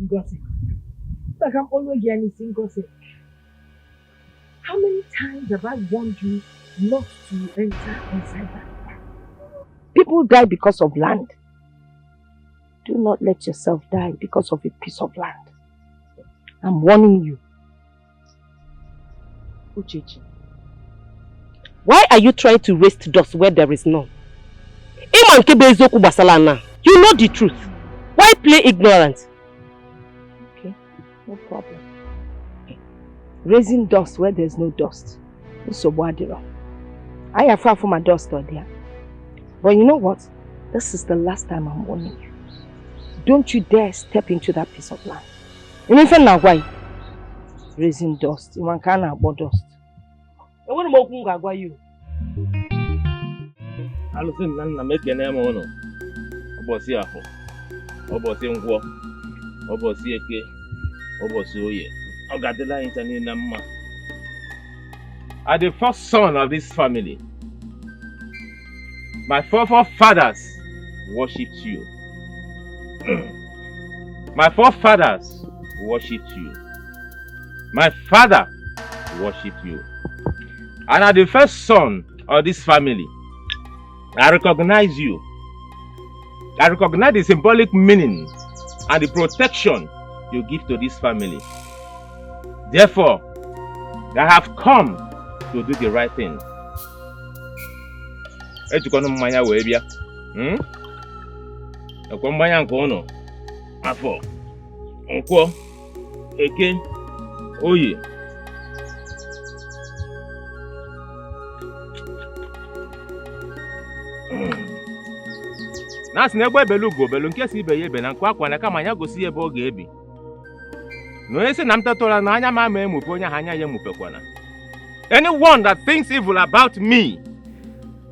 Gossip. Like I'm always hearing gossip. How many times have I warned you not to enter inside that? People die because of land. Do not let yourself die because of a piece of land. I'm warning you. Uchechi, why are you trying to waste dust where there is none? You know the truth. Why play ignorant? Okay, no problem. Raising dust where there's no dust. I have far from my dust or there. But you know what? This is the last time I'm warning you. Don't you dare step into that piece of land. You know why? Raising dust. You can't about dust. I want to go you. I listen to make your name on. Obosi afo. Obosi ngwo. Obosi eke. Obosi oye. Ogadela intani namma. I'm the first son of this family. My forefathers worshipped you. My forefathers worshipped you. My father worshipped you. And I'm the first son of this family. I recognize you. I recognize the symbolic meaning and the protection you give to this family. Therefore, I have come to do the right thing. Afọ, Nkwo, Eke, Oye. Nas negbe belu go belu nke si ibe ye be na nkwa akwa na kama anya gosi ebe ọ ga-ebi. No ese na mtatola na anya ma emupe onye ha anya ya emupekwana. Anyone that thinks evil about me,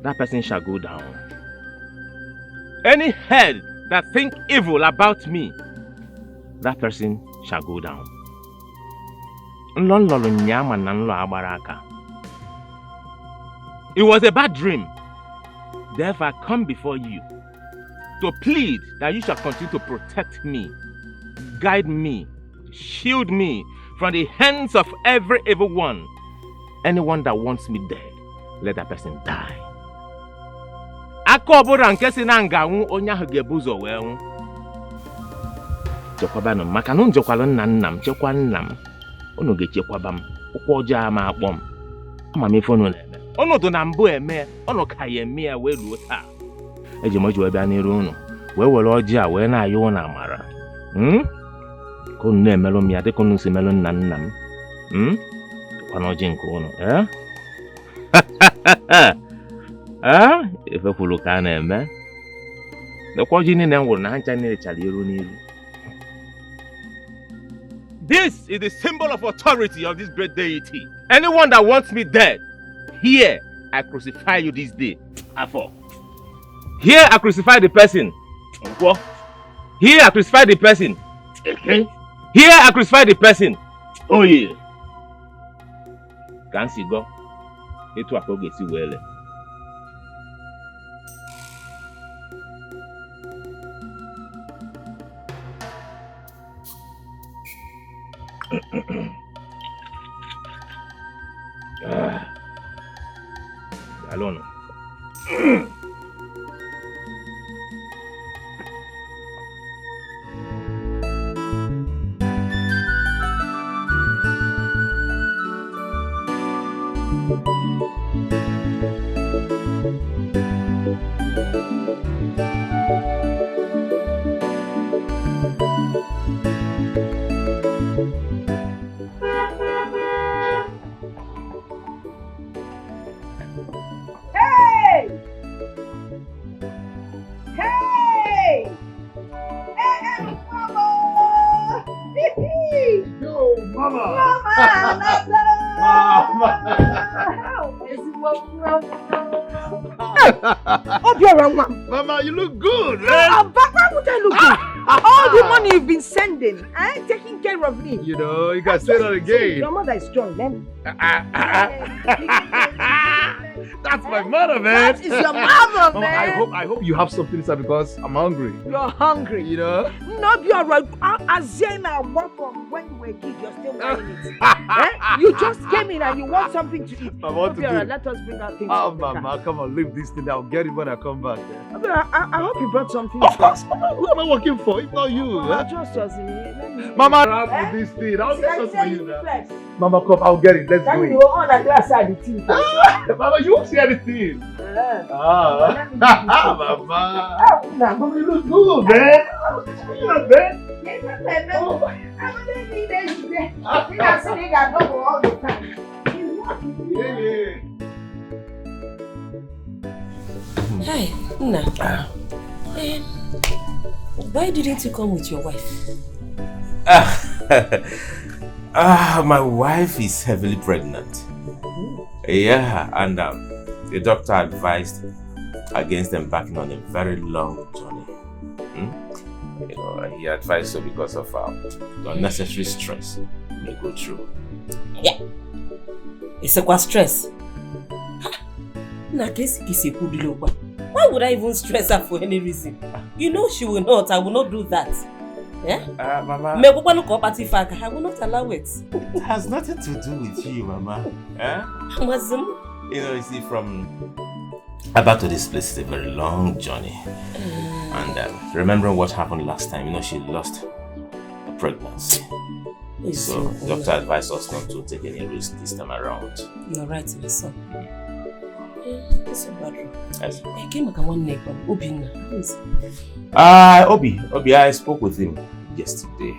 that person shall go down. Any head that think evil about me, that person shall go down. It was a bad dream. Therefore, I come before you to plead that you shall continue to protect me, guide me, shield me from the hands of every evil one. Anyone that wants me dead, let that person die. Akobora nkesi na nganwu onye ahụ ga-ebuzo wee nwụ. Chekwabanu maka na njekwala nna m chekwa nna m. Unu ga-echekwaba m. Ụkwụ ọjọọ ama akpọ m. Ama m ife unu na-eme. Unu do na mbụ eme, unu ka ya eme ya wee ruo taa. Eji m ọjọọ bịa n'iru unu. Wee were ọjị a wee na-ayọ unu amara. Ka unu na-emelụ m ya dịka unu si melụ nna m. Kwana ọjị nke unu, Ife kwuru ka a na-eme. Dịkwa ọjị niile m nwụrụ na ha ncha niile chara iru n'iru. This is the symbol of authority of this great deity. Anyone that wants me dead, here I crucify you this day. Here I crucify the person. Here I crucify the person. Here I crucify the person. Oh yeah. Can't see go. Etu akọ ga-esi wele. Alone. Mama, you look good, man. Why would I look good? All the money you've been saving tending, taking care of me. You know, you can say that again. Your mother is strong, then. That's my mother, man. That is your mother, man. I hope you have something to say because I'm hungry. You're hungry. You know? No, you're right. Azena, what from when you were a kid, you're still wearing it. You just came in and you want something to eat. Let us bring out things. Oh, Mama, come on, leave this thing. I'll get it when I come back. I hope you brought something. Of course, Mama. Who am I working for? If not you. Trust us. Mama, grab this thing. I'll get something for you now. Mama, come, I'll get it. Let's go. You on a glass side the tea. Mama, you won't see anything. Mama. Mama, you look good, man. You look good. Hi, Nna. Why didn't you come with your wife? My wife is heavily pregnant. Yeah, and the doctor advised against embarking on a very long journey. You know, he advised so because of the unnecessary stress we go through. Yeah. It's a stress. Why would I even stress her for any reason? You know she will not. I will not do that. Yeah? Mama. I will not allow it. It has nothing to do with you, Mama. You know, you see, from Aba to this place is a very long journey. And remembering what happened last time, you know, she lost a pregnancy. So the doctor advised us not to take any risk this time around. You're right, my son. It's so bad. Yes. I came back one night from Obi. How is Obi, I spoke with him yesterday.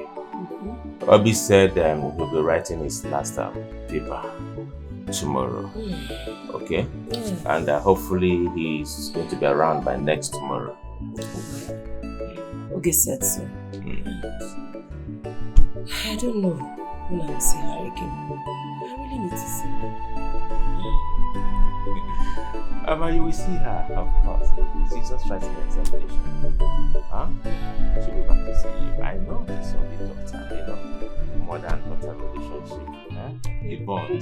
Obi said he'll be writing his last paper tomorrow. Okay? And hopefully he's going to be around by next tomorrow. Okay, said so. I don't know when I will see her again. I really need to see her. You will see her, of course. She's just writing an examination. She'll be back to see you. I know this will be doctor, you know, mother and daughter relationship. A bond.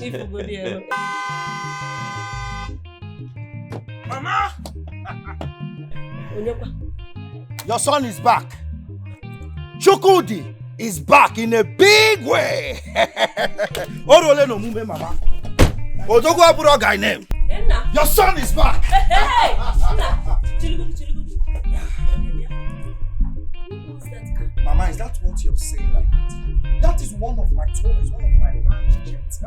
Mama! Your son is back. Chukwudi is back in a big way. Orole no mume, Mama. Odogo aburo guy name. Your son is back. Hey! Mama, is that what you're saying like that? That is one of my toys, one of my land jets.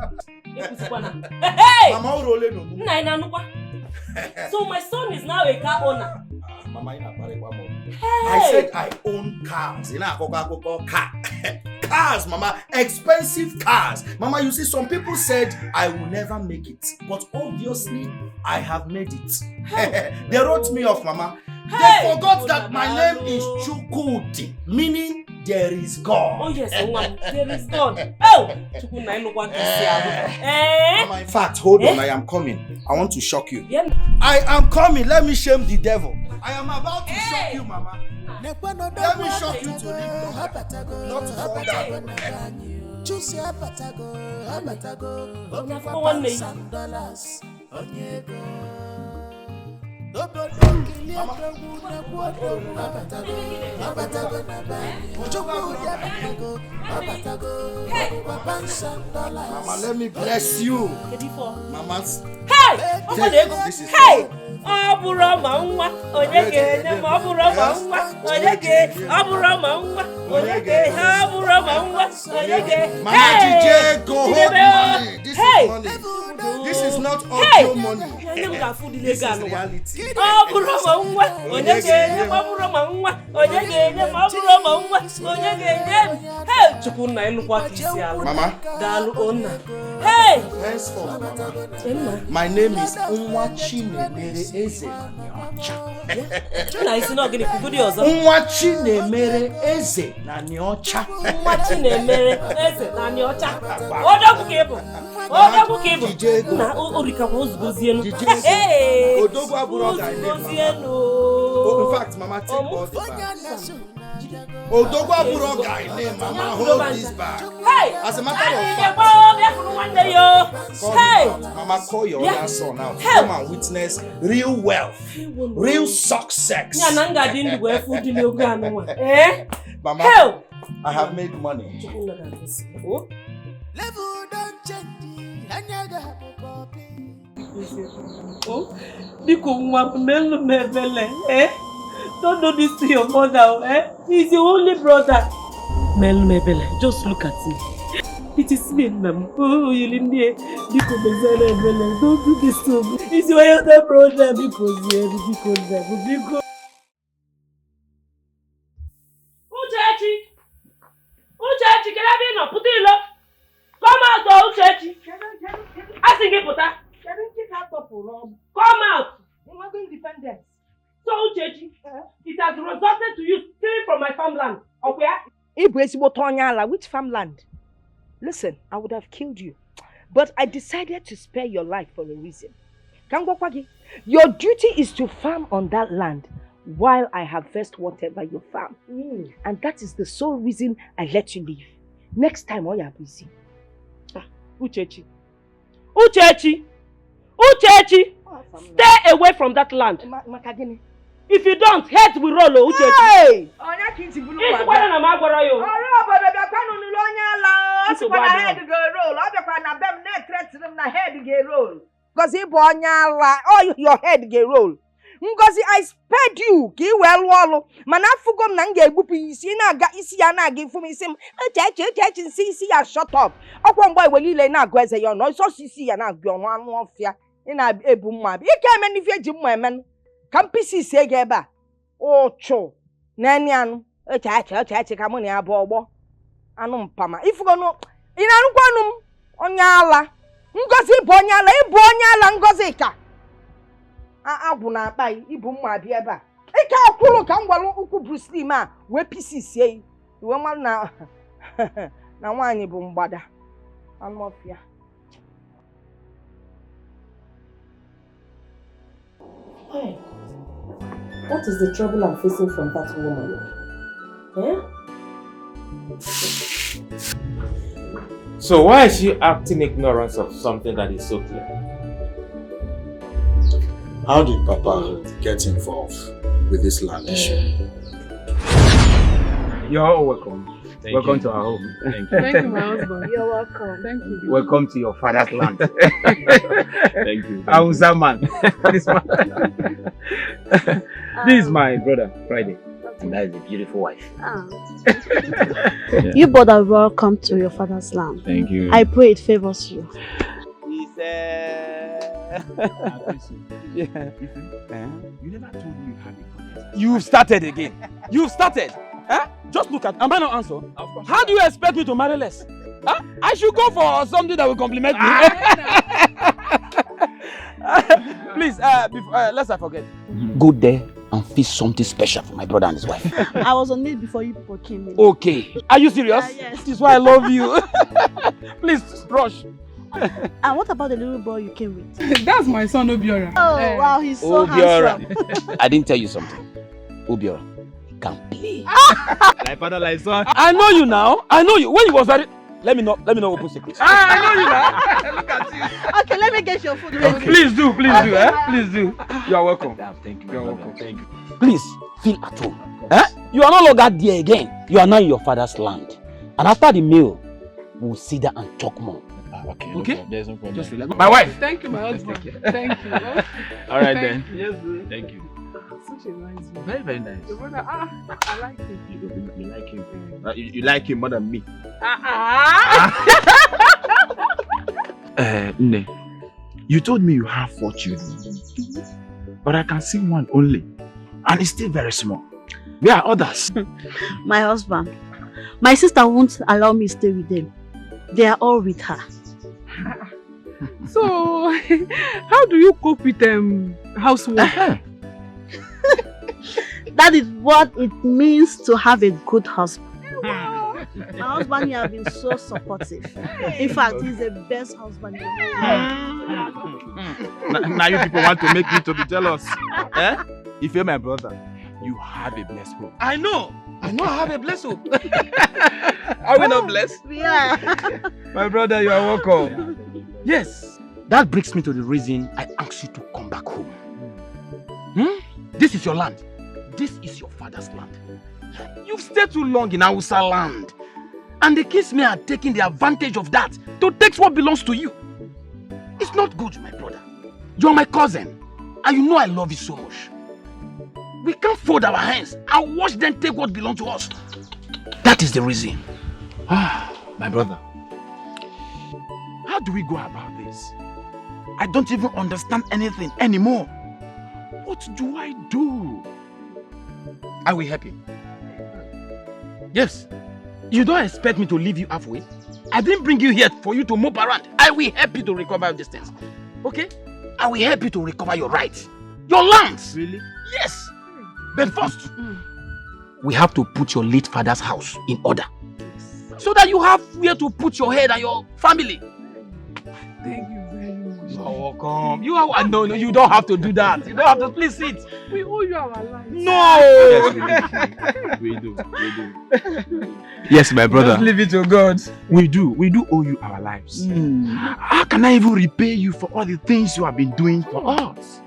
Hey! Mama, Orole no mume. So my son is now a car owner. Mama, Hey! I said I own cars. Car. Cars, Mama. Expensive cars. Mama, you see, some people said I will never make it. But obviously, I have made it. They wrote me off, Mama. They forgot that my name is Chukwudi, meaning there is God. Oh yes, there is God. Oh! Mama, in fact, hold on, I am coming. I want to shock you. Yeah. I am coming. Let me shame the devil. I am about to shock you, Mama. Let me shock you to live long, not to fall down. Mama, let me bless you. Mama's. Hey! This is hey! Aburama nwa onyeke nyem aburama nwa onyeke aburama nwa onyeke aburama nwa onyeke. Mama DJ, go hold money. This is money. This is not audio money. This is reality. Aburama nwa onyeke nyem aburama nwa onyeke nyem aburama nwa onyeke nyem. Hey! Chukwu na enukwa kisi ala. Mama. Dalu onna. Hey! Henceforth, Mama. My name is Nwa Chinemere Eze. Na isi na ogini kugudi ozo. Nwa Chinemere Eze na Nyocha. Nwa Chinemere Eze na Nyocha. Odogwu kibu. Odogwu kibu. Na orika kwa ozugozienu. Hey! Odogwu aburo guy name, Mama. Oh, in fact, Mama, take all the bags. Odogwa Buro guy name Mama hold this bag. Hey! As a matter of fact, Mama call your other son out. Come and witness real wealth, real success. Mama, I have made money. Don't do this to your mother, eh? He's your only brother. Mebele, just look at me. It is me, ma'am. Oh, you leave me. Don't do this to me. He's your elder brother because Uchechi, can I be no? Put it low. Come out, Uchechi. I think it put that. Come out. You're not going to defend them. So, Uchechi, it has resulted to you stealing from my farmland. Okay? Which farmland? Listen, I would have killed you. But I decided to spare your life for a reason. Your duty is to farm on that land while I harvest whatever you farm. And that is the sole reason I let you leave. Next time, all you are busy. Uchechi. Stay away from that land. If you don't, heads will roll, Uchechi. Hey! Your head get roll. Ngozi, I spared you. Ki well wallow. Manafugom nanga bupi isi na isi ya na give me sim. See ya shut up. Okwan boy will ile na gweze yo no so sisi ya na gwe no anu ofia. Ina ebu mma. Ike meni fie ji mma emen. Kampisi se ge ba. Ocho. Nani anu. Ka mo ni abo ogbo. Anu mpama. Ifugo no. Ina anu kwanum. Onyala. Ngozi ibu onyala Ngozi ka. Abu na akpa ibu mma bia ebe a. Ike akwuru ka ngwalu ukwu Bruce Lee ma we pieces ye. Iwe ma na nwanyi bụ mgbada. Anofia. Hey, what is the trouble I'm facing from that woman? So why is she acting ignorance of something that is so clear? How did Papa get involved with this land issue? You're all welcome. Welcome to our home. Thank you. Thank you, my husband. You're welcome. Thank you. Welcome to your father's land. Thank you. Hausa man. This is my brother, Friday. And that is a beautiful wife. You both are welcome to your father's land. Thank you. I pray it favors you. You never told me you had a contest. You've started again. You've started. Huh? Just look at. Am I not answer? How do you expect me to marry less? Huh? I should go for something that will compliment me. Please, lest I forget. Go there and fix something special for my brother and his wife. I was on it before you people came in. Okay. Are you serious? Yes. This is why I love you. Please, rush. And what about the little boy you came with? That's my son Obiora. Oh, wow, he's so handsome. I didn't tell you something. Obiora, he can play. Like father, like son. I know you now. I know you. When you was very... Let me not open secrets. I know you now. Look at you. Okay, let me get your food. Okay. Please do. Please do. You are welcome. Thank you. You are welcome. Thank you. Please, feel at home. You are no longer there again. You are now in your father's land. And after the meal, we'll sit there and talk more. Okay. No, there's no problem. Just relax. My wife. Thank you, my husband. Thank you. All right then. Yes, thank you. Such a nice one. Very, very nice. Your brother, I like him. You like him. You like him more than me. Nne, you told me you have 4 children, but I can see one only, and it's still very small. Where are others? My husband. My sister won't allow me to stay with them. They are all with her. So, how do you cope with housework? That is what it means to have a good husband. My husband here has been so supportive. In fact, he's the best husband in the world. Now you people want to make me to be jealous. If you're my brother, you have a blessed home. I know. I know I have a blessing. Are we not blessed? Yeah. My brother, you are welcome. Yes. That brings me to the reason I asked you to come back home. This is your land. This is your father's land. You've stayed too long in Hausa land. And the kinsmen are taking the advantage of that to take what belongs to you. It's not good, my brother. You're my cousin. And you know I love you so much. We can't fold our hands and watch them take what belongs to us. That is the reason. My brother, how do we go about this? I don't even understand anything anymore. What do I do? I will help you. Yes. You don't expect me to leave you halfway. I didn't bring you here for you to move around. I will help you to recover your distance. Okay? I will help you to recover your rights. Your lands. Really? Yes. But first, we have to put your late father's house in order. So that you have where to put your head and your family. Thank you very much. You're welcome. You are no, you don't have to do that. You don't have to please sit. We owe you our lives. No! Yes, we do. Yes, my brother. Just leave it to God. We do owe you our lives. How can I even repay you for all the things you have been doing for us?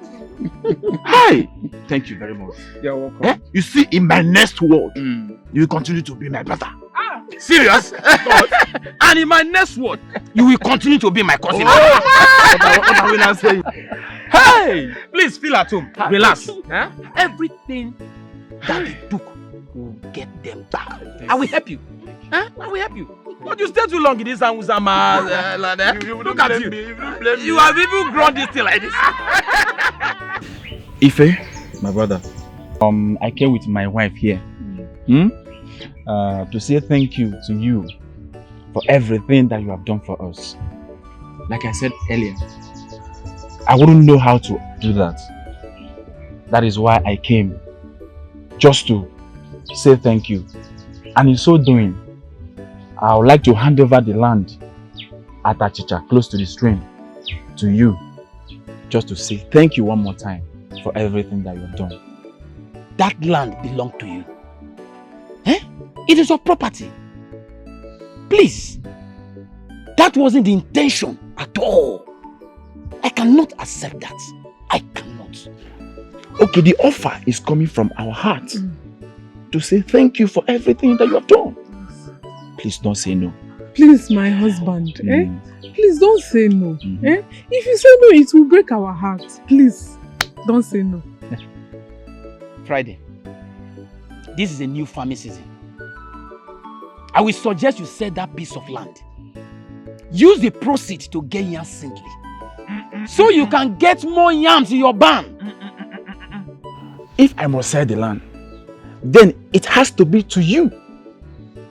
Hi! Thank you very much. You're welcome. You see, in my next word, you will continue to be my brother. Serious? And in my next word, you will continue to be my cousin. What are we now saying? Hey! Please feel at home. Relax. Everything that they took, will get them back. I will help you. I will help you. But you stay too long in this Anwuzama. Look at you. You have even grown this thing like this. Ife, my brother, I came with my wife here to say thank you to you for everything that you have done for us. Like I said earlier, I wouldn't know how to do that. That is why I came, just to say thank you. And in so doing, I would like to hand over the land at Achicha, close to the stream, to you, just to say thank you one more time for everything that you have done. That land belongs to you. It is your property. Please. That wasn't the intention at all. I cannot accept that. I cannot. Okay, the offer is coming from our heart to say thank you for everything that you have done. Please don't say no. Please, my husband, please don't say no. If you say no, it will break our hearts. Please, don't say no. Friday, this is a new farming season. I will suggest you sell that piece of land. Use the proceeds to get yams singly. So you can get more yams in your barn. If I must sell the land, then it has to be to you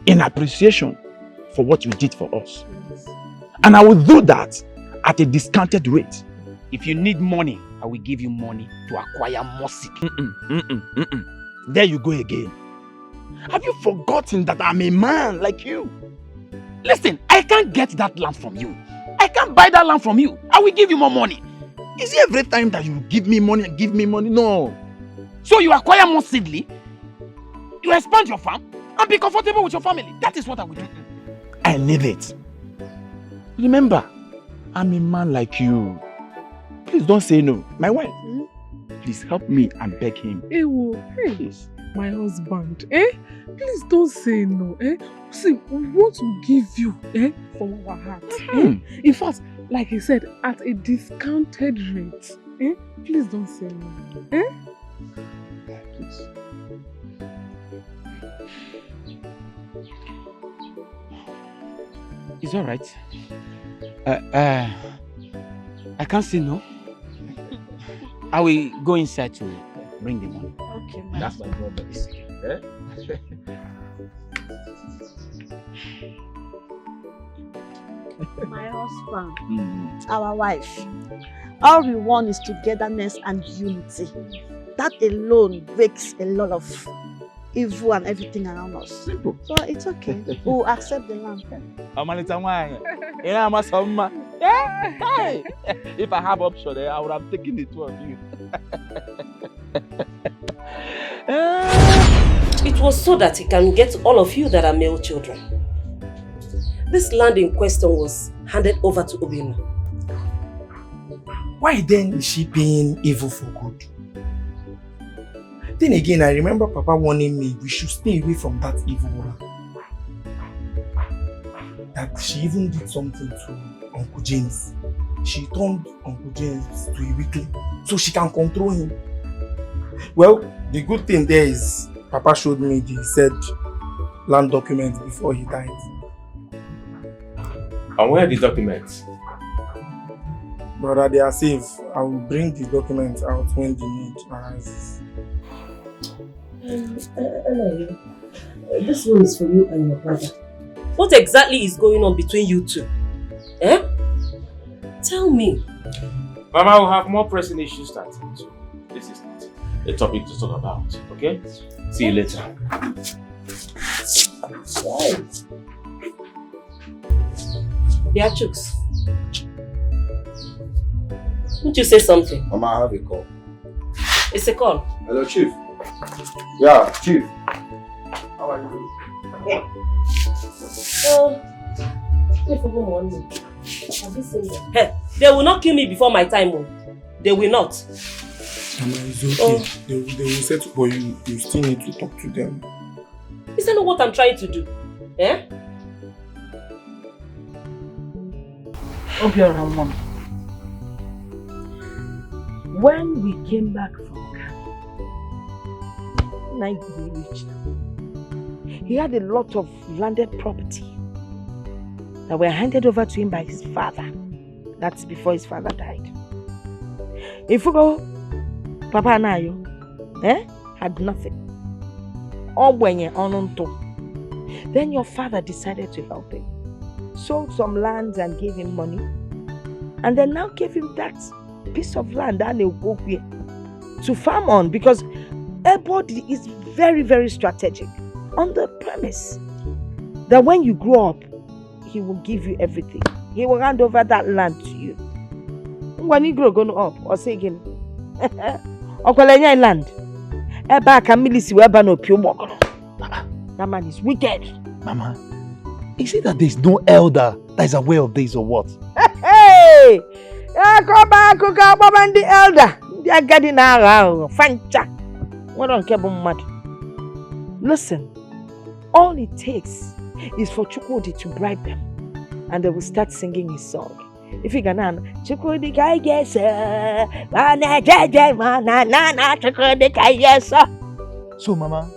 in appreciation for what you did for us. And I will do that at a discounted rate. If you need money, I will give you money to acquire more seed. There you go again. Have you forgotten that I'm a man like you? Listen, I can't get that land from you. I can't buy that land from you. I will give you more money. Is it every time that you give me money and give me money? No. So you acquire more seedly, you expand your farm, and be comfortable with your family. That is what I will do. I need it. Remember, I'm a man like you. Please don't say no. My wife, please help me and beg him. Ewo, Please. my husband, please don't say no. See, we want to give you from our heart. In fact, like I said, at a discounted rate. Please don't say no. Please. It's all right. I can't say no. I will go inside to bring the money. Okay, That's my brother. my husband, our wife. All we want is togetherness and unity. That alone breaks a lot of evil and everything around us. Simple. So it's okay. We'll accept the land. If I have option, I would have taken the two of you. It was so that he can get all of you that are male children. This land in question was handed over to Obinna. Why then is she being evil for good? Then again, I remember Papa warning me we should stay away from that evil woman. That she even did something to Uncle James. She turned Uncle James to a weakling so she can control him. Well, the good thing there is Papa showed me the said land documents before he died. And where are the documents? Brother, they are safe. I will bring the documents out when the need arises. This one is for you and your brother. What exactly is going on between you two? Eh? Tell me. Mama will have more pressing issues to attend to. This is not a topic to talk about, okay? See you later. Right. Yeah, Chooks. Won't you say something? Mama, I have a call. It's a call. Hello, Chief. Yeah, Chief. How are you doing? Hey, they will not kill me before my time. Oh. They will not. Mama, it's okay. They will settle for you. You still need to talk to them. Is that not what I'm trying to do? Eh? Obiora, Mom. When we came back from camp, night we reached, he had a lot of landed property that were handed over to him by his father. That's before his father died. If you go, Papa and I, had nothing. All when you're on. Then your father decided to help him. Sold some lands and gave him money. And then now gave him that piece of land to farm on, because everybody is very, very strategic on the premise that when you grow up, he will give you everything. He will hand over that land to you. When you grow up, or say again, land. That man is wicked. Mama, is it that there's no elder that is aware of this or what? Hey! Come back, the elder. They are getting around. Fancha. We don't care about mad. Listen, all it takes is for Chukwudi to bribe them, and they will start singing his song. If you can, Chukwudi kai yes, Chukwudi kai yes. So, Mama,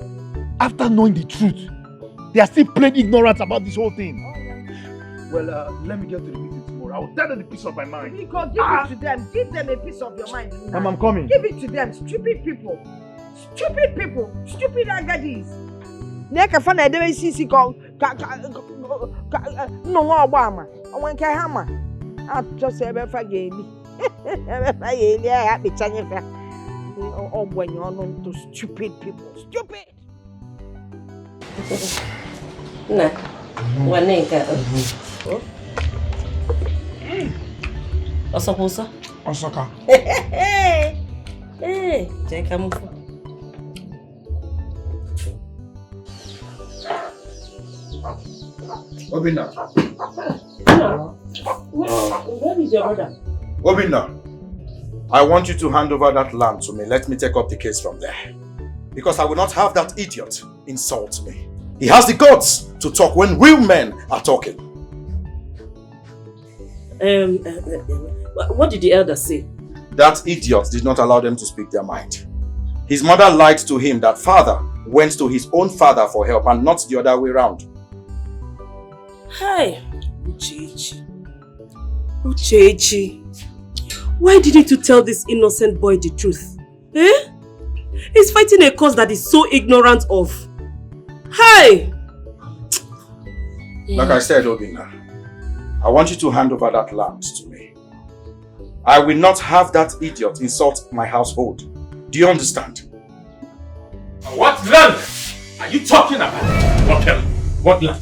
after knowing the truth, they are still plain ignorant about this whole thing. Well, let me get to the meeting tomorrow. I will tell them the piece of my mind. Because give it to them. Give them a piece of your mind. Mama, I'm coming. Give it to them. Stupid people. Stupid people. Stupid agadis. Neka fana edewe sisi ko no Obama. Owen ka hama. I just ebe fa geli. Ebe fa geli ya be chanye fa. When you on to stupid people. Stupid. Nah. Waneka. Osoposa. Osaka. Hey, check him. Obinna. Where is your brother? Obinna, I want you to hand over that land to me. Let me take up the case from there. Because I will not have that idiot insult me. He has the guts to talk when real men are talking. What did the elder say? That idiot did not allow them to speak their mind. His mother lied to him that father went to his own father for help and not the other way around. Hi, Uchechi. Why didn't you tell this innocent boy the truth? Eh? He's fighting a cause that is so ignorant of. Hi! Like I said, Obinna, I want you to hand over that land to me. I will not have that idiot insult my household. Do you understand? What land are you talking about? What land?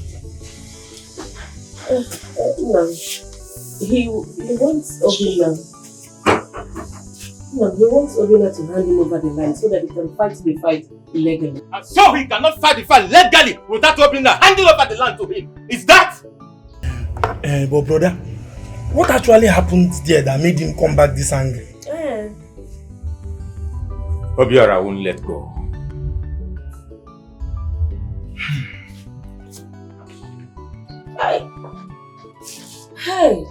No. He wants Obinna. No, he wants Obinna to hand him over the land so that he can fight the fight Legally. And so he cannot fight the fight legally without opening the handing over the land to him. Is that? But brother, what actually happened there that made him come back this angry? Obiora won't let go. Hey,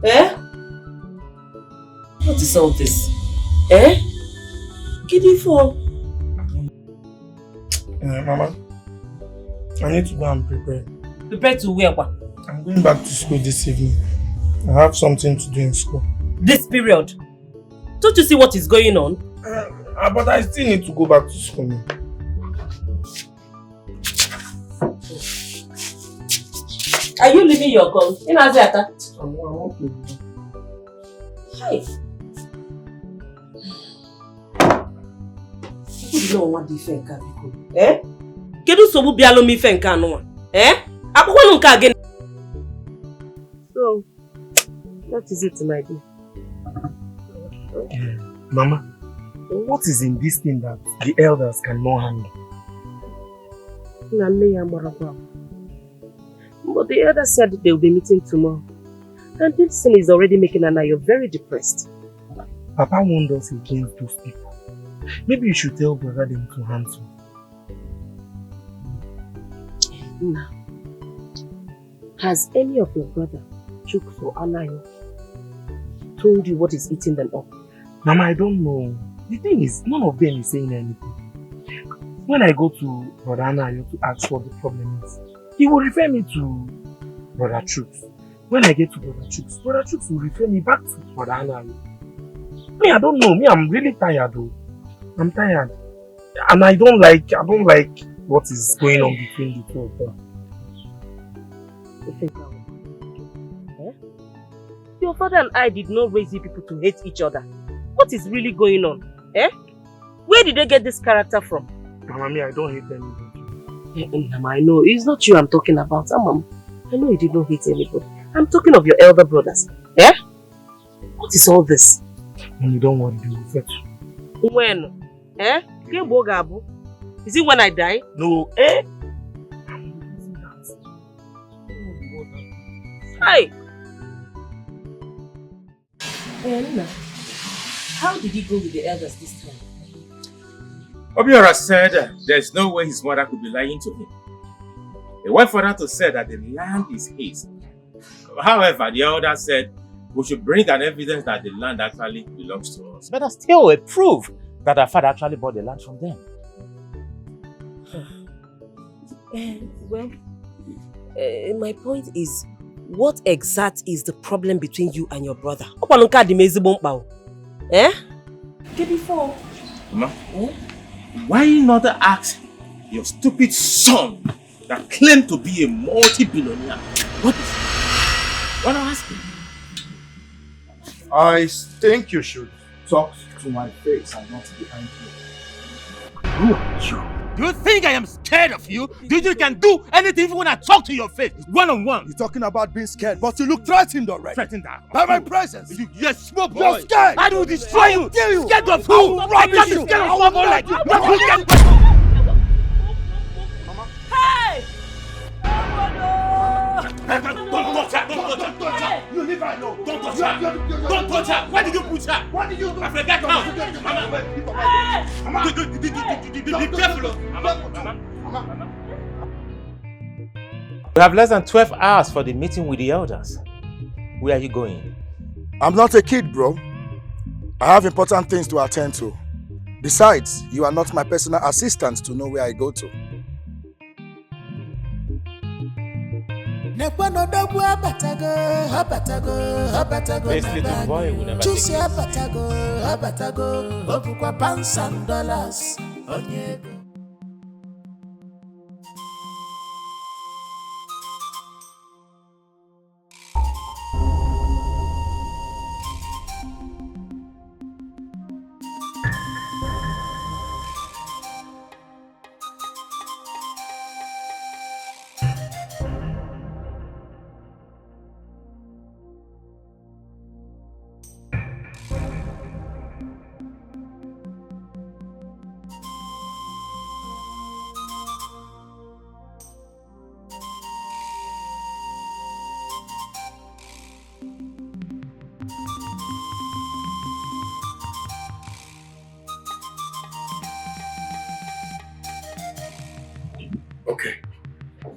eh? What is all this? Eh? Giddy for? Mama, I need to go and prepare. Prepare to where? I'm going back to school this evening. I have something to do in school. This period? Don't you see what is going on? But I still need to go back to school now. Are you leaving your gun? In Aziata? I'm okay. Hi. You know what the fenka biko? Eh? Kedu sobu bialo mi fenka no? Eh? Akoko nunka again. So, what is it, my dear? Mama, what is in this thing that the elders cannot handle? But the elders said they will be meeting tomorrow. And this thing is already making Anayo very depressed. Papa warned us against those people. Maybe you should tell brother them to handle. Now, has any of your brother, Chuk or Anayo, told you what is eating them up? Mama, I don't know. The thing is, none of them is saying anything. When I go to Brother Anayo to ask what the problem is, he will refer me to Brother Chooks. When I get to Brother Chooks will refer me back to Brother Anayo. Me, I don't know. Me, I'm really tired though. I'm tired. And I don't like what is going on between the two of them. Your father and I did not raise you people to hate each other. What is really going on? Eh? Where did they get this character from? Mama, me, I don't hate anybody. I know. It's not you I'm talking about. I know you did not hate anybody. I'm talking of your elder brothers. Eh? What is all this? You don't worry, they will fetch. When? Eh? Is it when I die? No, eh? Hi! Nina, how did he go with the elders this time? Obiora said there's no way his mother could be lying to him. He went further to say that the land is his. However, the elder said we should bring an evidence that the land actually belongs to us. But that's still a proof that our father actually bought the land from them. Well, my point is, what exact is the problem between you and your brother? Eh? Before. Mama, why not ask your stupid son that claimed to be a multi-billionaire? What is it? Why not ask him? I think you should talk to my face and not behind me. Who are you? Do you think I am scared of you? Do you think you can do anything even when I talk to your face? One-on-one. You're talking about being scared, but you look threatened already. Threatened by my presence. You're a small boy. You're scared. I will destroy you. Kill you. Scared of who? I can't be scared of small boy like you. Hey! Don't touch her. Don't touch her. You leave her alone. Don't touch her. Don't touch her. Why did you put her? What did you do? I forgot now. Mama. Be careful. Mama. We have less than 12 hours for the meeting with the elders. Where are you going? I'm not a kid, bro. I have important things to attend to. Besides, you are not my personal assistant to know where I go to. This little boy will never take it.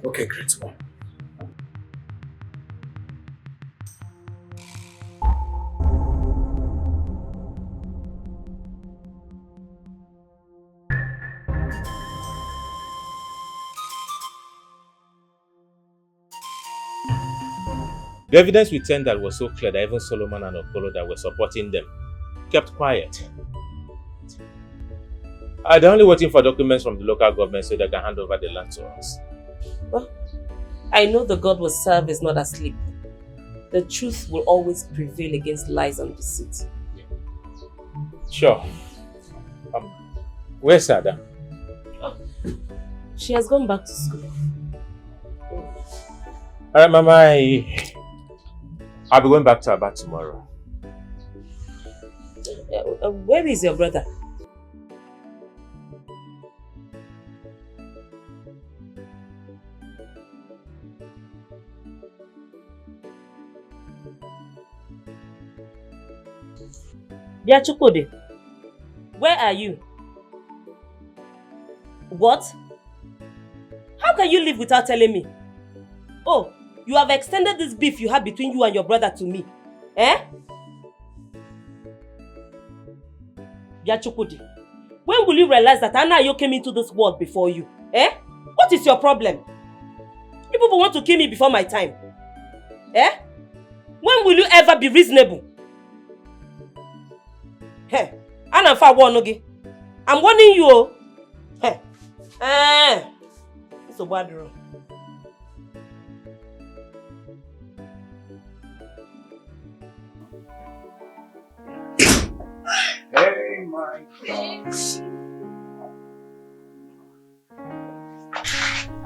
Okay, great one. The evidence we tendered was so clear that even Solomon and Okaro that were supporting them kept quiet. They're only waiting for documents from the local government so they can hand over the land to us. Well, I know the God we serve is not asleep. The truth will always prevail against lies and deceit. Sure. Where's Ada? She has gone back to school. Alright, Mama, I'll be going back to Aba tomorrow. Where is your brother? Biachukode, where are you? What? How can you live without telling me? Oh, you have extended this beef you have between you and your brother to me. Eh? Biachukode, when will you realize that Anna Ayo came into this world before you? Eh? What is your problem? You people want to kill me before my time. Eh? When will you ever be reasonable? Hey, I'm warning you. Hey, it's a bad room. Hey, my God.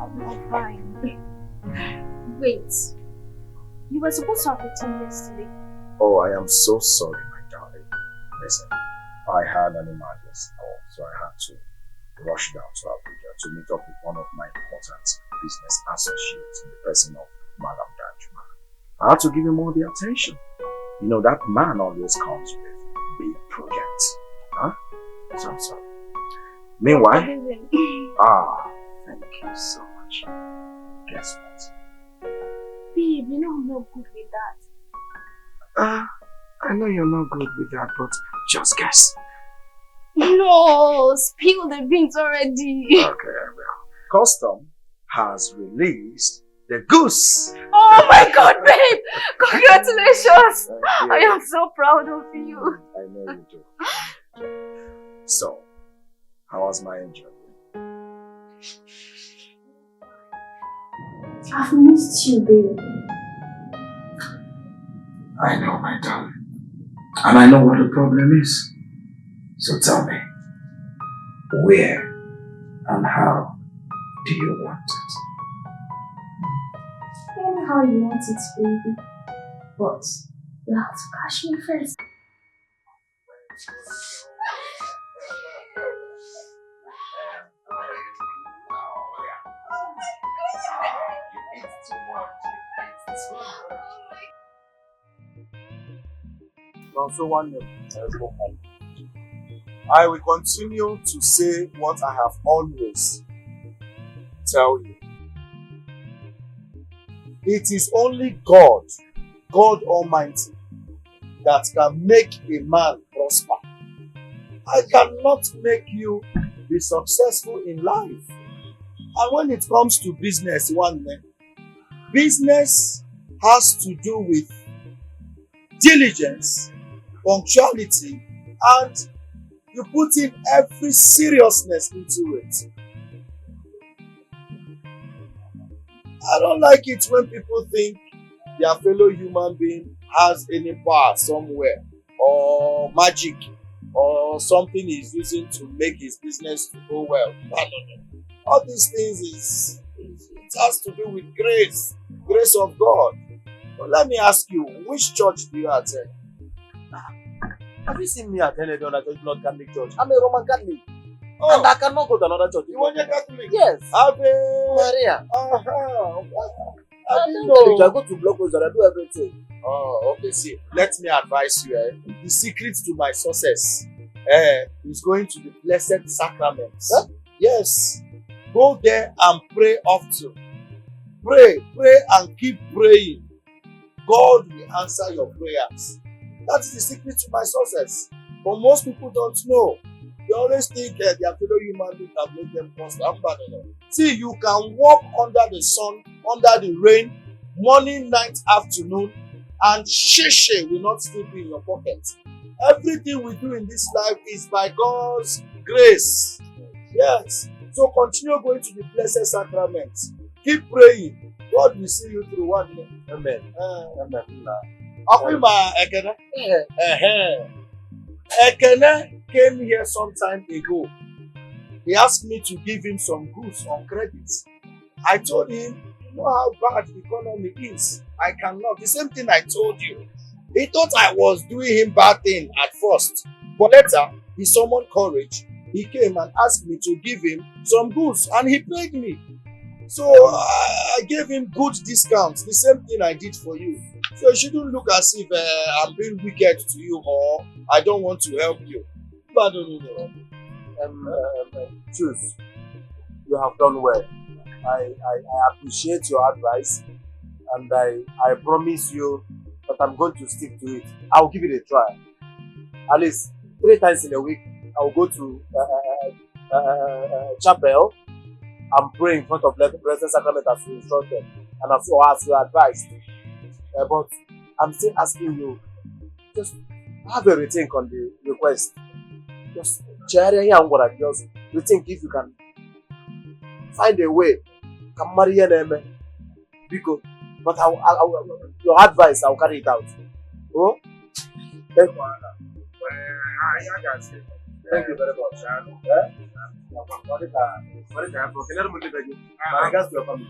I'm not fine. Wait, you were supposed to have returned yesterday. Oh, I am so sorry, my darling. Listen, I had an emergency call, so I had to rush down to Abuja to meet up with one of my important business associates in the person of Madam Danjuma. I had to give him all the attention. You know, that man always comes with big projects. Huh? So I'm sorry. Meanwhile, thank you so much. Guess what? Babe, you know I'm not good with that. I know you're not good with that, but just guess. No, spill the beans already. Okay, I will. Custom has released the goose. Oh my God, babe! Congratulations! I am so proud of you. I know you do. So, how was my angel? I've missed you, babe. I know, my darling. And I know what the problem is. So tell me, where and how do you want it? Anyhow you want it, baby. But you have to catch me first. So one name. I will continue to say what I have always tell you. It is only God, God Almighty, that can make a man prosper. I cannot make you be successful in life. And when it comes to business, business has to do with diligence, punctuality, and you put in every seriousness into it. I don't like it when people think their fellow human being has any power somewhere, or magic, or something he's using to make his business to go well. No. All these things it has to do with grace of God. But let me ask you, which church do you attend? Have you seen me attend any other church, not Catholic church? I'm a Roman Catholic. Oh. And I cannot go to another church. You want a Catholic? Yes. Ave Maria. I didn't know. I go to blockers and I do everything. Oh, okay. See, let me advise you. The secret to my success is going to the Blessed Sacraments. Huh? Yes. Go there and pray often. Pray, pray and keep praying. God will answer your prayers. That is the secret to my success. But most people don't know. They always think their fellow human beings have made them prosper. See, you can walk under the sun, under the rain, morning, night, afternoon, and sheshe will not slip in your pocket. Everything we do in this life is by God's grace. Yes. So continue going to the blessed sacrament. Keep praying. God will see you through one day. Amen. Amen. Akwima Ekene. Ekene came here some time ago. He asked me to give him some goods on credit. I told him, you know how bad the economy is. I cannot. The same thing I told you. He thought I was doing him bad thing at first. But later, he summoned courage. He came and asked me to give him some goods and he paid me. So I gave him good discounts. The same thing I did for you. So you shouldn't look as if I'm being wicked to you or I don't want to help you. But Choose. You have done well. I appreciate your advice and I promise you that I'm going to stick to it. I'll give it a try. At least 3 times in a week, I'll go to chapel and pray in front of the Blessed Sacrament as you instructed and as you advised. But I'm still asking you, just have a rethink on the request. Just rethink if you can find a way. Come marry because, but your advice, I'll carry it out. Oh? Thank you. Thank you very much. My regards to your family.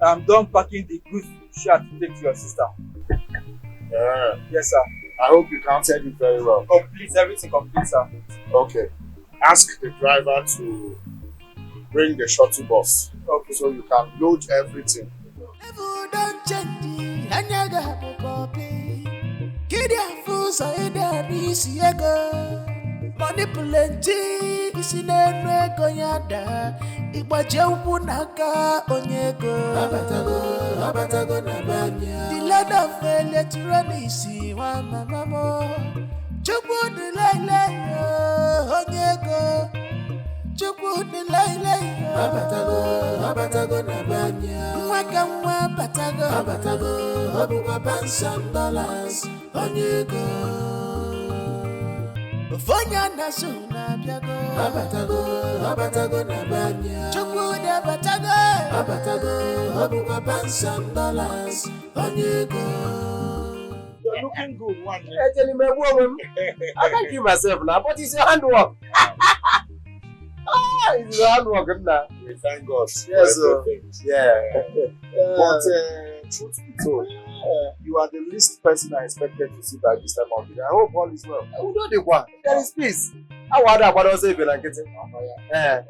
I'm done packing the goods she had to take to your sister. Yeah. Yes, sir. I hope you counted it very well. Complete, everything complete, sir. Okay. Ask the driver to bring the shuttle bus. Okay. So you can load everything. Money plenty, isi n'enu ego ya daa. Igbaje ukwu n'aka onye ego. Abatago na banya. The land of electronics, wa mama mo. Chukwu dị lele yo, onye ego. Chukwu dị lele yo. Abatago na banya. Mwaka mwa abatago. Ọbụkwa $1,000, onye ego. Vonya na suna biago abatago na banya chukwu de abatago ọbụkwa $1,000 onyego. You're looking good, one. Tell me, woman. I can't kill myself now, but it's your handwork. It's your handwork now. We thank God. Yes, yeah. But truth be told, you are the least person I expected to see by this time of the day. I hope all is well. We know the one. There is peace. I wonder what else you've been getting. I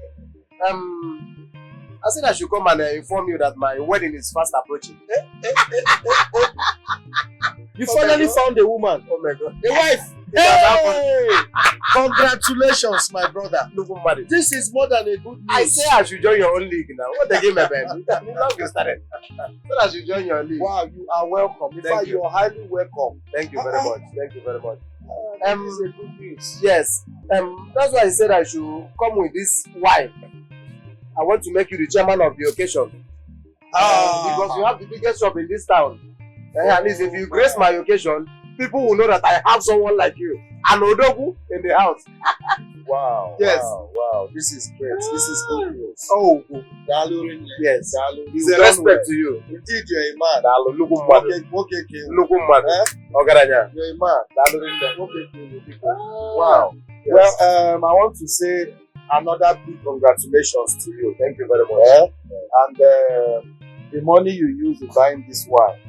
said I should come and inform you that my wedding is fast approaching. You finally found a woman. Oh my God. A wife. Hey! Congratulations, my brother. Look, buddy. This is more than a good news. I say I should join your own league now. What the game, man? How long you started? So I should join your league. Wow, you are welcome. In fact, you are highly welcome. Thank you very much. Thank you very much. This is a good news. Yes. That's why I said I should come with this wine. I want to make you the chairman of the occasion. Because you have the biggest shop in this town. At least if you grace my occasion, people will know that I have someone like you. An Odogu in the house. Wow. Yes. Wow. This is great. This is good news. Oh. Yes. It's a respect to you. Indeed, you're a man. You're a man. Wow. Yes. Well, I want to say another big congratulations to you. Thank you very much. And the money you use in buying this wine,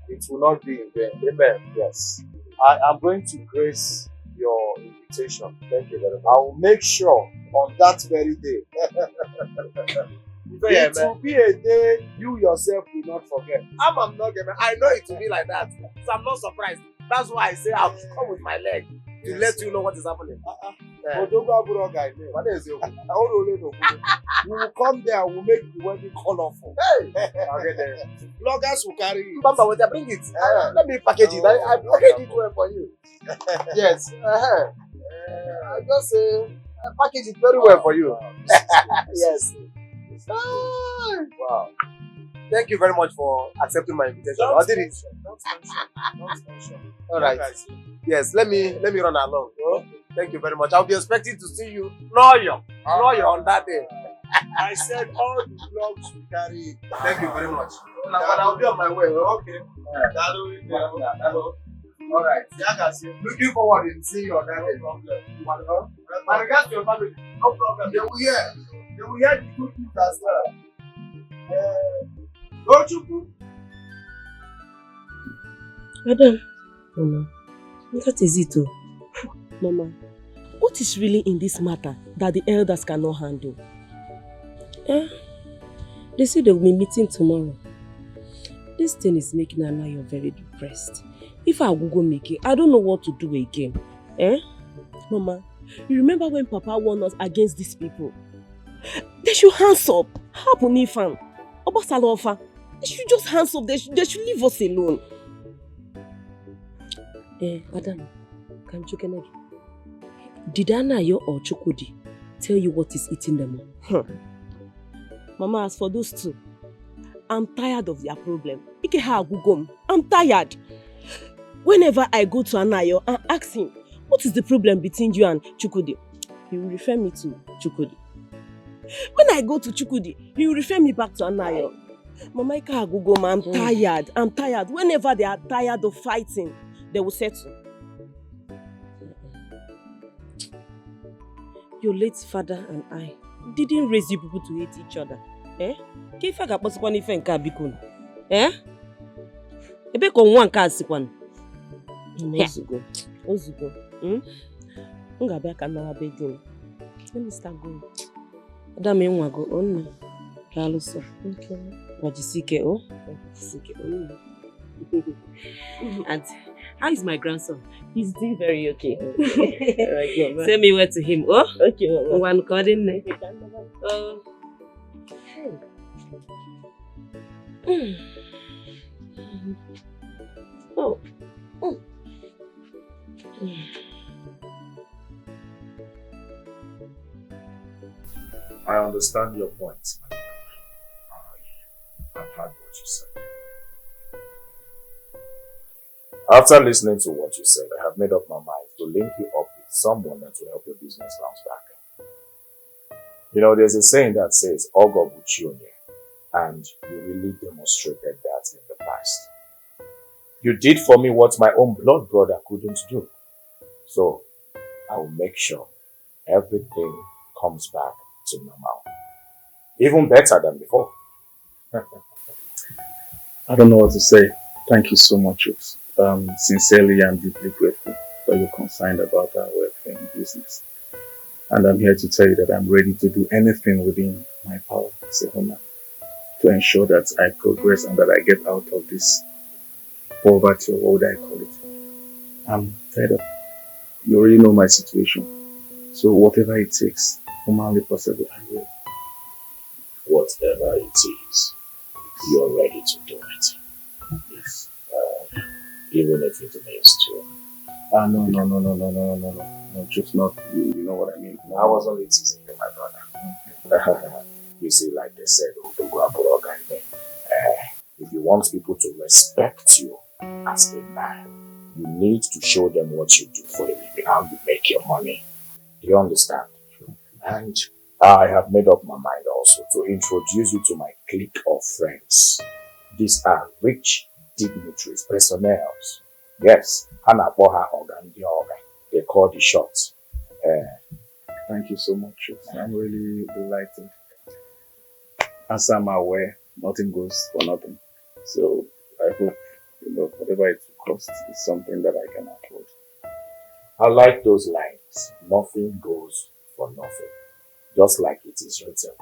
it will not be in vain. Amen. Yes. I am going to grace your invitation. Thank you very much. I will make sure on that very day. It will be a day you yourself will not forget. I'm not gonna. I know it will be like that. So I'm not surprised. That's why I say I'll come with my leg to let you know what is happening. We will come there and we'll make the wedding colorful. Hey! Bloggers will carry it. Bamba, bring it. Let me package it. I package it well for you. Yes. I just package it very well for you. Yes. Wow. Thank you very much for accepting my invitation. Don't did it? Don't mention. All right. Yes, let me run along. Thank you very much. I'll be expecting to see you. No, you're on that day. I said all the blogs will carry it. Thank you very much. But I'll be on my way. Okay. All right. Looking forward to seeing you on that day. No problem. My regards to your family. No problem. They will hear the good news as well. Don't you? Madam, Mama, that is it. Mama, what is really in this matter that the elders cannot handle? They say they will be meeting tomorrow. This thing is making Anayo very depressed. If I will go make it, I don't know what to do again. Mama, you remember when Papa warned us against these people? They should hands up. Hapunifan. Obasalofa. They should just hands up. They should leave us alone. Adam, can you get Did Anayo or Chukudi tell you what is eating them up? Mama, as for those two, I'm tired of their problem. I'm tired. Whenever I go to Anayo and ask him, what is the problem between you and Chukudi? He will refer me to Chukudi. When I go to Chukudi, he will refer me back to Anayo. Mama, I'm tired. I'm tired. Whenever they are tired of fighting, they will settle. Your late father and I didn't raise you people to hate each other. Eh? Ka ife ga-akpọsịkwa n'ife nke a biko. Eh? Ebe ka nwa nke a sikwa. Ozugo. Ozugo. M ga-abịa ka nnawa be di m. Let me start going. Adam enwago onna. Daalụsọ. Okay. Wajisike o. Wajisike o. And how is my grandson? He's doing very okay. Send me word to him. Oh? Okay. One calling. Oh. Oh. I understand your point, my love. I've heard what you said. After listening to what you said, I have made up my mind to link you up with someone that will help your business bounce back. You know, there's a saying that says, Ogo Buchionye, and you really demonstrated that in the past. You did for me what my own blood brother couldn't do. So, I will make sure everything comes back to normal. Even better than before. I don't know what to say. Thank you so much, Chooks. Sincerely and deeply grateful that you're concerned about our welfare and business. And I'm here to tell you that I'm ready to do anything within my power as a woman to ensure that I progress and that I get out of this poverty, or what would I call it. I'm fed up. You already know my situation. So whatever it takes, humanly possible, I will. Whatever it is, you're ready to do it. Yes. Even if it means to. No, just not, you know what I mean. I was only teasing you, my brother. Okay. You see, like they said, if you want people to respect you as a man, you need to show them what you do for a living, how you make your money. Do you understand? And I have made up my mind also to introduce you to my clique of friends. These are rich dignitaries, personnels. Yes, Hana Boha Organ, they call the shots. Thank you so much. I'm really delighted. As I'm aware, nothing goes for nothing. So I hope, whatever it will cost is something that I can afford. I like those lines. Nothing goes for nothing. Just like it is written.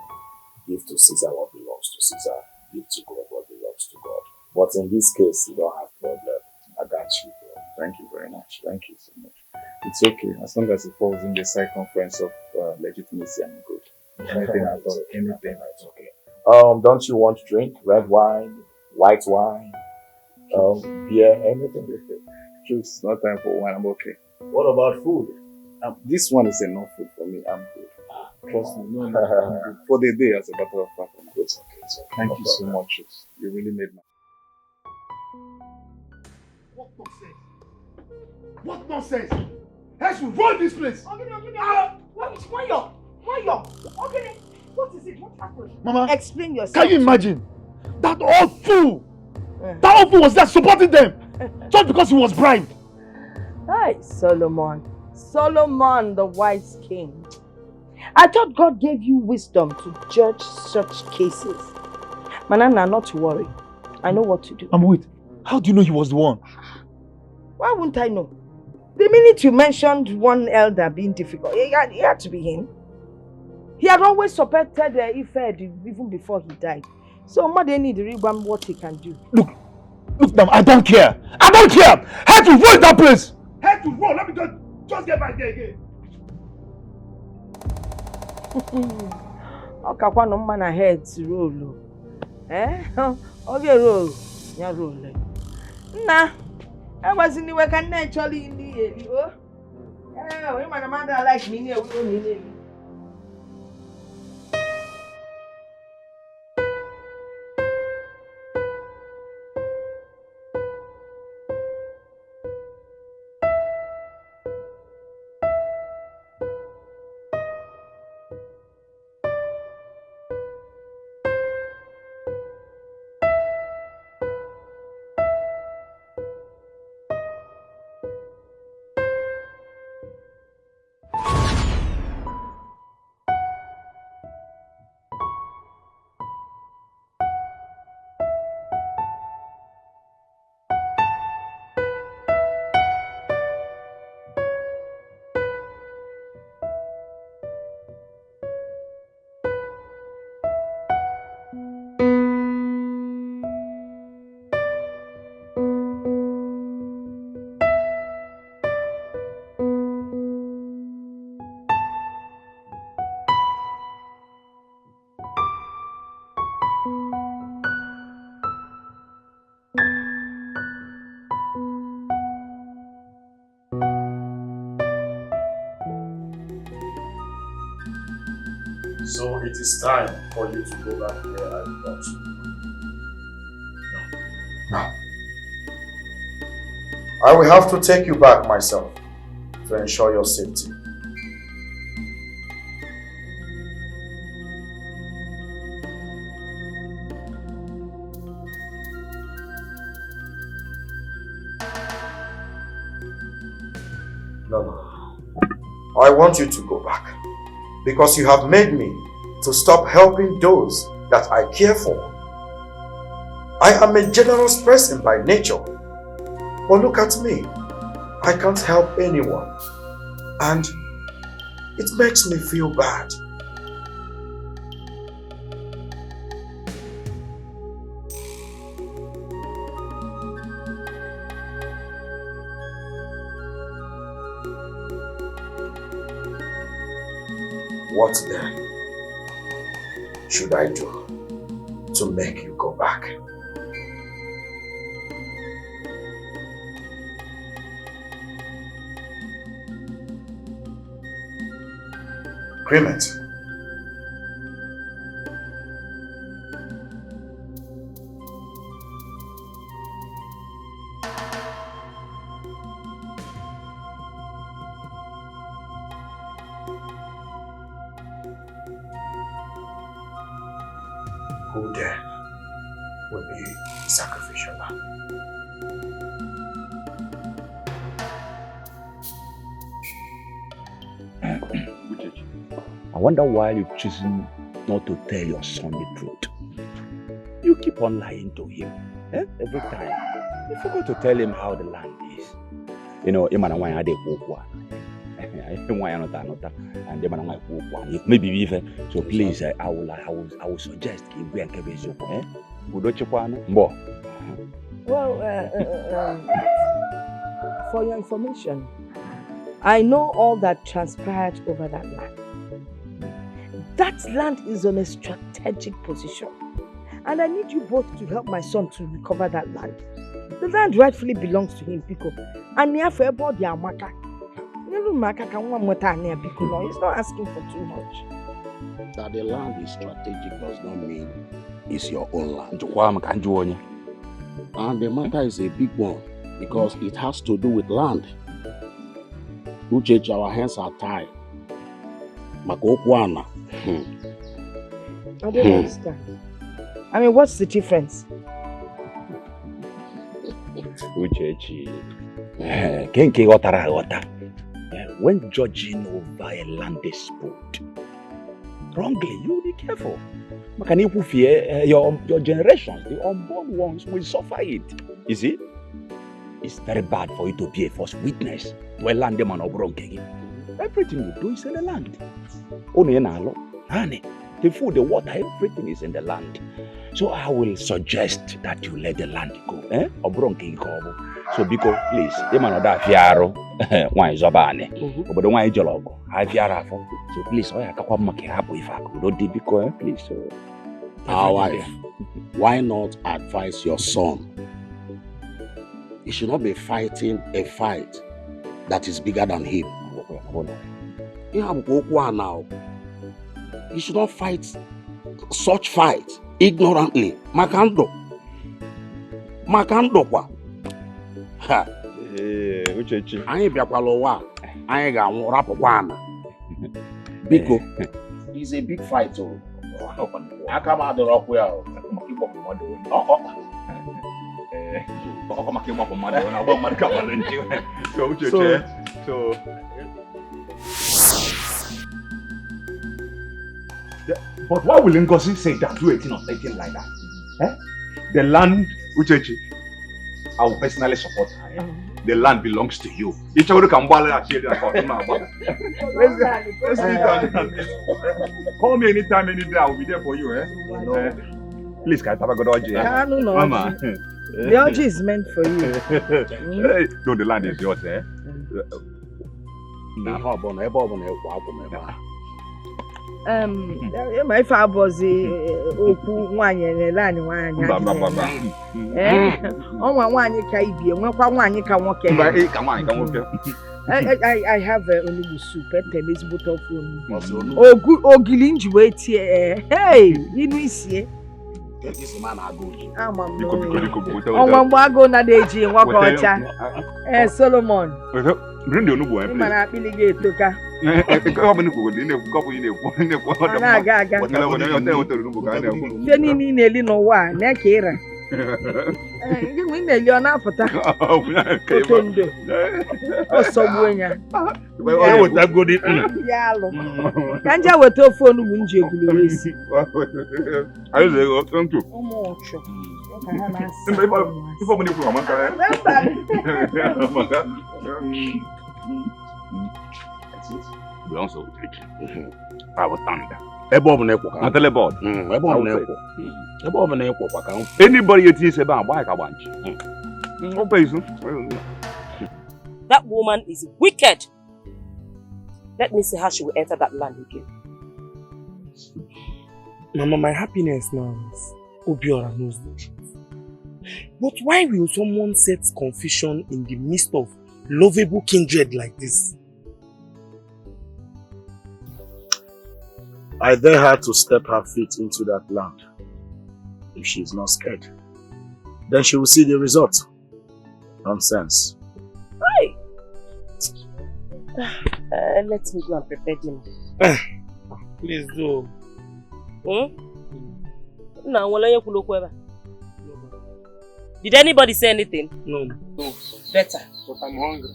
Give to Caesar what belongs to Caesar. Give to God what belongs to God. But in this case, you don't have problem. I got you, bro. Thank you very much. Thank you so much. It's okay. As long as it falls in the circumference of legitimacy, I'm good. Anything at all. Anything. That's okay. Don't you want to drink? Red wine? White wine? Beer? Anything? It's not time for wine. I'm okay. What about food? This one is enough food for me. I'm good. Trust me. No, I'm good. For the day, as a matter of fact, I'm good. It's okay. Thank you so much. You really made my... What nonsense? What nonsense? I should run this place. Why Okay, what is it? What happened? Mama, explain yourself. Can you imagine? That old fool! That old fool was there supporting them! Just because he was bribed! Hi, Solomon. Solomon, the wise king. I thought God gave you wisdom to judge such cases. Manana, not to worry. I know what to do. Wait, how do you know he was the one? Why wouldn't I know? The minute you mentioned one elder being difficult, it had to be him. He had always supported Ife even before he died. So Mother need to read what he can do. Look, now, I don't care. I don't care! Head to run that place! Head to run! Let me just get back there again. Okay, no man ahead to roll. Okay, roll. Yeah, roll. Nah, I was in the work and naturally in the area. Oh, my mother like me, we don't need it. So it is time for you to go back there and watch. No. I will have to take you back myself to ensure your safety. No. I want you to go back because you have made me to stop helping those that I care for. I am a generous person by nature, but look at me. I can't help anyone, and it makes me feel bad. What then should I do to make you go back? Agreement. Who then will be the sacrificial lamb? I wonder why you've chosen not to tell your son the truth. You keep on lying to him every time. You forgot to tell him how the land is. You know, maybe even so. Please, I will suggest Well, for your information, I know all that transpired over that land. That land is on a strategic position, and I need you both to help my son to recover that land. The land rightfully belongs to him, Pico. And near for about the Amaka. He's not asking for too much. That the land is strategic does not mean it's your own land. And the matter is a big one because it has to do with land. Uchechi, our hands are tied. Makokwana. I don't understand. I mean, what's the difference? Uchechi, when judging over a land dispute wrongly, you be careful. Your generations, the unborn ones, will suffer it. You see, it's very bad for you to be a false witness to a land man or bronke. Everything you do is in the land. Only in our honey, the food, the water, everything is in the land. So I will suggest that you let the land go. So because please, the man that fiaro, why is obane? But the one jologo, I fiara for. So please, I can't make happy if I could do because please. Our wife, why not advise your son? He should not be fighting a fight that is bigger than him. Now. He should not fight such fight ignorantly. Makando kwa. Ha. Uchechi. Anyị bịakwala ụwa. Anyị ga-anwụ rapụkwana. Biko. It's a big fight. Aka m adọrọ ọkụ ya. But why will Ngozi say that, do anything like that? The land, Uchechi, I will personally support her. The land belongs to you. Let's sit down. Call me anytime, any day. I will be there for you. Please, can I have a good orgy? No. Mama. The orgy is meant for you. No, the land is yours, My father was Oku one and Lani one. One you can be, one you can walk in. I have only soup at this bottle phone. Oh, good, oh, Gilinji, wait here. Hey, you know, see. I'm on one go na deji and walk on. Solomon. Bring the new boy. Man, I feel it to ka. Ni neli no wa na kera. Ngi neli ona fota. Otondo. Osogbuenya. I want to go there. Yalo. Kanja weto phone mu nje egulu resi. I say thank you. Omo ocho. If I'm going to go, we also take our thunder. Anybody you think about why I want That woman is wicked. Let me see how she will enter that land again. Mama, my happiness now is Obiora knows the truth. But why will someone set confusion in the midst of lovable kindred like this? I dare her to step her feet into that land. If she is not scared, then she will see the result. Nonsense. Right. Let me go and prepare dinner. Please do. Did anybody say anything? No. Better. But I'm hungry.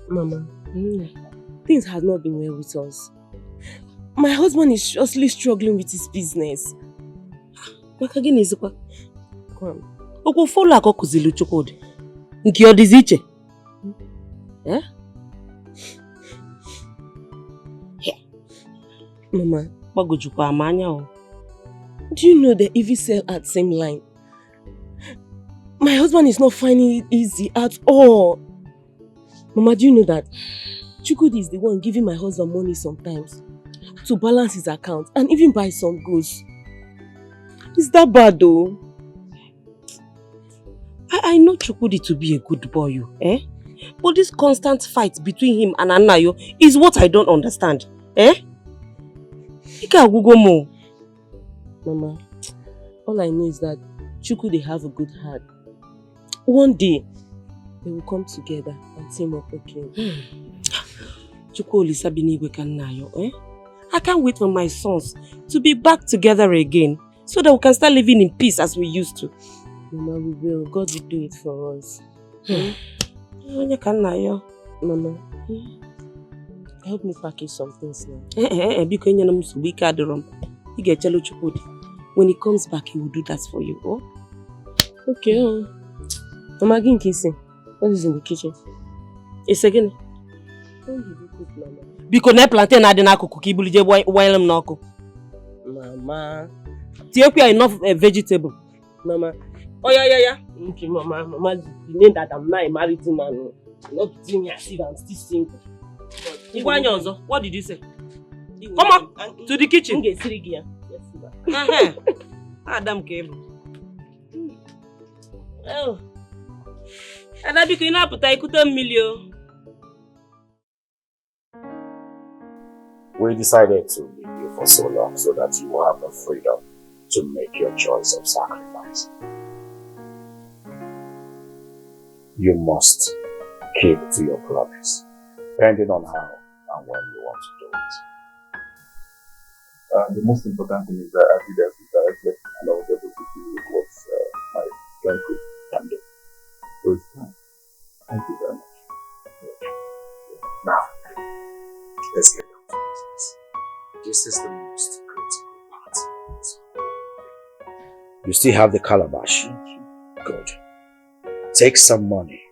Mama, things have not been well with us. My husband is justly struggling with his business. Come on. Oko follow ako kuzilu chokode. Nki odiziche. Eh? Mama, do you know they even sell at the same line? My husband is not finding it easy at all. Mama, do you know that Chukudi is the one giving my husband money sometimes to balance his account and even buy some goods? Is that bad though? I know Chukudi to be a good boy, but this constant fight between him and Anayo is what I don't understand. Mama, all I know is that Chuku, they have a good heart. One day, they will come together and team up again. Chuku Olisabini Nayo, I can't wait for my sons to be back together again so that we can start living in peace as we used to. Mama, we will. God will do it for us. Mama, help me package some things now. When he comes back, he will do that for you. Oh? Okay. Mama, give kissing. What is in the kitchen? It's again. When did you cook, Mama? Because I plantain na dena cookie bulije while I'm not cook. Mama, Ethiopia enough vegetable. Mama. Oh yeah. Okay, Mama, the name that I'm not a married man. Not doing me as if I'm still single. What did you say? Come on to the kitchen. Adam came. Oh, and I became up with a million. We decided to leave you for so long so that you will have the freedom to make your choice of sacrifice. You must keep to your promise, depending on how and when you want to do it. The most important thing is that I did everything directly and I was able to do what my friend can do. So it's fine. Thank you very much. Now, let's get down to business. This is the most critical part of this whole thing. You still have the calabash? Good. Take some money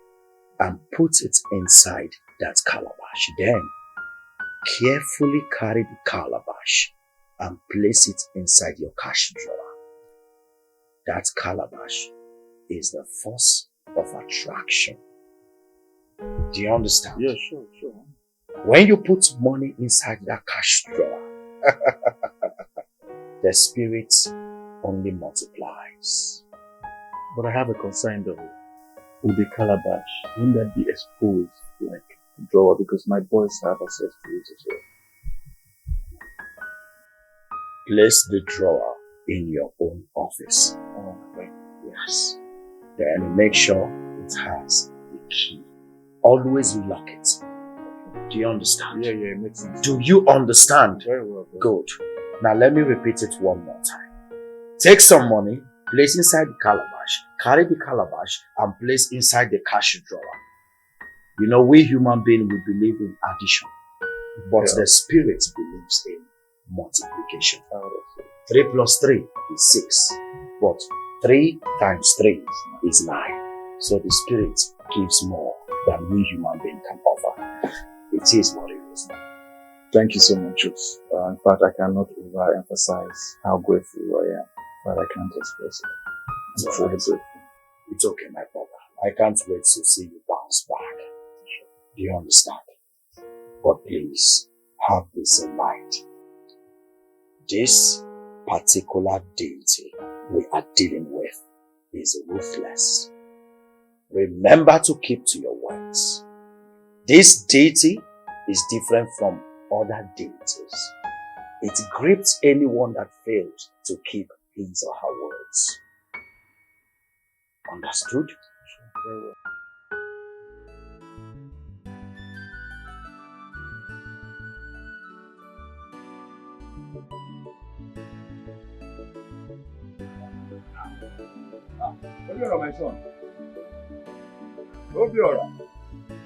and put it inside that calabash. Then, carefully carry the calabash and place it inside your cash drawer. That calabash is the force of attraction. Do you understand? Yeah, sure. When you put money inside that cash drawer, the spirit only multiplies. But I have a concern though. With the calabash, wouldn't that be exposed like a drawer? Because my boys have access to it as well. Place the drawer in your own office. Oh, okay. Yes. Then make sure it has the key. Always lock it. Do you understand? Yeah, it makes sense. Do you understand? Very well. Good. Now let me repeat it one more time. Take some money, place inside the calabash, carry the calabash and place inside the cash drawer. You know, we human beings, we believe in addition, but the spirit believes in multiplication. 3 plus 3 is 6, but 3 times 3 is 9. So the spirit gives more than we human beings can offer. It is what it is. Thank you so much. In fact, I cannot overemphasize how grateful I am, but I can't express it. I'm truly grateful. It's okay, my brother. I can't wait to see you bounce back. Do you understand? But please, have this in mind. This particular deity we are dealing with is ruthless. Remember to keep to your words. This deity is different from other deities. It grips anyone that fails to keep his or her words. Understood? Very well. Obiora, my son. Obiora.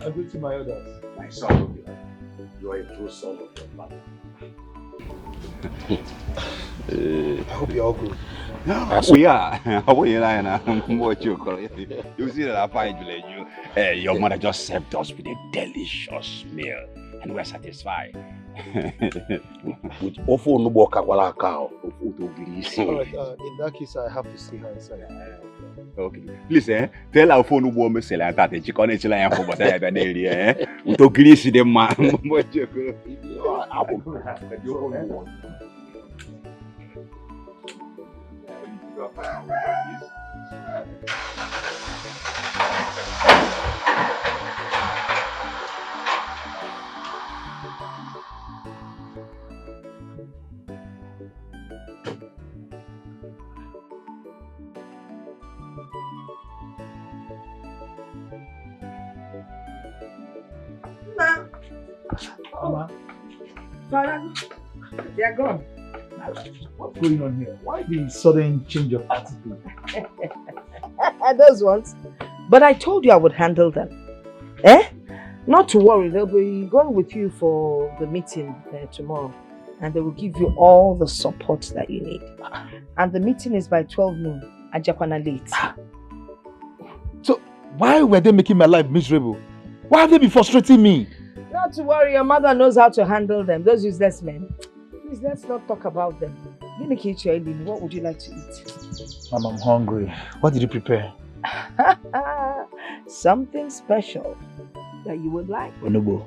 I go to my elders. My son, Obiora. You are a true son of your father. I hope you're all good. We are. How are you, Lana? You see that I find you. Your mother just served us with a delicious meal, and we're satisfied. With awful no kakwala cow. In that case, I have to see her inside. Okay. Please, tell our phone who me sell and that chicken is like for what I have an area. We to grease the man. Mama. Father, they are gone. What's going on here? Why the sudden change of attitude? Those ones. But I told you I would handle them. Not to worry, they'll be going with you for the meeting tomorrow. And they will give you all the support that you need. And the meeting is by 12 noon at Japana late. So, why were they making my life miserable? Why have they been frustrating me? Not to worry, your mother knows how to handle them. Those useless men. Please, let's not talk about them. What would you like to eat? Mom, I'm hungry. What did you prepare? Something special that you would like. Onubo.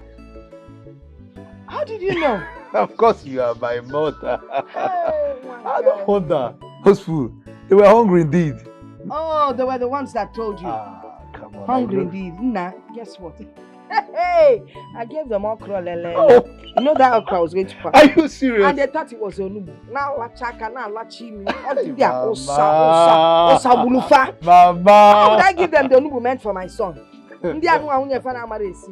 How did you know? Of course you are my mother. I don't wonder. Those food, they were hungry indeed. Oh, they were the ones that told you. Come on. Hungry indeed. Nah, guess what? Hey, I gave them okra lele. Oh. You know that okra was going to pass. Are you serious? And they thought it was onubu. Now la chaka, now la chimi. Osa bulufa. Mama. How would I give them the onubu meant for my son? Ndị anu ahunye fana amare esi.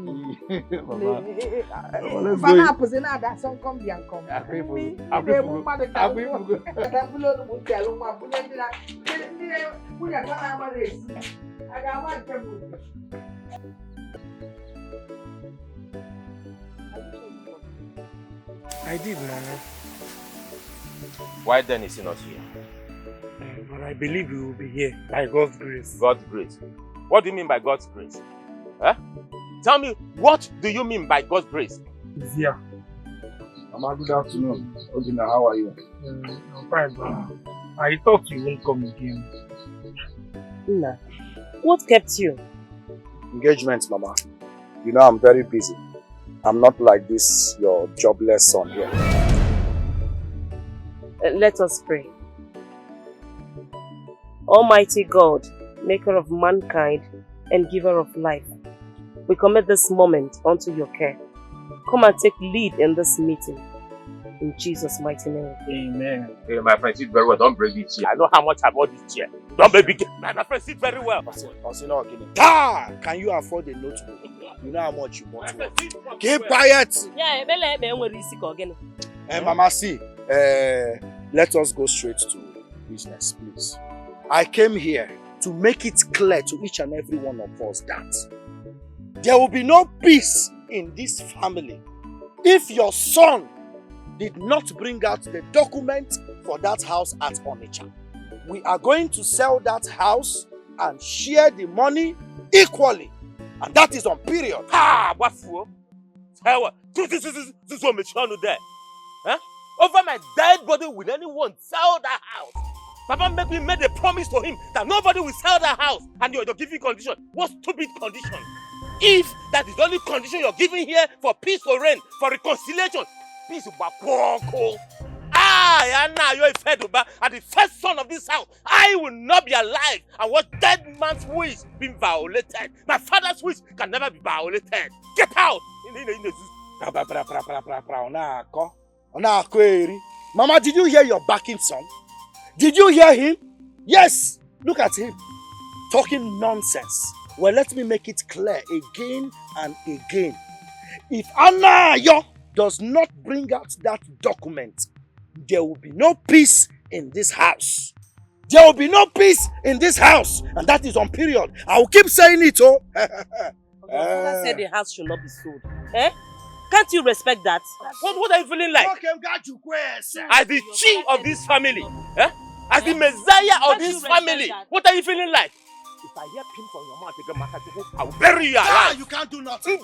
Fana apose na da son come bi ankom. Akwefu. Akwefu. Dambulo no mutelo mu abunye ndina. Ndine bunya fana amare esi. Aga wa nkemu. I did, Mama. Why then is he not here? But I believe he will be here by God's grace. God's grace? What do you mean by God's grace? Huh? Tell me, what do you mean by God's grace? He's here. Mama, good afternoon. Odina, how are you? I'm fine, bro. I thought you wouldn't come again. Nah. What kept you? Engagement, Mama. You know I'm very busy. I'm not like this, your jobless son here. Let us pray. Almighty God, maker of mankind and giver of life, we commit this moment unto your care. Come and take lead in this meeting. In Jesus' mighty name. Amen. Hey, my friend, sit very well. Don't break this chair. I know how much I bought this chair. Don't break it. My friend, sit very well. Can you afford a notebook? You know how much you bought. Keep quiet. Yeah, Mama, see, let us go straight to business, please. I came here to make it clear to each and every one of us that there will be no peace in this family if your son did not bring out the document for that house at Onitsha. We are going to sell that house and share the money equally. And that is on period. Ah, what fool? This one may show there. Huh? Over my dead body, will anyone sell that house? Papa made a promise to him that nobody will sell that house. And you're giving condition. What stupid condition? If that is the only condition you're giving here for peace to reign, for reconciliation, peace will be you're a Feduba, and the first son of this house, I will not be alive and watch dead man's wish being violated. My father's wish can never be violated. Get out! Mama, did you hear your backing son? Did you hear him? Yes! Look at him. Talking nonsense. Well, let me make it clear again and again. If Anayo does not bring out that document, there will be no peace in this house. There will be no peace in this house. And that is on period. I will keep saying it, oh. Father said the house should not be sold. Eh? Can't you respect that? What are you feeling like? As the chief of this family, eh? As the messiah of this family, what are you feeling like? If I hear pin from your mouth, I will bury you alive. You can't do nothing.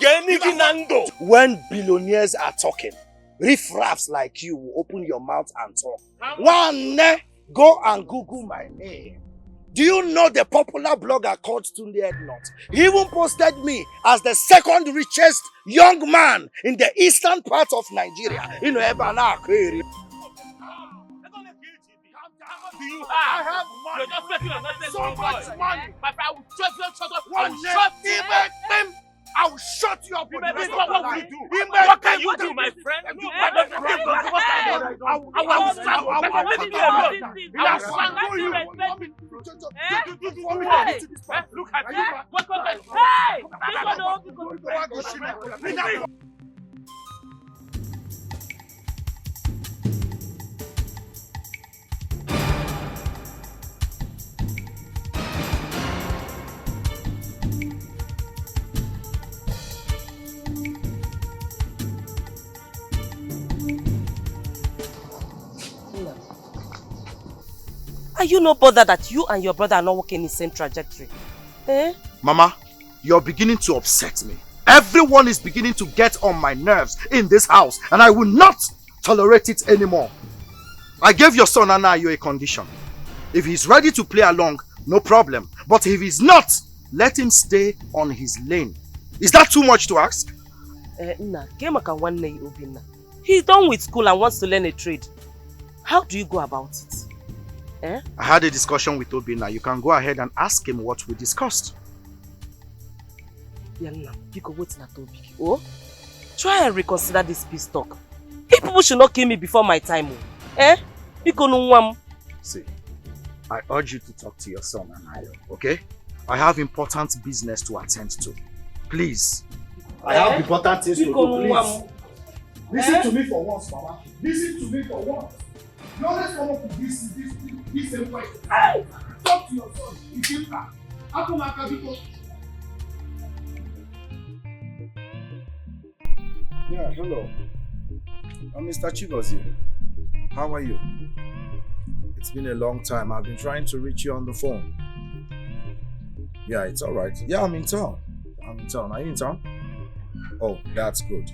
When billionaires are talking, riffraffs like you will open your mouth and talk. One, go and Google my name. Do you know the popular blogger called Tunde Ednut? He even posted me as the second richest young man in the eastern part of Nigeria. You know, Ebere. I have money. You're just making a nonsense. So much money. My friend, I will shut you. I will shut you up. What will you do? What can you do, my friend? Look at you. Are you not bothered that you and your brother are not walking in the same trajectory? Eh? Mama, you're beginning to upset me. Everyone is beginning to get on my nerves in this house, and I will not tolerate it anymore. I gave your son Anayo a condition. If he's ready to play along, no problem. But if he's not, let him stay on his lane. Is that too much to ask? He's done with school and wants to learn a trade. How do you go about it? Eh? I had a discussion with Obina. You can go ahead and ask him what we discussed. Oh, try and reconsider this peace talk. People should not kill me before my time. Eh? See, I urge you to talk to your son Anayo, okay? I have important business to attend to. Please. I have important things to do, please. Listen to me for once, Mama. Listen to me for once. You always come up with this same question. Hey! Talk to your son. It's impact. Yeah, hello. I'm Mr. Chigozie. How are you? It's been a long time. I've been trying to reach you on the phone. Yeah, it's alright. Yeah, I'm in town. Are you in town? Oh, that's good.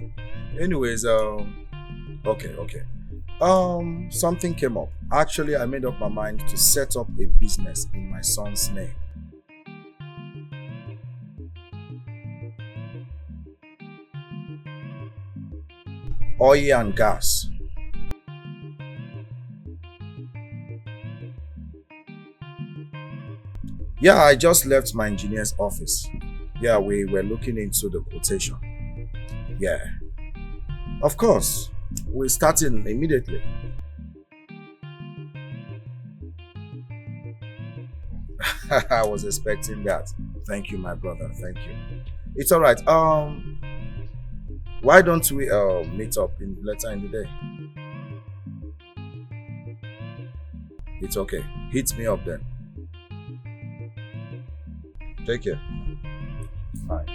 Anyways, okay. Something came up. Actually, I made up my mind to set up a business in my son's name. oil and gas. Yeah, I just left my engineer's office. Yeah, we were looking into the quotation. Yeah. Of course, we're starting immediately. I was expecting that. Thank you, my brother. Thank you. It's all right. Why don't we meet up later in the day? It's okay. Hit me up then. Take care. Bye.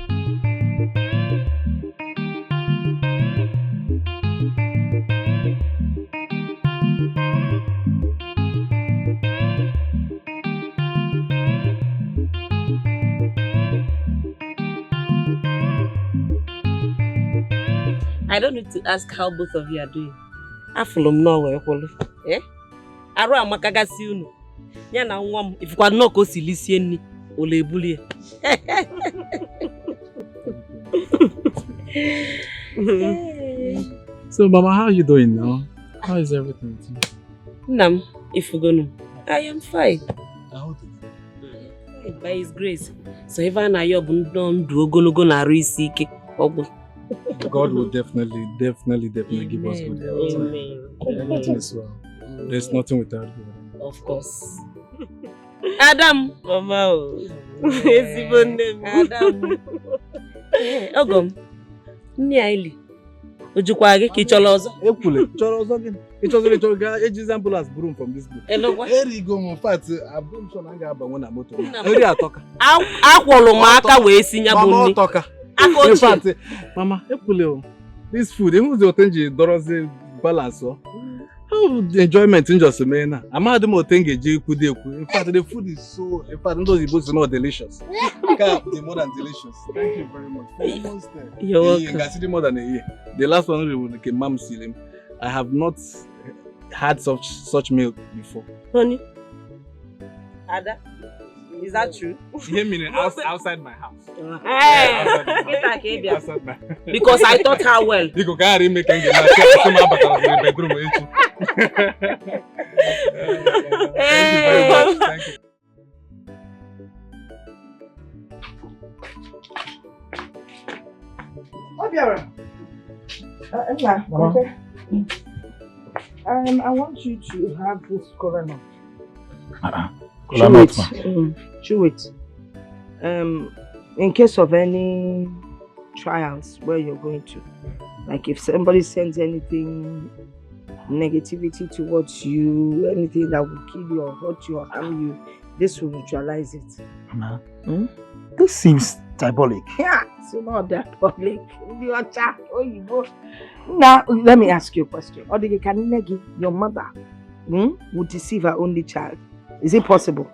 I don't need to ask how both of you are doing. Afulum no we kwolu. Eh? Aru amaka gasi unu. Ya na nwa m ifukwa no ko silisie nni ole ebulie. So Mama, how are you doing now? How is everything? Nam, ifugonu. I am fine. How do you? By His grace. So if I na yo bu ndo ogologo na aru isi ike ogbo. God will definitely give us good health. Amen. Everything is well. There's nothing without God. Of course. Adam, Mama. Adam. Ogom. Nni aili. Ojukwa gị ka ị chọrọ ọzọ? Ekwule, chọrọ ọzọ gị. Ị chọziri chọrọ ga example as broom from this book. Eri go in fact, abroom so na ga-abanwe na moto. Eri atọka. Akwọlụ m aka wee si nya bụ nni. Mama atọka. In fact, Mama, ekwule, this food, even the otenji dorozi balance. How the enjoyment in just me na. Amadu mo otenji ji kude ekwu. In fact, the food is so, in fact, those Igbos are not delicious. The more than delicious. Thank you very much. You're welcome. You can see more than a year. The last one we came Mam Silim. I have not had such meal before. Honey, Ada, is that true? You mean outside my house? Hey, outside my house. Because I taught her well. You go carry me can get bedroom. Thank you very much. Thank you. Ebere. Okay. I want you to have this corona. Chew it. In case of any trials where you're going to, like if somebody sends anything negativity towards you, anything that will kill you or hurt you or harm you, this will neutralize it. Mama, this seems diabolic. Yeah, it's not diabolic. Now, let me ask you a question. Your mother would deceive her only child. Is it possible?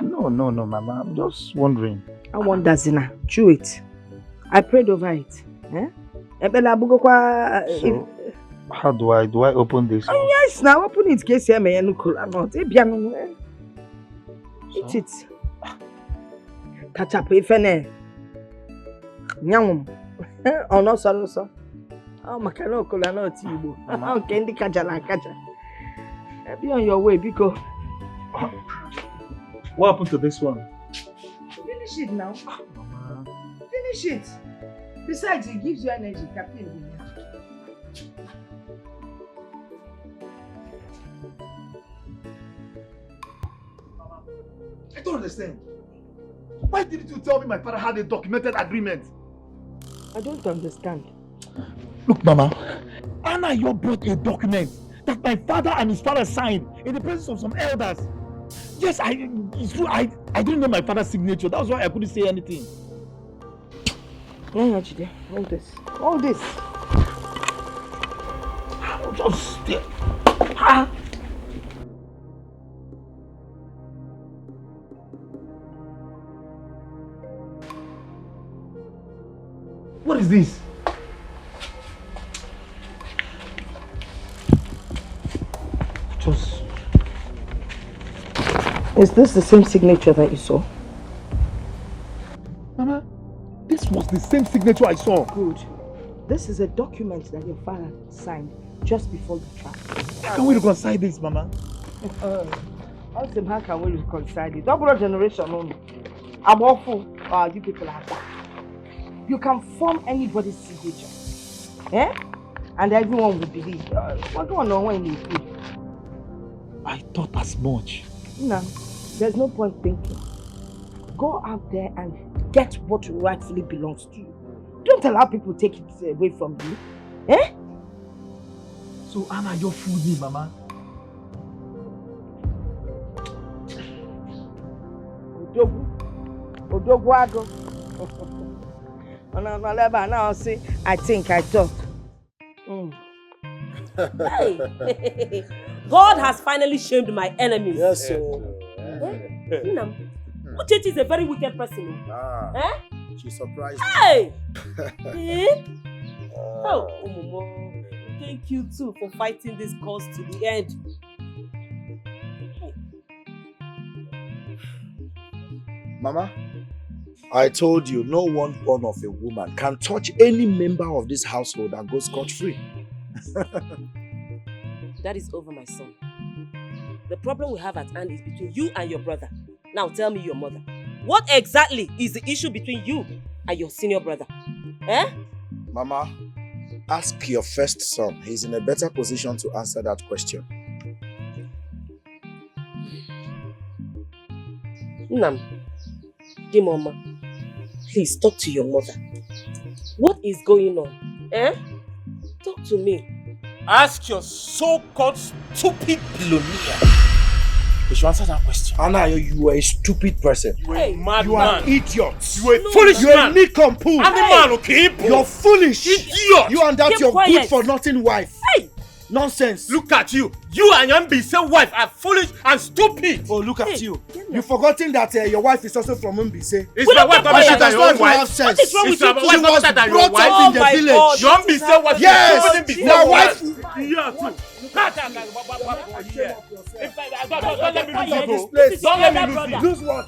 No, Mama. I'm just wondering. I wonder, Zina. Chew it. I prayed over it. So, how do I open this? Oh, yes, now open it. Case here, may not. Eat it. Catch up if any. Nyam. Oh no, sorry. Oh, makano kola no tibo. Oh, kendi kaja. Be on your way, because. What happened to this one? Finish it now. Mama. Finish it. Besides, it gives you energy. Caffeine. I don't understand. Why didn't you tell me my father had a documented agreement? I don't understand. Look, Mama, Anna, you brought a document that my father and his father signed in the presence of some elders. Yes, it's true. I didn't know my father's signature. That was why I couldn't say anything. Yeah, Jide, hold this. Hold this. Just stay. What is this? Is this the same signature that you saw? Mama, this was the same signature I saw. Good. This is a document that your father signed just before you traveled. How can we reconcile this, Mama? How can we reconcile it? Double generation only. I'm awful. You people are bad. You can form anybody's signature. Eh? And everyone will believe. What's going on when you feel? I thought as much. No, there's no point thinking. Go out there and get what rightfully belongs to you. Don't allow people to take it away from you. Eh? So Anna, you're fooled me, Mama. Odogwago. Now say, I think, I thought. Hey. God has finally shamed my enemies. Yes, sir. Uchechi is a very wicked person. Eh? She surprised me. Hey! Oh, thank you too for fighting this cause to the end. Mama, I told you no one born of a woman can touch any member of this household and go scot-free. That is over, my son. The problem we have at hand is between you and your brother. Now tell me your mother. What exactly is the issue between you and your senior brother? Eh? Mama, ask your first son. He's in a better position to answer that question. Nam, Mama, please talk to your mother. What is going on? Eh? Talk to me. Ask your so-called stupid billionaire. You should answer that question. Anna, you are a stupid person. You are a mad You man. are an idiot. You are a foolish You are man. a nincompoop. I'm the man, okay? You're foolish. Idiot. You and that Keep your quiet. good for nothing wife. Hey. Nonsense. Look at you. You and your Mbise wife are foolish and stupid. Oh, look at you. You've forgotten that your wife is also from Mbise. Is my wife better than your own wife? What is wrong with you? Is my wife better than your wife? in the village. Your Mbise wife Yes. is Mbise My wife. Yeah, too. Don't let me lose This Don't let me lose you. Lose what?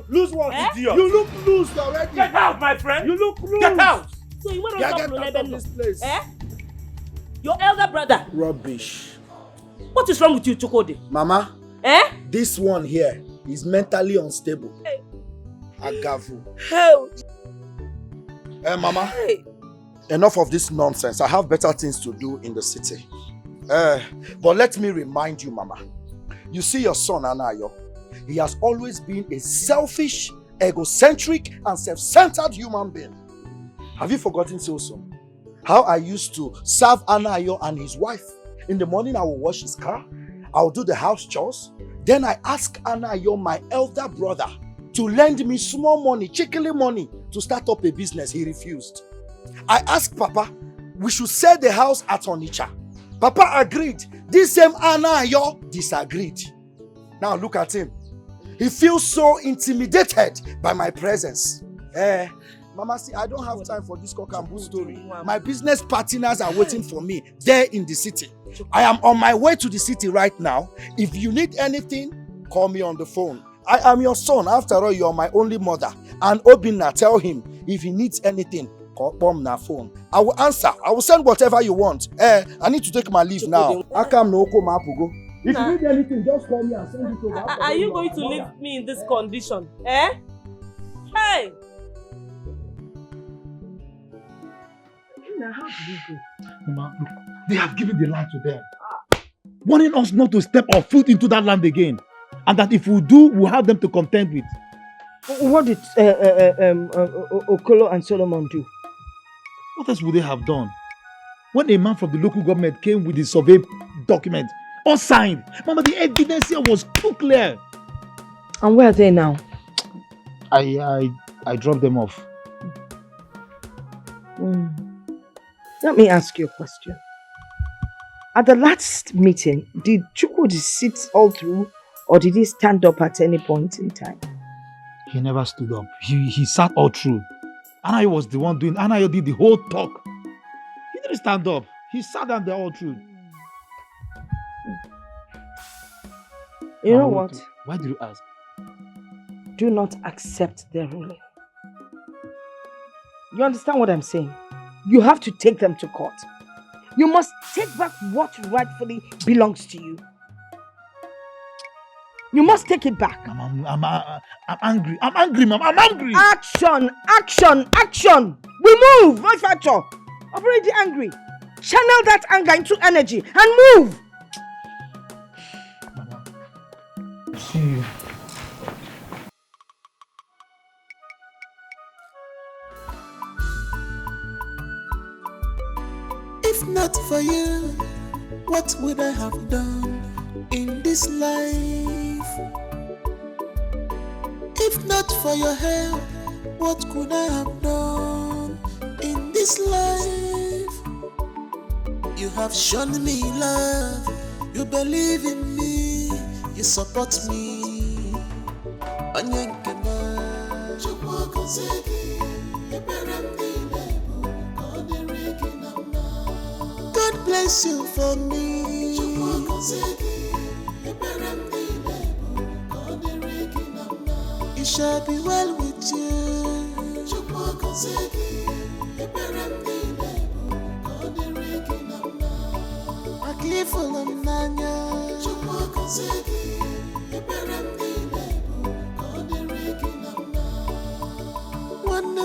Lose what, idiot? You look loose already. Get out, my friend. You look loose. Get out. So you want to Get stop out of this place. Eh? Your elder brother. Rubbish. What is wrong with you, Chukode? Mama. Eh? This one here is mentally unstable. Hey. Agavu. Hell. Mama. Hey. Enough of this nonsense. I have better things to do in the city. But let me remind you, Mama. You see your son, Anayo. He has always been a selfish, egocentric, and self-centered human being. Have you forgotten so soon? How I used to serve Anayo and his wife. In the morning, I will wash his car. I will do the house chores. Then I ask Anayo, my elder brother, to lend me small money, chickily money, to start up a business. He refused. I asked Papa, we should sell the house at Onitsha. Papa agreed. This same Anayo disagreed. Now look at him. He feels so intimidated by my presence. Mama, see, I don't have time for this cock and bull story. My business partners are waiting for me there in the city. I am on my way to the city right now. If you need anything, call me on the phone. I am your son. After all, you are my only mother. And Obinna, tell him if he needs anything, call me on phone. I will answer. I will send whatever you want. I need to take my leave now. Akam no koma pugo. If you need anything, just call me and send it over. Are you going to leave me in this condition? Eh? Hey! How do you go? Mama, look, they have given the land to them, warning us not to step our foot into that land again, and that if we do, we'll have them to contend with. What did Okaro and Solomon do? What else would they have done? When a man from the local government came with the survey document, unsigned, Mama, the evidence here was too clear. And where are they now? I dropped them off. Let me ask you a question. At the last meeting, did Chukwudi sit all through, or did he stand up at any point in time? He never stood up. He sat all through. Anayo was the one doing. Anayo did the whole talk. He didn't stand up. He sat down there all through. You know what? Why did you ask? Do not accept their ruling. You understand what I'm saying? you have to take them to court. You must take back what rightfully belongs to you. You must take it back. I'm angry. I'm angry, Mom. I'm angry. Action, action, action. We move, my factor. I'm already angry. Channel that anger into energy and move. See you. If not for you, what would I have done in this life? If not for your help, what could I have done in this life? You have shown me love, you believe in me, you support me. God bless you for me. It shall be well with you. One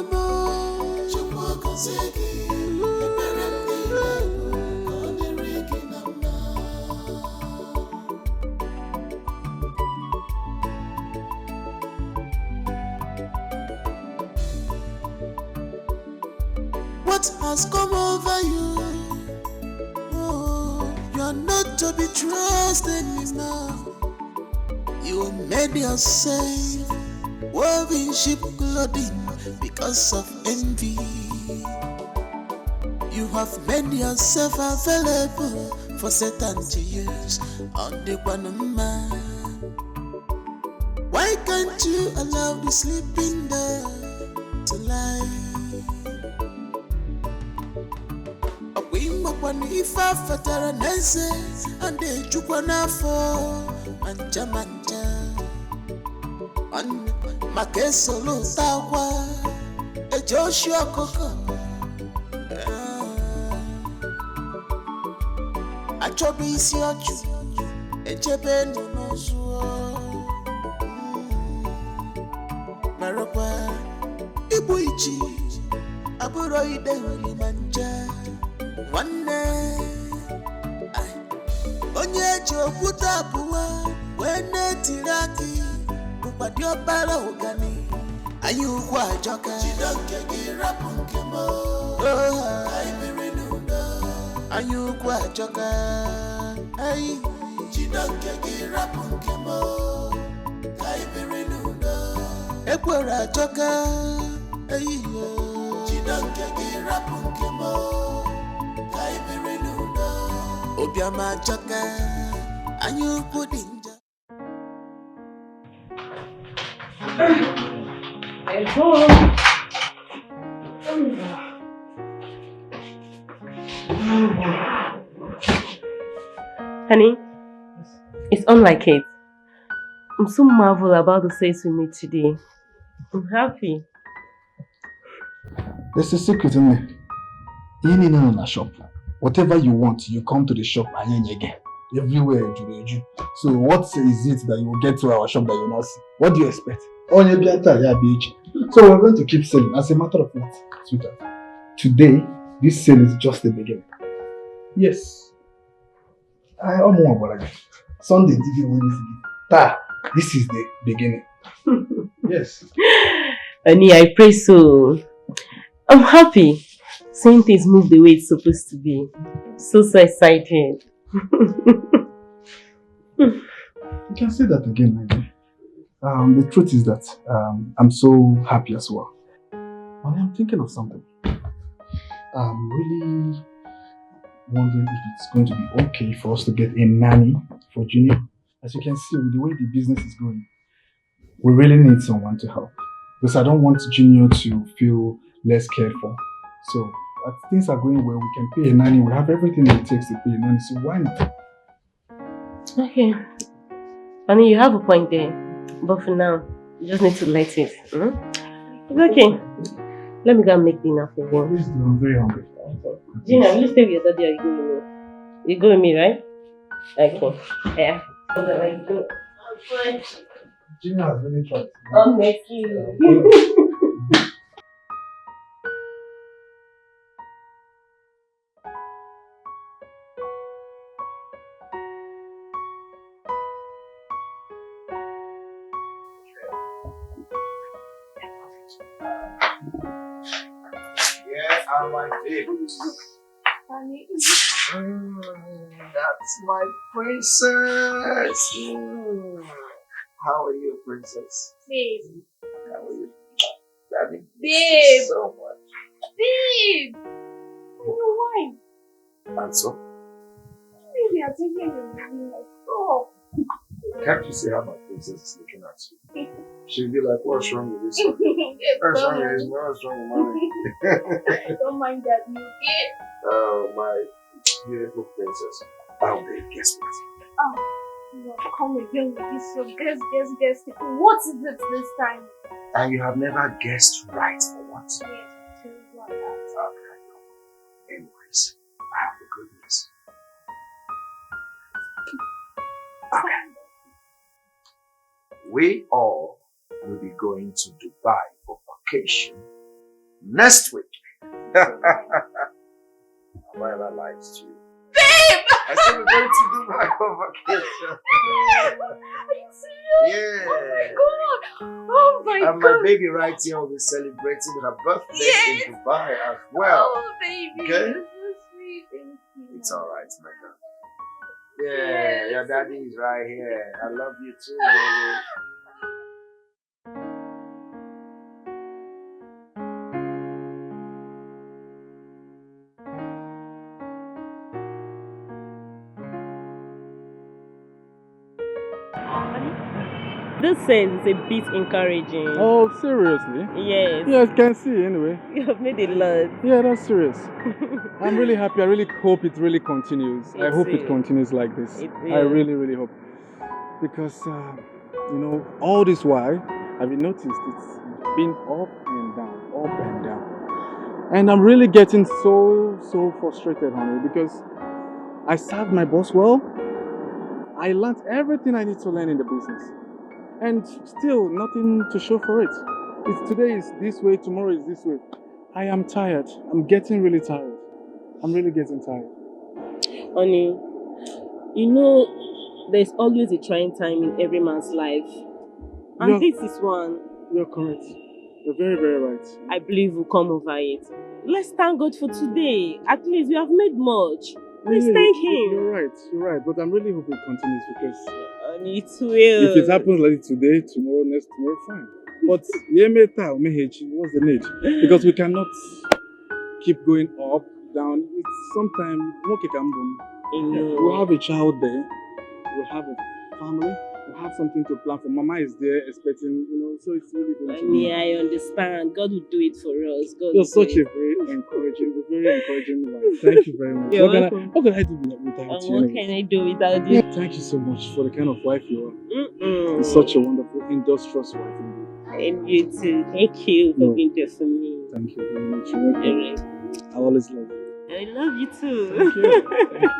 what has come over you? Oh, you are not to be trusted anymore. You made yourself wearing sheep clothing because of envy. You have made yourself available for Satan to use on the one man. Why can't you allow the sleeping dog to lie? When if I fatara nese and they chukwana for manja manja on makeso lo tawa e Joshua koko a chobi isi ochu e chebe no zuo marokwa ibu ichi aburo ide huli manja One onye ji okwute abụọ wee na-etiri akị bụkwadị ọbara ụgani anyị ukwu ajọka jide nke gị rapụ nke m anyị biri n'udo anyị ukwu ajọka anyị jide nke gị rapụ nke m anyị biri n'udo ekwere ajọka anyị jide nke gị rapụ nke m Obiama Jaka, and you put in Honey, it's unlike it. I'm so marveled about the sales we made today. I'm happy. There's a secret in there. You need to know shop. Whatever you want, you come to the shop and you get everywhere. So what is it that you will get to our shop that you will not see? What do you expect? So we're going to keep selling. As a matter of fact, sweetheart, today this sale is just the beginning. Yes. I am more Sunday, this is the beginning. Yes. Ani, I pray so. I'm happy. Seeing things move the way it's supposed to be. So excited. You can say that again, my dear. The truth is that I'm so happy as well. But I'm thinking of something. I'm really wondering if it's going to be okay for us to get a nanny for Junior. As you can see, with the way the business is going, we really need someone to help. Because I don't want Junior to feel less cared for. So, as things are going well, we can pay a nanny. We have everything it takes to pay a nanny. So why not? Okay. I mean, you have a point there. But for now, you just need to let it. It's okay. Let me go and make dinner for you. Please do, I'm very hungry. Gina, will you stay with your daddy or you go with me? You go with me, right? Okay. Yeah. I go. Gina has really tried. Oh, thank you. Yeah, I like babies. Honey. That's my princess. How are you, princess? Babe. How are you? Daddy. Babe. So much. Babe. You know why? And so? Maybe I'm taking your money like, oh. Can't you see how my princess is looking at you? She'll be like, what's wrong with this one? What's wrong with this one? What's wrong with mommy? Don't mind that, you okay? Oh, my beautiful princess. Oh, babe, guess what? Oh, you are coming again with this your guess. What is it this time? And you have never guessed right for what? Yes, tell me what that. Okay. Anyways, I have the good news. Okay. We all will be going to Dubai for vacation next week. Have I ever lied to you? Babe! I said we're going to Dubai for vacation. Are you serious? Yeah. Oh my god. And my baby right here will be celebrating her birthday in Dubai as well. Oh baby. Okay? That's so sweet. Thank you. It's alright, my girl. Yeah, your daddy is right here. I love you too, baby. This sense is a bit encouraging. Oh, seriously? Yes. Yeah, I can see anyway. You have made a lot. Yeah, that's serious. I'm really happy. I really hope it really continues. I hope it will. continues like this. It I will. really, really hope. Because, you know, all this while, I've noticed it's been up and down, up and down. And I'm really getting so frustrated, honey, because I served my boss well. I learned everything I need to learn in the business. And still nothing to show for it. Today is this way, tomorrow is this way. I am tired. I'm getting really tired. I'm really getting tired. Honey, you know, there's always a trying time in every man's life. And this is one. You're correct. You're very, very right. I believe we'll come over it. Let's thank God for today. At least we have made much. Let's thank Him. You're right. But I'm really hoping it continues because Honey, it will. if it happens like today, tomorrow, next tomorrow, fine. But what's the need? Because we cannot keep going up, down. It's sometimes we'll have a child there, we'll have a family, we'll have something to plan for. Mama is there expecting, so it's really going to be. Yeah, I understand. God will do it for us. You're such a very encouraging wife. Thank you very much. You're welcome. What can I do without you? What can I do without you? Thank you so much for the kind of wife you are. You're Such a wonderful, industrious wife indeed. And you too. Thank you for being there for me. Thank you very much. You're welcome. I always love you. I love you too. Thank you.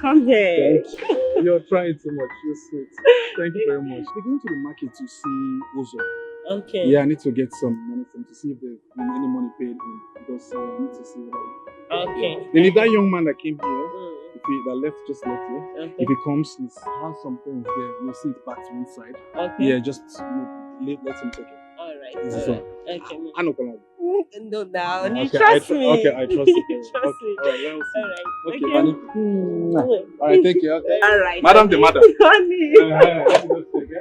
Come here. Thank you. You're trying too much. You're sweet. Thank you very much. We're going to the market to see Ozo. Okay. Yeah, I need to get some money from to see if there's any money paid in because I need to see what Okay. Then if that young man that came here, just left here, Okay. if he comes, he has some things there. You'll see it back to one side. Okay. Yeah, just let him take it. Alright. This is Alright. all. Okay. I know, come on. No, now you Okay, trust me. Okay, I trust you. You trust me. Alright, let us see. Alright. Okay, honey. Alright, thank you. Okay. Alright. Madam the mother. Honey. Let's go take it.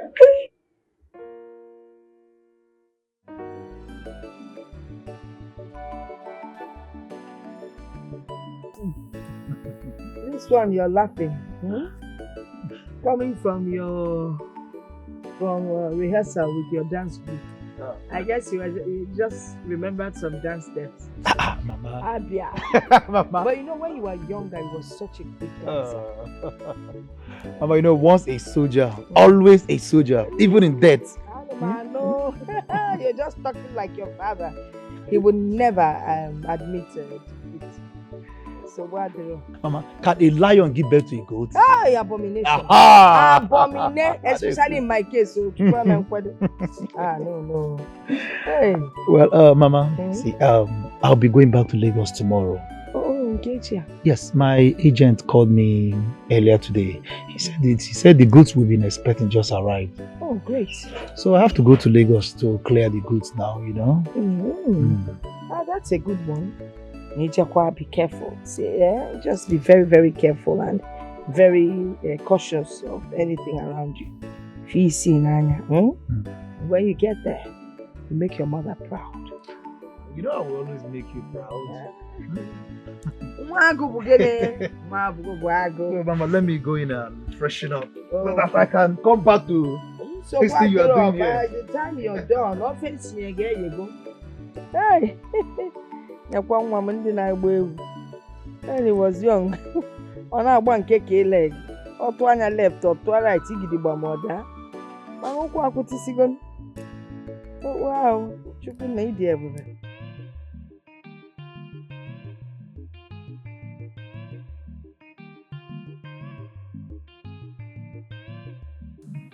This one you're laughing. Coming from rehearsal with your dance group. I guess you just remembered some dance steps. Mama. Abia. Mama. But when you were younger, you were such a good dancer. Mama, once a soldier, always a soldier, even in death. No, you're just talking like your father. he would never admit it. So what do you? Mama, can a lion give birth to a goat? Ah, abomination. Aha! Abomination, especially in my case. So, no. Hey. Well, Mama, see, I'll be going back to Lagos tomorrow. Oh, okay. Yes, my agent called me earlier today. He said the goods we've been expecting just arrived. Oh, great. So I have to go to Lagos to clear the goods now, you know. Ah, that's a good one. Be careful. See, just be very, very careful and very cautious of anything around you. When you get there, you make your mother proud. You know I will always make you proud. Oh, Mama, let me go in and freshen up so that I can come back to this thing you are doing here. By the time you're done, offense me again, you go. Hey, when he was young, on our one cake leg, or to on your left or to right, he did the mother. Oh, wow, you can make the everything.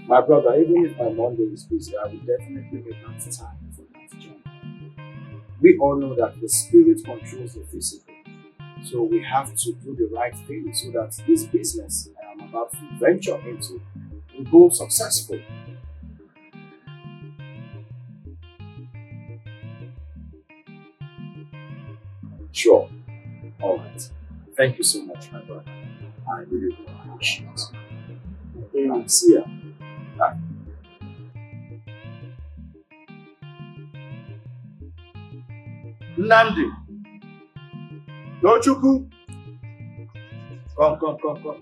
My brother, even if my Monday is busy, I will definitely make out time for that job. We all know that the spirit controls the physical. So we have to do the right thing so that this business I am about to venture into will go successful. Sure. All right. Thank you so much, my brother. I really do appreciate it. And see ya. Bye. Nandi. Nochuku. Come.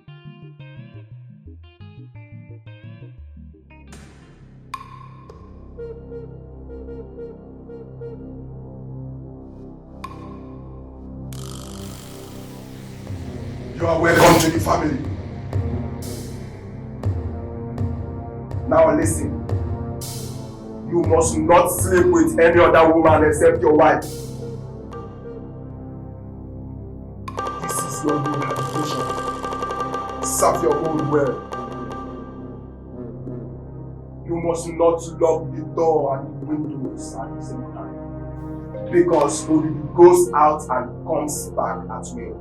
You are welcome to the family. Now listen. You must not sleep with any other woman except your wife. This is your new habitation. Serve your own well. You must not lock the door and the windows at the same time. Because Obibi goes out and comes back at will.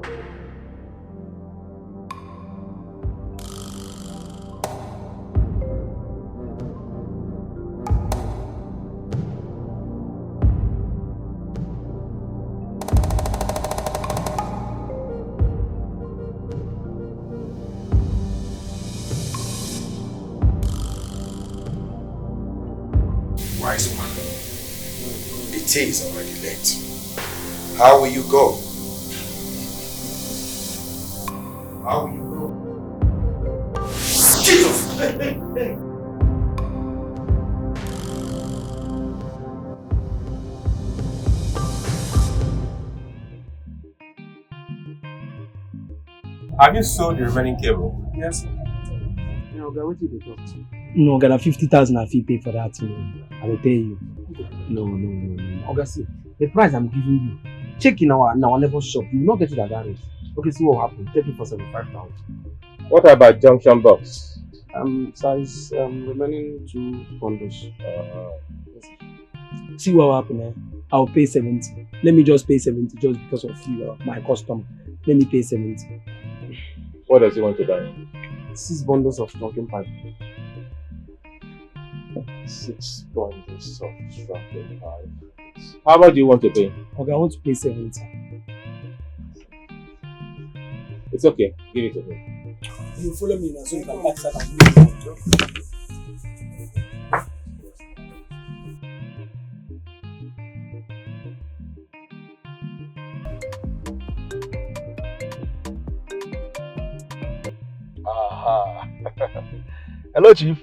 Wise one, the tea is already late. How will you go? How will you go? Jesus! Hey. Have you sold the remaining cable? Yes, sir. No, guy, what did they talk to? No, I got 50,000 I fee pay for that. I will pay you. No. Okay, see, the price I'm giving you, check in our level shop. You will not get it at that rate. Okay, see what happened. Take it for 75,000. What about junction box? Size remaining 2 bundles. Yes. See what happened, eh? I'll pay 70. Let me just pay 70 just because of you, my customer. Let me pay 70. What does he want to buy? 6 bundles of stocking pipe. 6 bundles of stocking pipe. How much do you want to pay? Okay, I want to pay 70. It's okay. Give it to me. You follow me now so you can backside and Aha. Hello, Chief.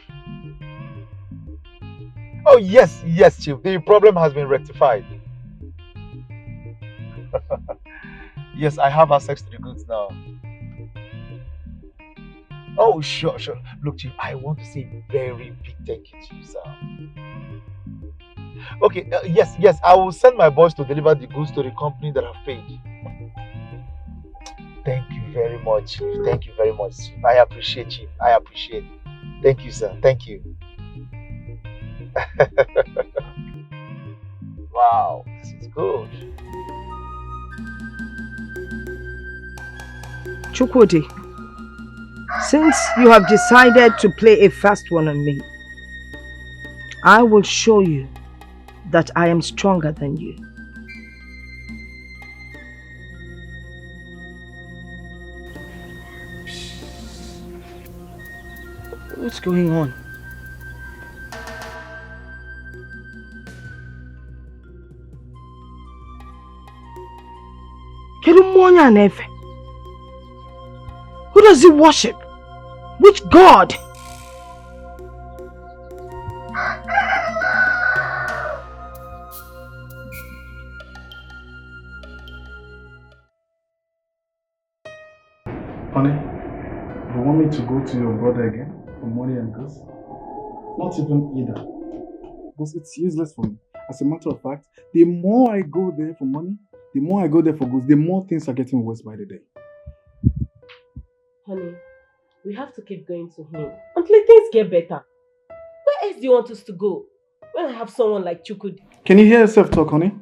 Oh, yes, Chief. The problem has been rectified. Yes, I have access to the goods now. Oh, sure. Look, Chief, I want to say very big thank you to you, sir. Okay, yes, I will send my boys to deliver the goods to the company that have paid. Thank you very much. Thank you very much. I appreciate you. I appreciate it. Thank you, sir. Thank you. Wow, this is good. Chukwudi, since you have decided to play a fast one on me, I will show you that I am stronger than you. What's going on? Who does he worship? Which god? Honey, you want me to go to your brother again for money and goods? Not even either. Because it's useless for me. As a matter of fact, the more I go there for money, the more I go there for goods, the more things are getting worse by the day. Honey, we have to keep going to him until things get better. Where else do you want us to go when I have someone like Chukwudi? Can you hear yourself talk, honey?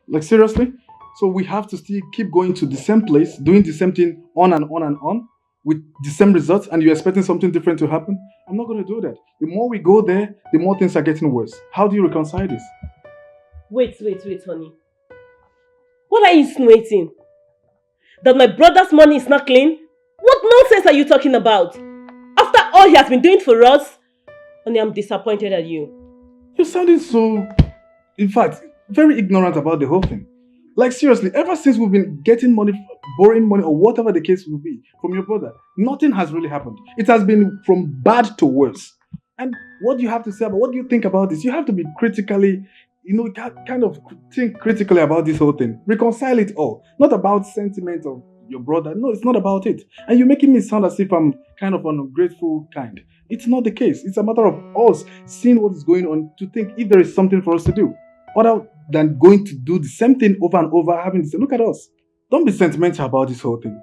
Like seriously? So we have to still keep going to the same place, doing the same thing on and on and on, with the same results, and you're expecting something different to happen? I'm not going to do that. The more we go there, the more things are getting worse. How do you reconcile this? Wait, honey. What are you insinuating? That my brother's money is not clean? What nonsense are you talking about? After all he has been doing for us? Honey, I'm disappointed at you. You're sounding so, in fact, very ignorant about the whole thing. Like seriously, ever since we've been getting money, borrowing money, or whatever the case will be from your brother, nothing has really happened. It has been from bad to worse. And what do you have to say about, what do you think about this? You have to be critically, kind of think critically about this whole thing. Reconcile it all. Not about sentiment of your brother. No, it's not about it. And you're making me sound as if I'm kind of an ungrateful kind. It's not the case. It's a matter of us seeing what is going on to think if there is something for us to do. Other than going to do the same thing over and over, having to say, look at us. Don't be sentimental about this whole thing.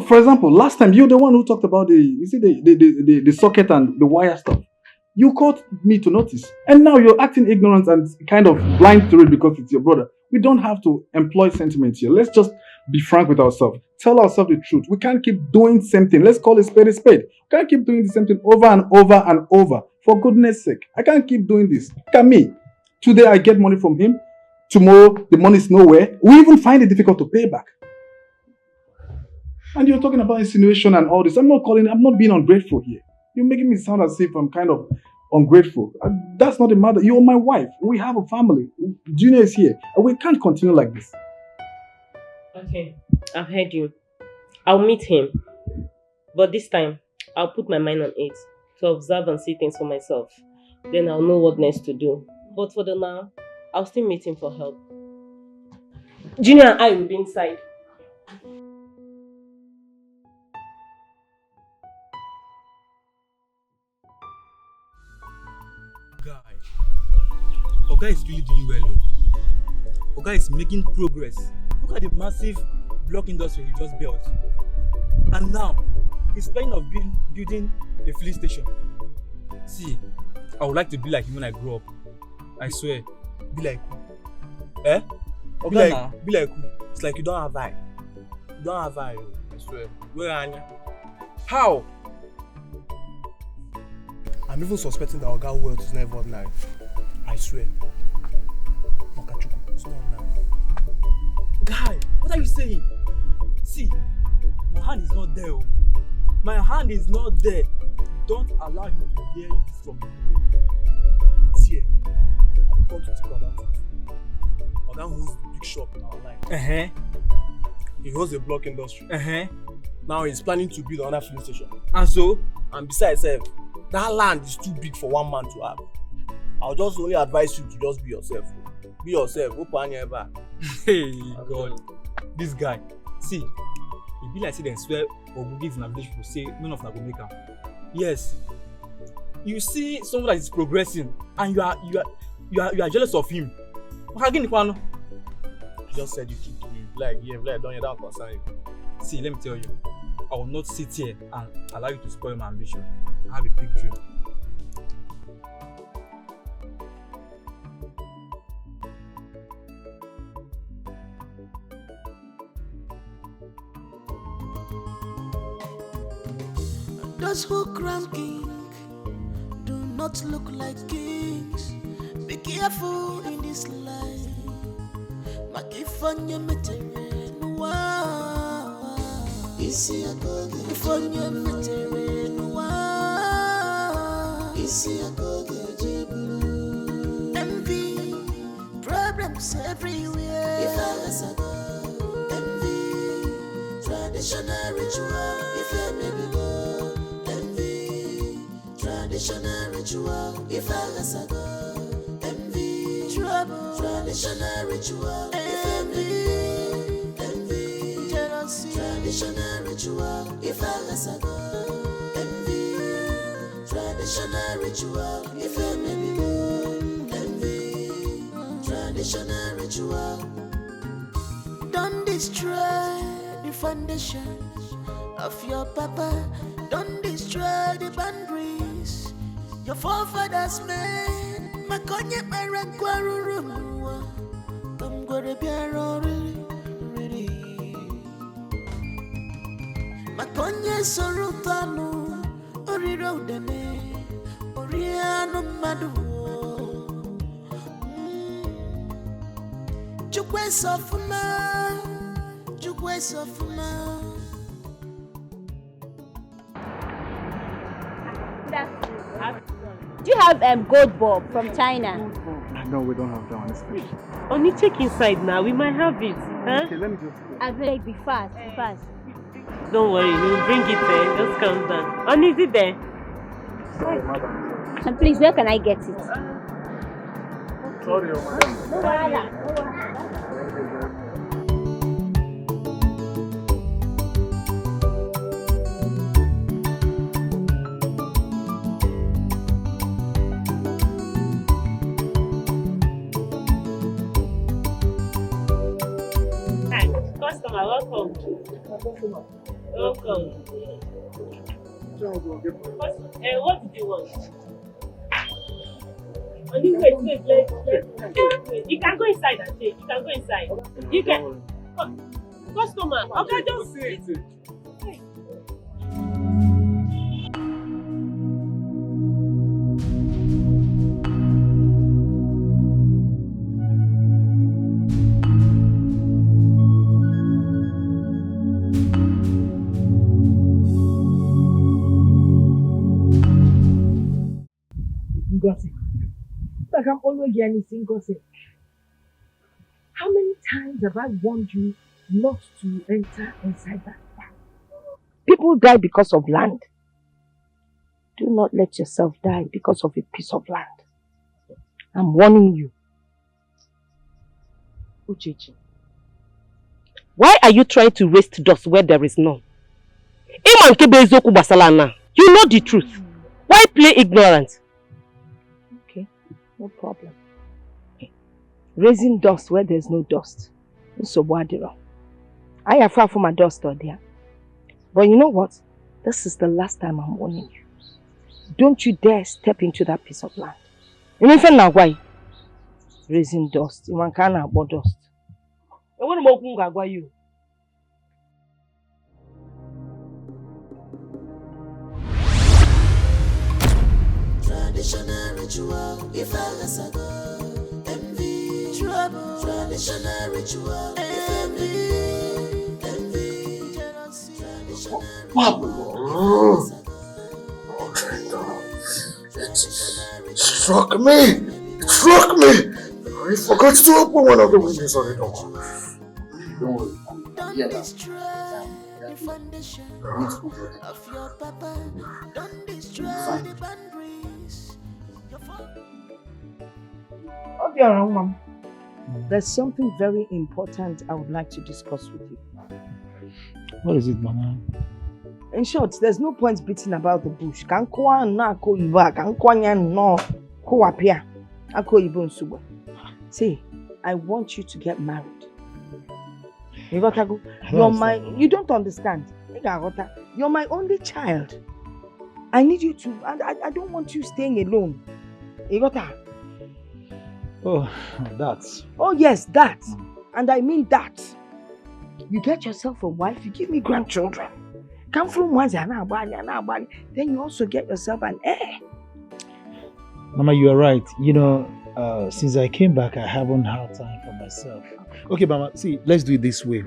For example, last time you're the one who talked about the socket and the wire stuff. You called me to notice. And now you're acting ignorant and kind of blind to it because it's your brother. We don't have to employ sentiments here. Let's just be frank with ourselves. Tell ourselves the truth. We can't keep doing the same thing. Let's call a spade a spade. We can't keep doing the same thing over and over and over. For goodness sake. I can't keep doing this. Look at me. Today I get money from him. Tomorrow the money is nowhere. We even find it difficult to pay back. And you're talking about insinuation and all this. I'm not being ungrateful here. You're making me sound as if I'm kind of ungrateful. That's not the matter. You're my wife. We have a family. Junior is here. And we can't continue like this. Okay, I've heard you. I'll meet him. But this time, I'll put my mind on it to observe and see things for myself. Then I'll know what next to do. But for the now, I'll still meet him for help. Junior and I will be inside. Oga is really doing well. Oga is making progress. Look at the massive block industry he just built. And now, he's planning of building a filling station. See, I would like to be like him when I grow up. I swear. Be like who? Eh? Be like who? It's like you don't have eye. You don't have eye. I swear. Where are you? How? I'm even suspecting that Oga wealth is never ordinary. I swear. It's not ordinary. Guy, what are you saying? See, my hand is not there. My hand is not there. Don't allow him to hear this from you. See, I've come to think about it. Oga owns the big shop in our line. He owns the block industry. Now he's planning to build another filling station. And besides, that land is too big for one man to have. I'll just only advise you to just be yourself. Be yourself. Open ever. Hey, God. This guy. See, it be like say them swear or go give navigation people say none of them go make am. Yes. You see someone that is progressing and You are jealous of him. I just said you keep doing like don't you don't concern you. See, let me tell you, I will not sit here and allow you to spoil my ambition. I have a big dream. Those who crown king do not look like kings. Be careful in this life. Makifanya meterenua. Isi akoge. Ifanya meterenua. Isi akoge jibu. Envy, problems everywhere. Envy, traditional ritual. If you maybe go. Envy, traditional ritual. If I go. Envy, trouble, traditional ritual. Envy, jealousy, traditional ritual. If I go. Envy, traditional ritual. If I maybe go. Envy, traditional ritual. Don't destroy the foundations of your papa. Don't destroy the boundaries your forefathers made. Makonye marangwarurumwa. Come go to Piero, really. Makonye sorutanu. Oriro dene. Oriano madu. Chukwe sofuna. Chukwe sofuna. Do you have gold bulb from China? No, we don't have that honestly. Only check inside now. We might have it. Huh? Okay, let me just. I beg, be fast, be fast. Don't worry, we'll bring it there. Just calm down. On is it there? Sorry, madam. And please, where can I get it? Sorry, madam. No wahala, no wahala. Customer, welcome. Welcome. What did you want? Wait. You can go inside and take. You can go inside. You can. Customer, okay, just sit. Like I'm always getting single sick. How many times have I warned you not to enter inside that land? People die because of land. Do not let yourself die because of a piece of land. I'm warning you. Uchechi, why are you trying to waste dust where there is none? You know the truth. Why play ignorant? No problem. Raising dust where there's no dust. I have far from my dust or there. But you know what? This is the last time I'm warning you. Don't you dare step into that piece of land. Even now, why? Raising dust. You can't about dust. I want to make you. Traditional ritual, if I go, envy, trouble. Traditional ritual, envy, jealousy. It struck me. It struck me. I forgot to open one of the windows on the door. Don't worry. Don't destroy the foundation of your papa. Don't destroy the boundaries. Mom. There's something very important I would like to discuss with you. What is it, Mama? In short, there's no point beating about the bush. See, I want you to get married. You don't understand. You're my only child. I need you to, I don't want you staying alone. Oh, that. Oh yes, that. And I mean that. You get yourself a wife, you give me grandchildren. Come from one, then you also get yourself an heir. Mama, you are right. You know, since I came back, I haven't had time for myself. Okay, Mama, see, let's do it this way.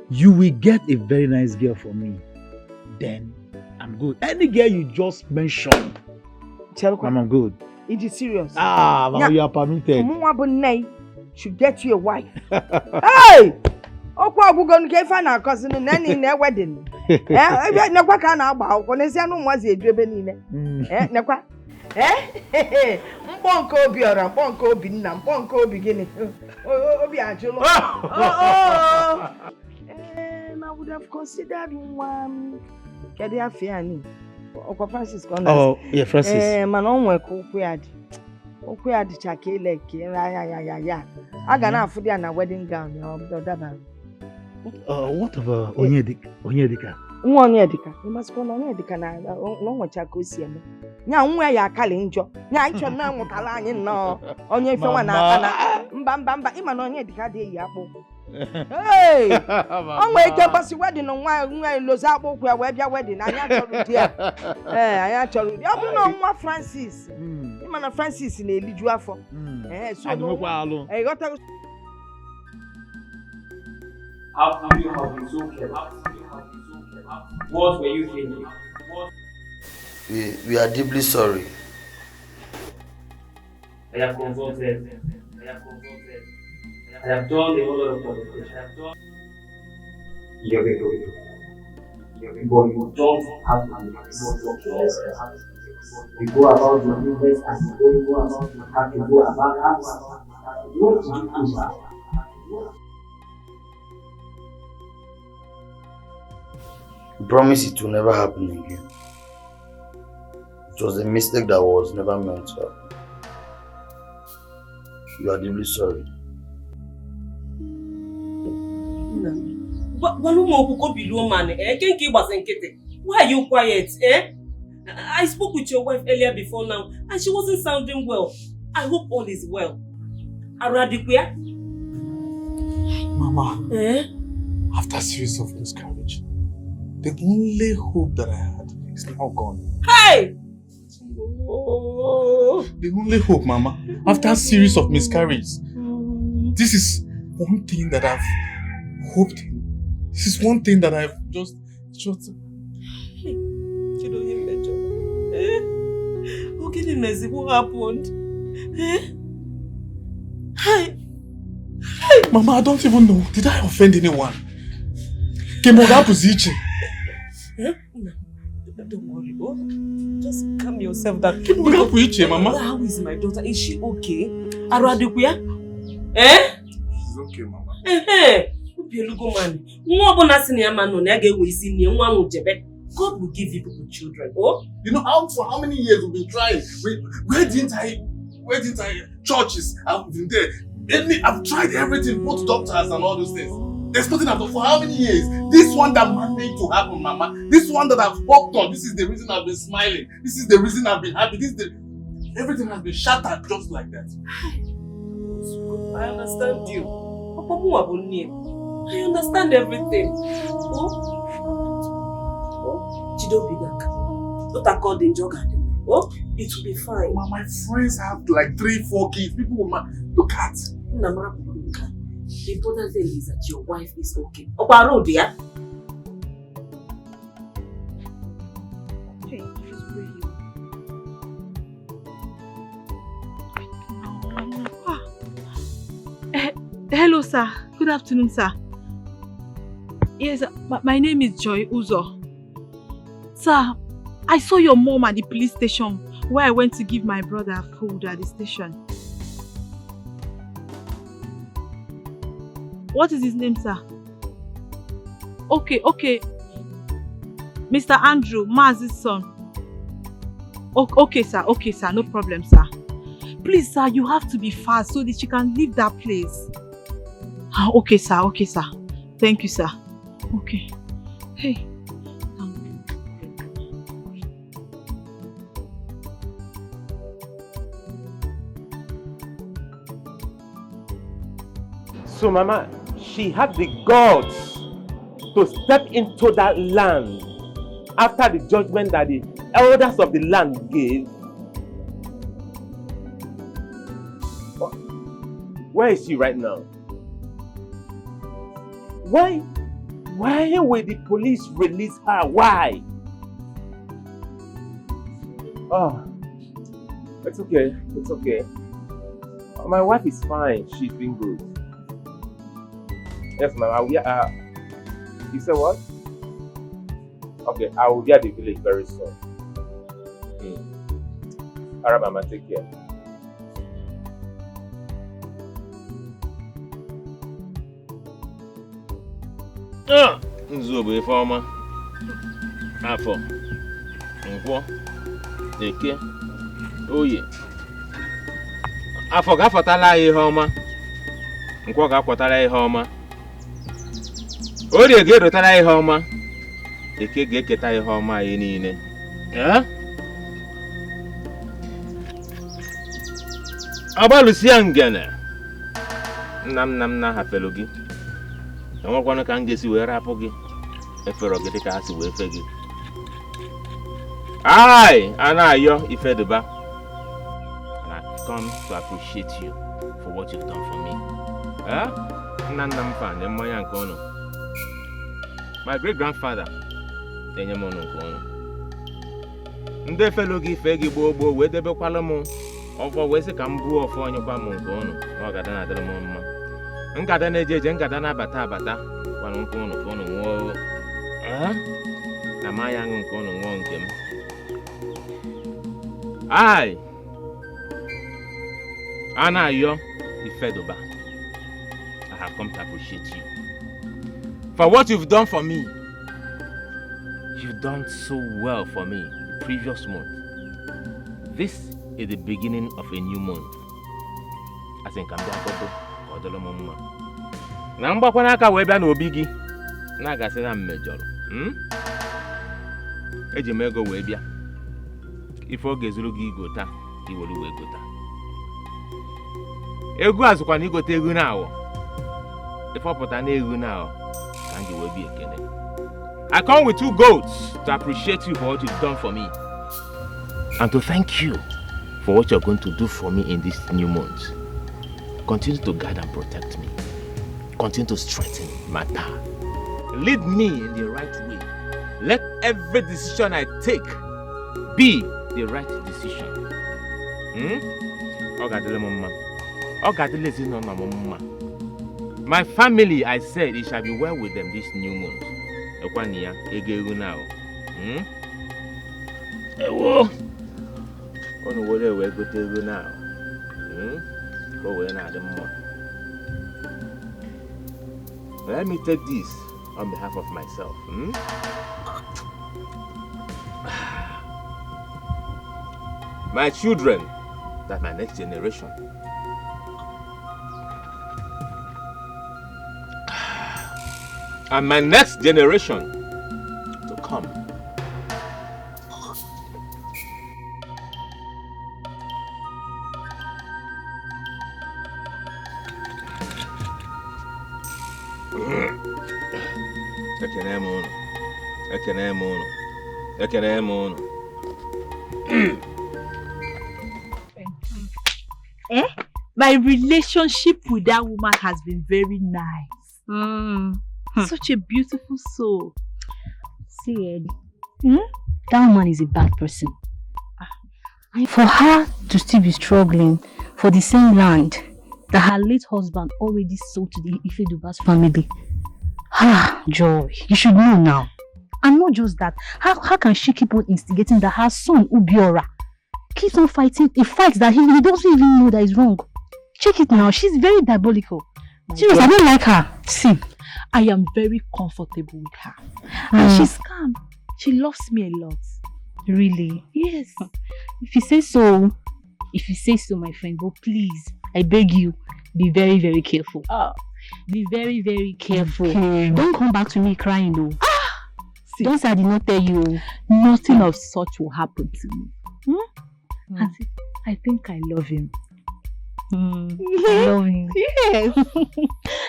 You will get a very nice girl for me. Then I'm good. Any girl you just mentioned, Mama, I'm good. It is serious. Mama, you are permitted. Should get you a wife. Hey! Okwa bugon ke fa na akosi no na ni na wedding. Nekwa ka na agba akwụkwọ n'esia no mwazi edwebe niile. Nekwa. Mbonko obi ora, mbonko obi nna, mbonko obi gini. Obi ajulo. I would have considered one. Kedi afia ni. Okwa Francis Konda. Oh, yeah, Francis. Man onwe ko kwiadi. Okwiadi chakele ke ya. Aga na afu dia na wedding gown ya obdodaba. What about Onyedika? Onyedika. You must call Onyedika na no nwacha ka osi eme. Nya nwa ya akale njo. Nya icho na nwutala anyi no. Onye ife nwa na aka na mba ima na Onyedika dey yi akpo. Hey! Onwe ike basi wedding nwa iloza akpo kwa we bia wedding anya choru dia. Anya choru dia. Obu no nwa Francis. Ima na Francis na eliju afọ. So no. Got How could you have been so careless? What were you thinking? We are deeply sorry. I have consulted. I have done a whole lot of consultation. You're but you don't have to be so. You go about your business and you don't go about how to go about us. What do you do that? We promise it will never happen again. It was a mistake that was never meant to happen. You are deeply sorry. Why are you quiet? I spoke with your wife earlier before now and she wasn't sounding well. I hope all is well. Aradikwe? Mama, after a series of miscarriage, the only hope that I had is now gone. Hey! The only hope, Mama, after a series of miscarriages, this is one thing that I've hoped in. This is one thing that I've just... What happened? Mama, I don't even know. Did I offend anyone? Don't worry, just calm yourself down. Mama. How is my daughter? Is she okay? Aradikuya? She's okay, Mama. God will give you people children. Oh? You know for how many years we've been trying? Where didn't I? Churches, I've been there. I've tried everything, both doctors and all those things. There's nothing I've done for how many years? This one that managed to happen, Mama. This one that I've hoped on. This is the reason I've been smiling. This is the reason I've been happy. Everything has been shattered just like that. I understand you. I understand everything. Don't accord the jog at them. Oh, it will be fine. Mama, my friends have like 3-4 kids. People will look at. The important thing is that your wife is okay. Okaro, dear. Hello, sir. Good afternoon, sir. Yes, my name is Joy Uzo. Sir, I saw your mom at the police station where I went to give my brother food at the station. What is his name, sir? Okay. Mr. Andrew, Maz's son. Okay, sir. No problem, sir. Please, sir, you have to be fast so that you can leave that place. Okay, sir. Okay, sir. Thank you, sir. Okay. Hey. So, Mama, she had the guts to step into that land after the judgment that the elders of the land gave. Where is she right now? Why will the police release her? Why? Oh, it's okay. It's okay. My wife is fine. She's been good. Yes, ma'am. You said what? Okay, I will be at the village very soon. Alright, Mama, take care. Nzu bụ ife ọma. Afọ. Nkwọ. Dikeh. Oye. Afọ ga-afọtala anyị ihe ọma. Nkwọ ga-afọtala ihe ọma. Orie ga-erotara ihe ọma. Dikeh ga-eketa ihe ọma anyị niile. Agbalụsịa ngene. Nna m na-ahafelu gị. Enwekwana ka m ga-esi wee rapụ gị. Efere gị dịka ha si wee fe gị. A na-ayọ Ifeduba. And I've come to appreciate you for what you've done for me. Nna m fan mmanya nke ọnụ. My great grandfather enye m ọnụ nke ọnụ. Ndị felo gị ife gị gboo wee debekwala m ọfọ wee sị ka m buo ọfọ onyekwa m nke ọnụ. Ọ ga na-adịrị m mma. Nkata na-eje nkata na-abata kwana nke ọnụ ka ọnụ nwụọ. Na maya aṅụ nke ọnụ nwụọ nke m. A na-ayọ Ifeduba. I have come to appreciate you for what you've done for me. You've done so well for me the previous month. This is the beginning of a new month. As in Kambiakoto, Odolomoma. Na mgbakwana aka wee bịa n'obi gị na-agasị na mmejọrọ. Eji m ego wee bịa. Ife oge zuru gị igota, iwelu wee gota. Ego azụkwa na igote ego na-awọ. Ife ọpụta na ego na-awọ ka m ji wee bi ekene. I come with 2 goats to appreciate you for what you've done for me. And to thank you for what you're going to do for me in this new month. Continue to guide and protect me. Continue to strengthen my path. Lead me in the right way. Let every decision I take be the right decision. My family, I said, it shall be well with them this new month. Ewo. Onu wole we gote ego now. Go we na the more. Let me take this on behalf of myself. My children, that's my next generation. And my next generation to come. My relationship with that woman has been very nice. Such a beautiful soul. See, Eddie, that woman is a bad person. And for her to still be struggling for the same land that her late husband already sold to the Ifeduba's family. Joy, you should know now. And not just that, how can she keep on instigating that her son, Ubiora, keeps on fighting a fight that he doesn't even know that is wrong? Check it now, she's very diabolical. Seriously, I don't like her. See, I am very comfortable with her. And she's calm. She loves me a lot. Really? Yes. If you say so, if you say so, my friend, but please, I beg you, be very, very careful. Be very, very careful. Okay. Don't come back to me crying, though. Don't say I did not tell you. Nothing of such will happen to me. Auntie, I think I love him. I love him. Yes.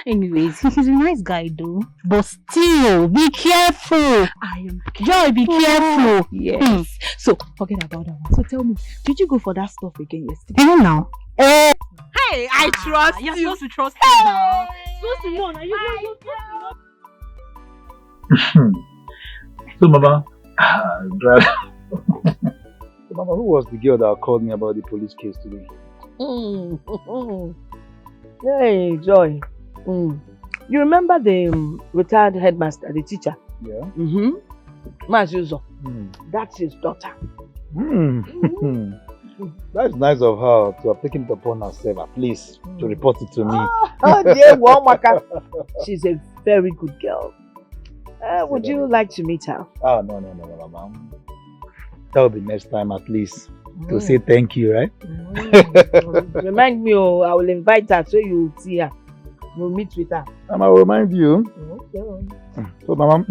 Anyways, he's a nice guy though. But still, be careful. I am Joy, be careful. Yes. So, forget about that one. So tell me, did you go for that stuff again yesterday? Even now. Hey, I trust You're you. supposed to trust me now. Supposed to know. You So, Mama, so, Mama, who was the girl that called me about the police case today? Hey, Joy. You remember the retired headmaster, the teacher? Yeah. Mazuzo. That's his daughter. That's nice of her to have taken it upon herself, at least, to report it to me. Oh, dear Wamaka. She's a very good girl. Would you like to meet her? Oh, no, Mama. That will be next time at least. To say thank you, right? Remind me, I will invite her so you will see her. We'll meet with her. I will remind you. Okay. So, Mama,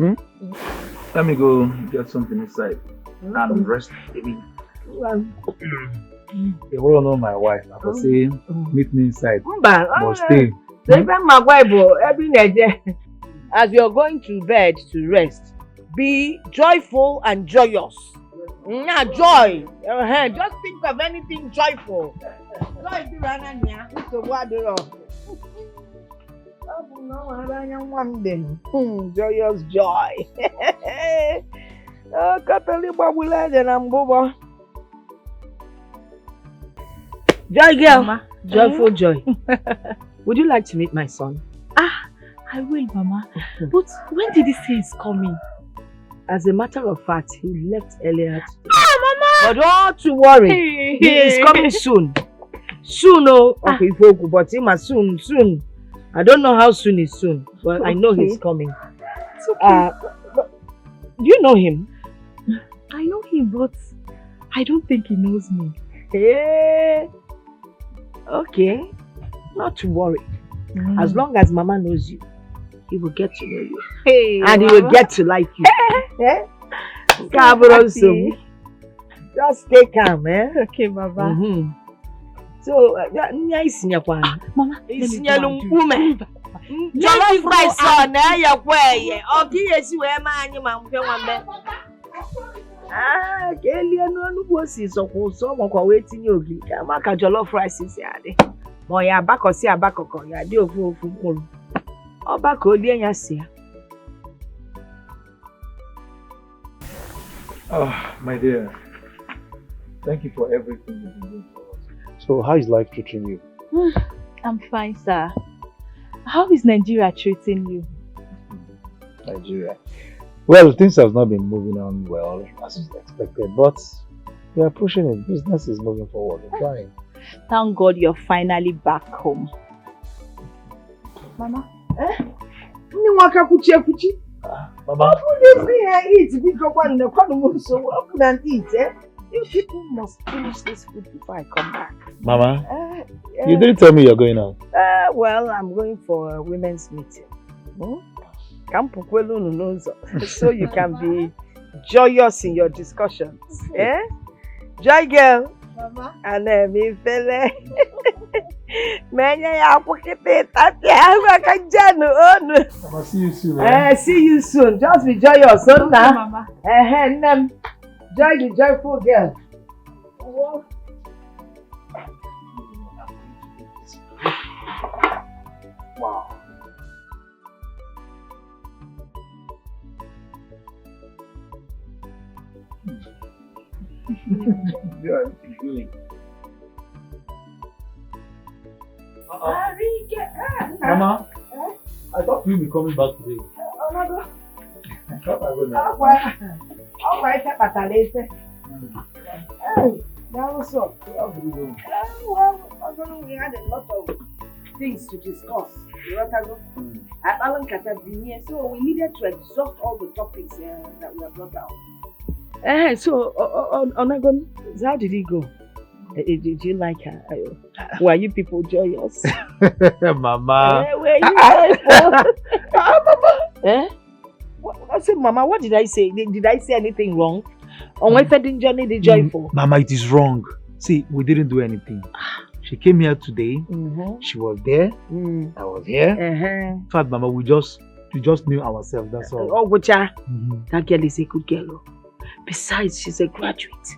let me go get something inside and rest. You will know my wife. I will say, meet me inside. But stay. As you're going to bed to rest, be joyful and joyous. Joy. Just think of anything joyful. Joyous joy. Joy girl. Mama. Joyful joy. Would you like to meet my son? I will, Mama. But when did he say he's coming? As a matter of fact, he left earlier today. Mama! But don't to worry. He is coming soon. Soon, okay, but him soon. I don't know how soon is soon, but I know he's coming. It's okay. Do you know him? I know him, but I don't think he knows me. Hey. Okay. Not to worry. As long as Mama knows you, he will get to know you. Hey, and he will get to like you. Just stay calm, eh? Okay, Mama. So, Mama, jollof rice on your way. Okay, yes, you are man, you man. Waiting you. Jollof rice is here. Boy, ya back or see a back or ya do of or back or dear Yasia. Oh, my dear. Thank you for everything you've been doing for us. So, how is life treating you? I'm fine, sir. How is Nigeria treating you? Nigeria? Well, things have not been moving on well as expected, but we are pushing it. Business is moving forward. We're trying. Thank God you're finally back home. Mama? Mama? You people must finish this food before I come back. Mama, you didn't tell me you're going out. Well, I'm going for a women's meeting. So you can be joyous in your discussions. Joy girl. Mama. And me fele. I'll see you soon. See you soon. Just be joyous, okay, Mama. Joy the joyful girl. Wow. Mama, I thought you'd be coming back today. I thought I would now. Well, we had a lot of things to discuss. So we needed to exhaust all the topics that we have brought out. So, Onagon, how did he go? Did you like her? Were you people joyous? Mama. Were you joyful? Mama. I said, Mama, what did I say? Did I say anything wrong? On my wedding journey, the joyful. Mama, it is wrong. See, we didn't do anything. She came here today. She was there. I was here. In fact, Mama, we just knew ourselves. That's all. Oh, Gocha. That girl is a good girl. Besides, she's a graduate.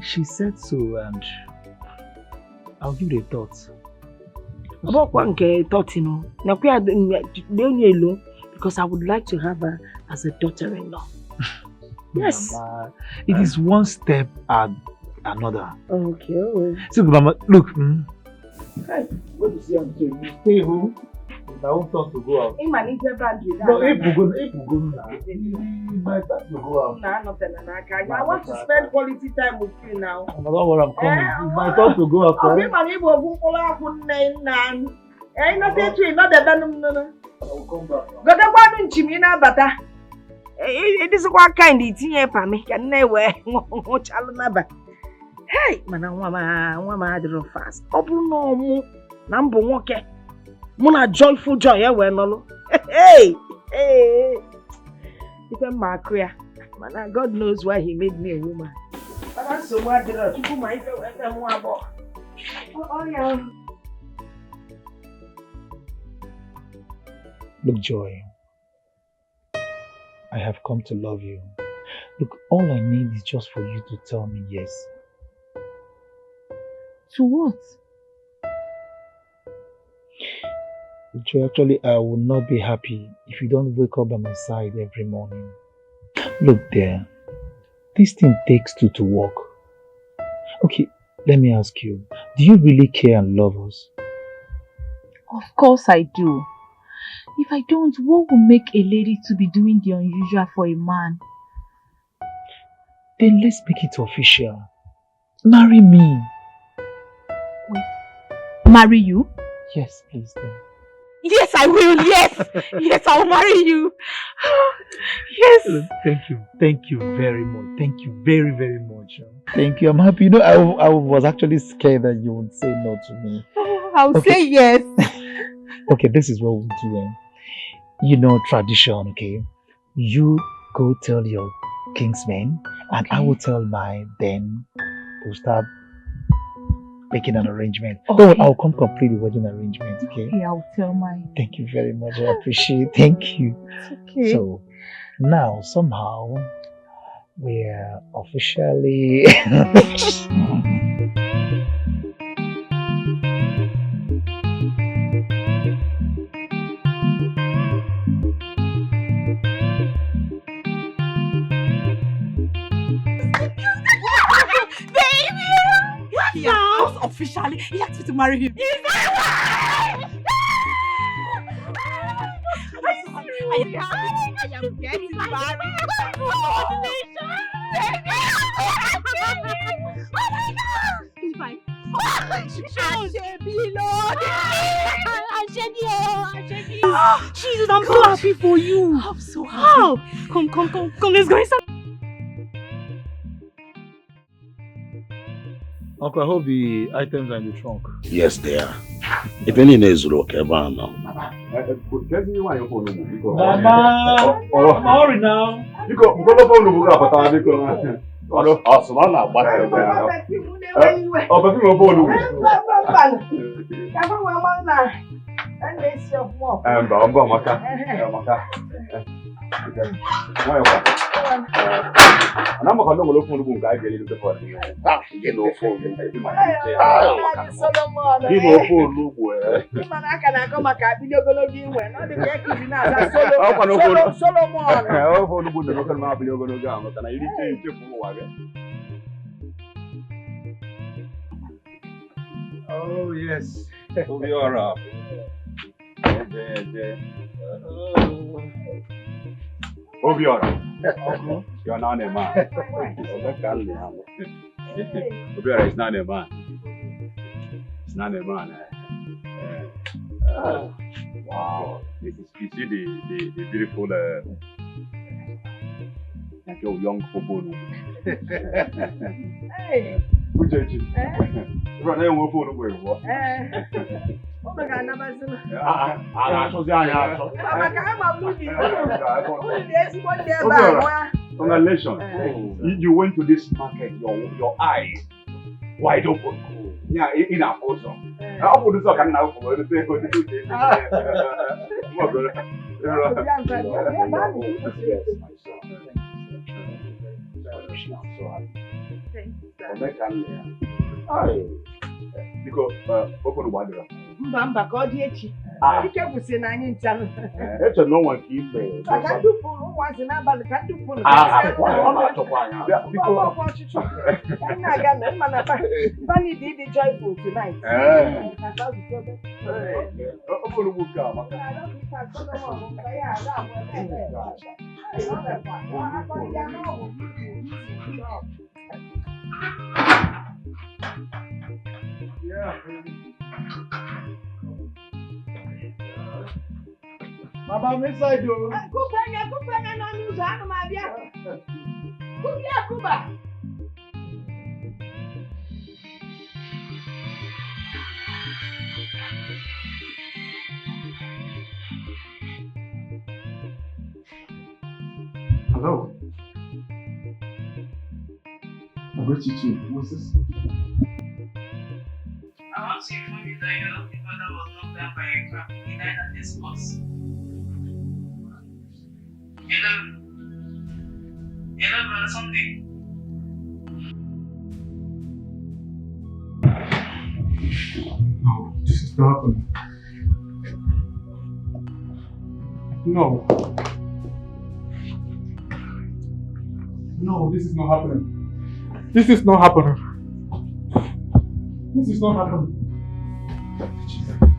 She said so, and I'll give it a thought. About one thought, you know. Now, because I would like to have her as a daughter-in-law. Yes. Mama, it is one step at another. Okay. See, Mama, look. Hey, what you see? You stay home. I won't talk to go out. No, if you go now, my time to go out. I want to spend quality time with you now. I don't know where I'm coming. It's my time to go out. I will come back. It is what kind of thing for me. Can never watch Alabama. Hey, Mama, fast. Open no number one. Muna joyful joy, Hey. It's a macria. Man, God knows why He made me a woman. But that's so much. Look, Joy, I have come to love you. Look, all I need is just for you to tell me yes. To what? Joy, actually, I will not be happy if you don't wake up by my side every morning. Look there, this thing takes two to walk. Okay, let me ask you, do you really care and love us? Of course I do. If I don't, what will make a lady to be doing the unusual for a man? Then let's make it official. Marry me. Wait, marry you? Yes, please then. Yes, I will. Yes. Yes, I'll marry you. Yes. Thank you very much. Thank you very, very much. Thank you. I'm happy. You know, I was actually scared that you would say no to me. I'll say yes. Okay, this is what we'll do. You know, tradition, okay? You go tell your kingsmen, and I will tell mine. Then we'll start making an arrangement. Okay. Don't, I'll come complete the wedding arrangement, okay? Okay, I'll tell mine. Thank you very much. I appreciate it. Thank you. Okay. So, now, somehow, we're officially... Officially, he asked me to marry him. He's my wife! I am getting married. Congratulations! He's fine. Jesus, I'm so happy for you. I'm so happy. Come, let's go inside. Uncle, I hope the items are in the trunk. Yes, they are. If any is okay, now. Mama, hurry now. I'm going to look for the guy. You know, for oh, yes. Obiora. Obiora. You're not a man. Obiora is not a man. It's not a man. Wow. You see the beautiful like your young football. Hey. Uchechi. Run away with phone away. What? Oh my God, never seen. Congratulations. You went to this market, your eye wide open. Yeah, in a photo. How would you talk now for the sake of the because open water. Mbamba ka ọ dị echi. Ike gwụsị na anyị ncha. Eche no one keep me. Ka ndị fụrụ ụmụazị n'abalị ka ndị fụrụ. Ọ na-achọkwa anya. Biko ọchịchị. Anyị na-aga na mma na Bani dị joyful tonight. Open book a maka. Mama, I'm inside you. Kupanya no news anu mabia. Kubia kuba. Hello. I'm going to you. What's this? I want to inform you that your lovely father was knocked down by a car. He died at this spot. Hello, brother, something. No, this is not happening. No. No, this is not happening. This is not happening. This is not happening.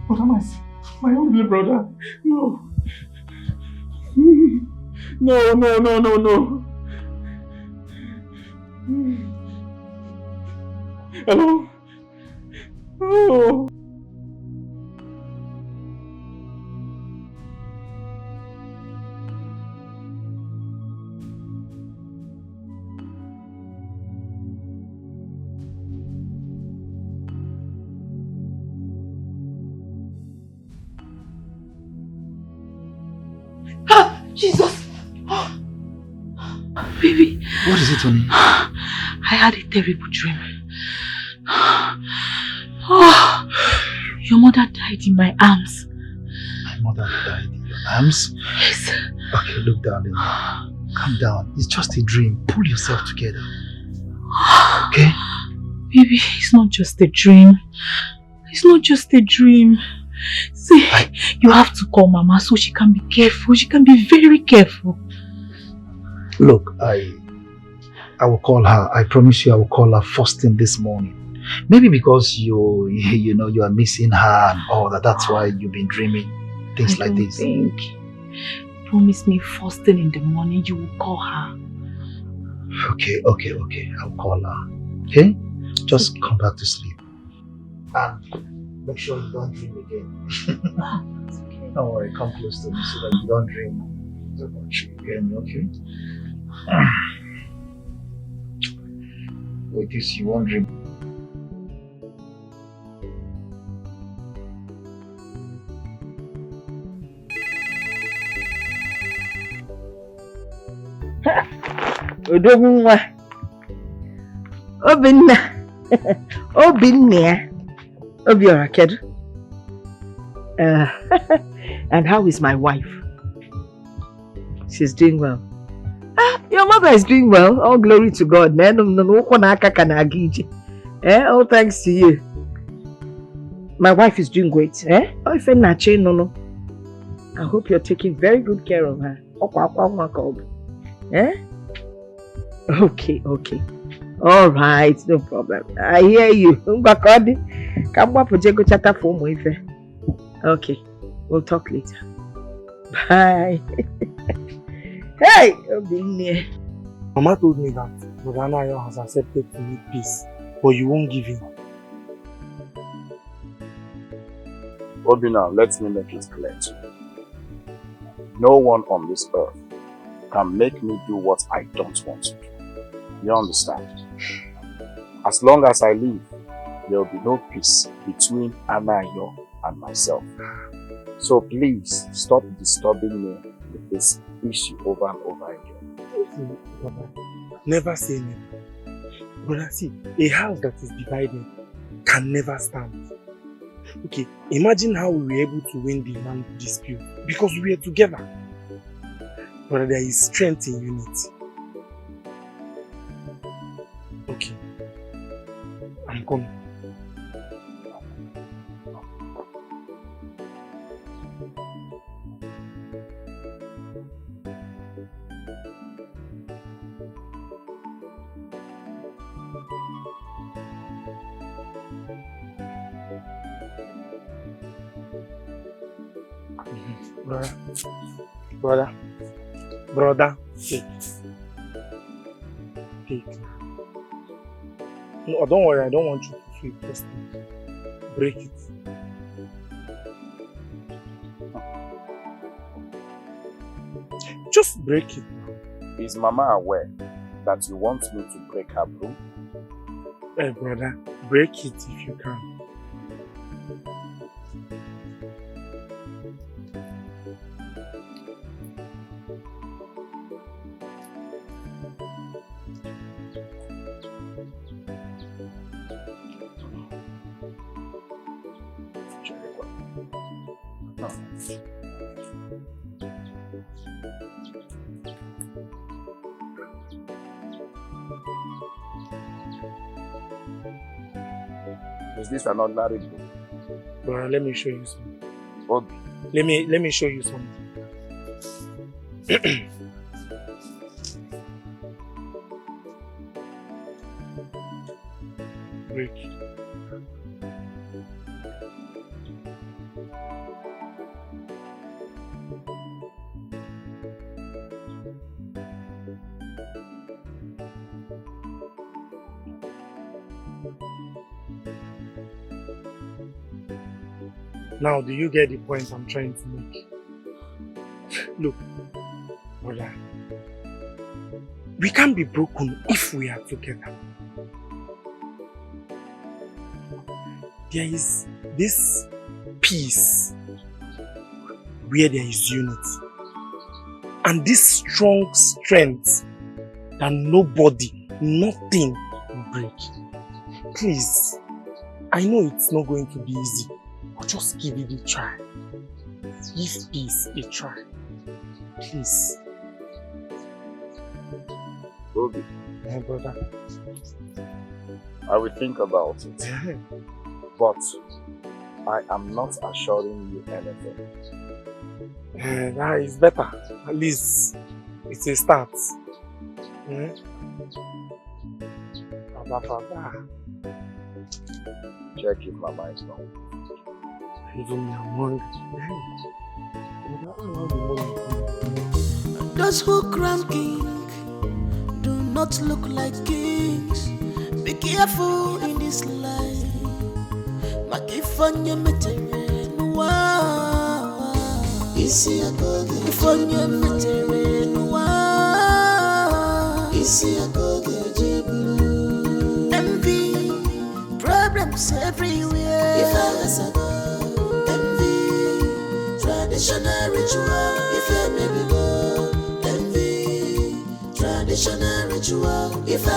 What am I saying? My only brother. No. No. Hello? Oh. Jesus! Baby. What is it, honey? I had a terrible dream. Oh, your mother died in my arms. My mother died in your arms? Yes. Okay, look, darling. Calm down. It's just a dream. Pull yourself together. Okay? Baby, it's not just a dream. It's not just a dream. See, you have to call Mama so she can be careful. She can be very careful. Look, I will call her. I promise you I will call her first thing this morning. Maybe because you are missing her and all that. That's why you've been dreaming things like this. Promise me first thing in the morning you will call her. Okay. I'll call her. Okay? Just come back to sleep. And make sure you don't dream again. Okay. Don't worry, come close to me so that you don't dream so much again, okay? With this, you won't dream. Odogwa. Obinna. Obiora kedu. And how is my wife? She's doing well. Your mother is doing well. All glory to God. All thanks to you. My wife is doing great. I hope you're taking very good care of her. Okay. All right, no problem. I hear you. Okay, we'll talk later. Bye. Hey, Mama told me that Anayo has accepted to meet peace, but you won't give him. Obina, let me make it clear to you. No one on this earth can make me do what I don't want to do. You understand? As long as I live, there will be no peace between Anayo and myself. So please stop disturbing me with this issue over and over again. Papa, never say never. Brother, see, a house that is divided can never stand. Okay, imagine how we were able to win the land dispute because we were together. Brother, there is strength in unity. Okay, I'm coming. Brother, take. No, don't worry, I don't want you to feel personal. Break it. Just break it. Is Mama aware that you want me to break her broom? Hey, brother, break it if you can. Is this an ordinary book? Brother, let me show you something. What? Let me show you something. Break. Now, do you get the point I'm trying to make? Look, brother, we can't be broken if we are together. There is this peace where there is unity. And this strong strength that nobody, nothing will break. Please, I know it's not going to be easy. But just give it a try. Give peace a try. Please. Obi. My brother. I will think about it. But I am not assuring you anything. That is better. At least it's a start. Papa. Check if Mama is not. Even among those who crown king do not look like kings. Be careful in this life. Makifanya meterenu wa isi agoge. Ifanya meterenu wa isi agoge jibu. Envy, problems everywhere. Traditional ritual, if you maybe go. Envy, traditional ritual, if I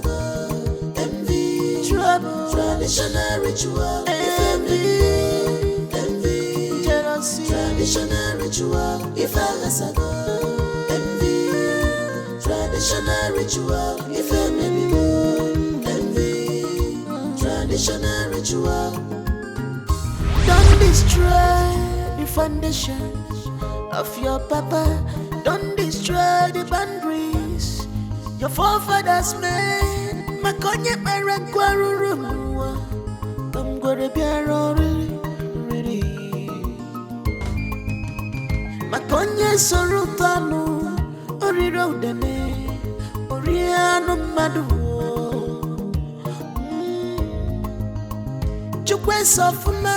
go. Envy, trouble, traditional ritual, if you maybe go. Envy, jealousy, traditional ritual, if I go. Envy, traditional ritual, if you maybe go. Envy, traditional ritual. Don't destroy the foundation of your papa. Don't destroy the boundaries your forefathers made. Makonye marakwaruru kamgore biaro really. Makonye sorutanu oriro deme oriano madu. Chukwe sofuna.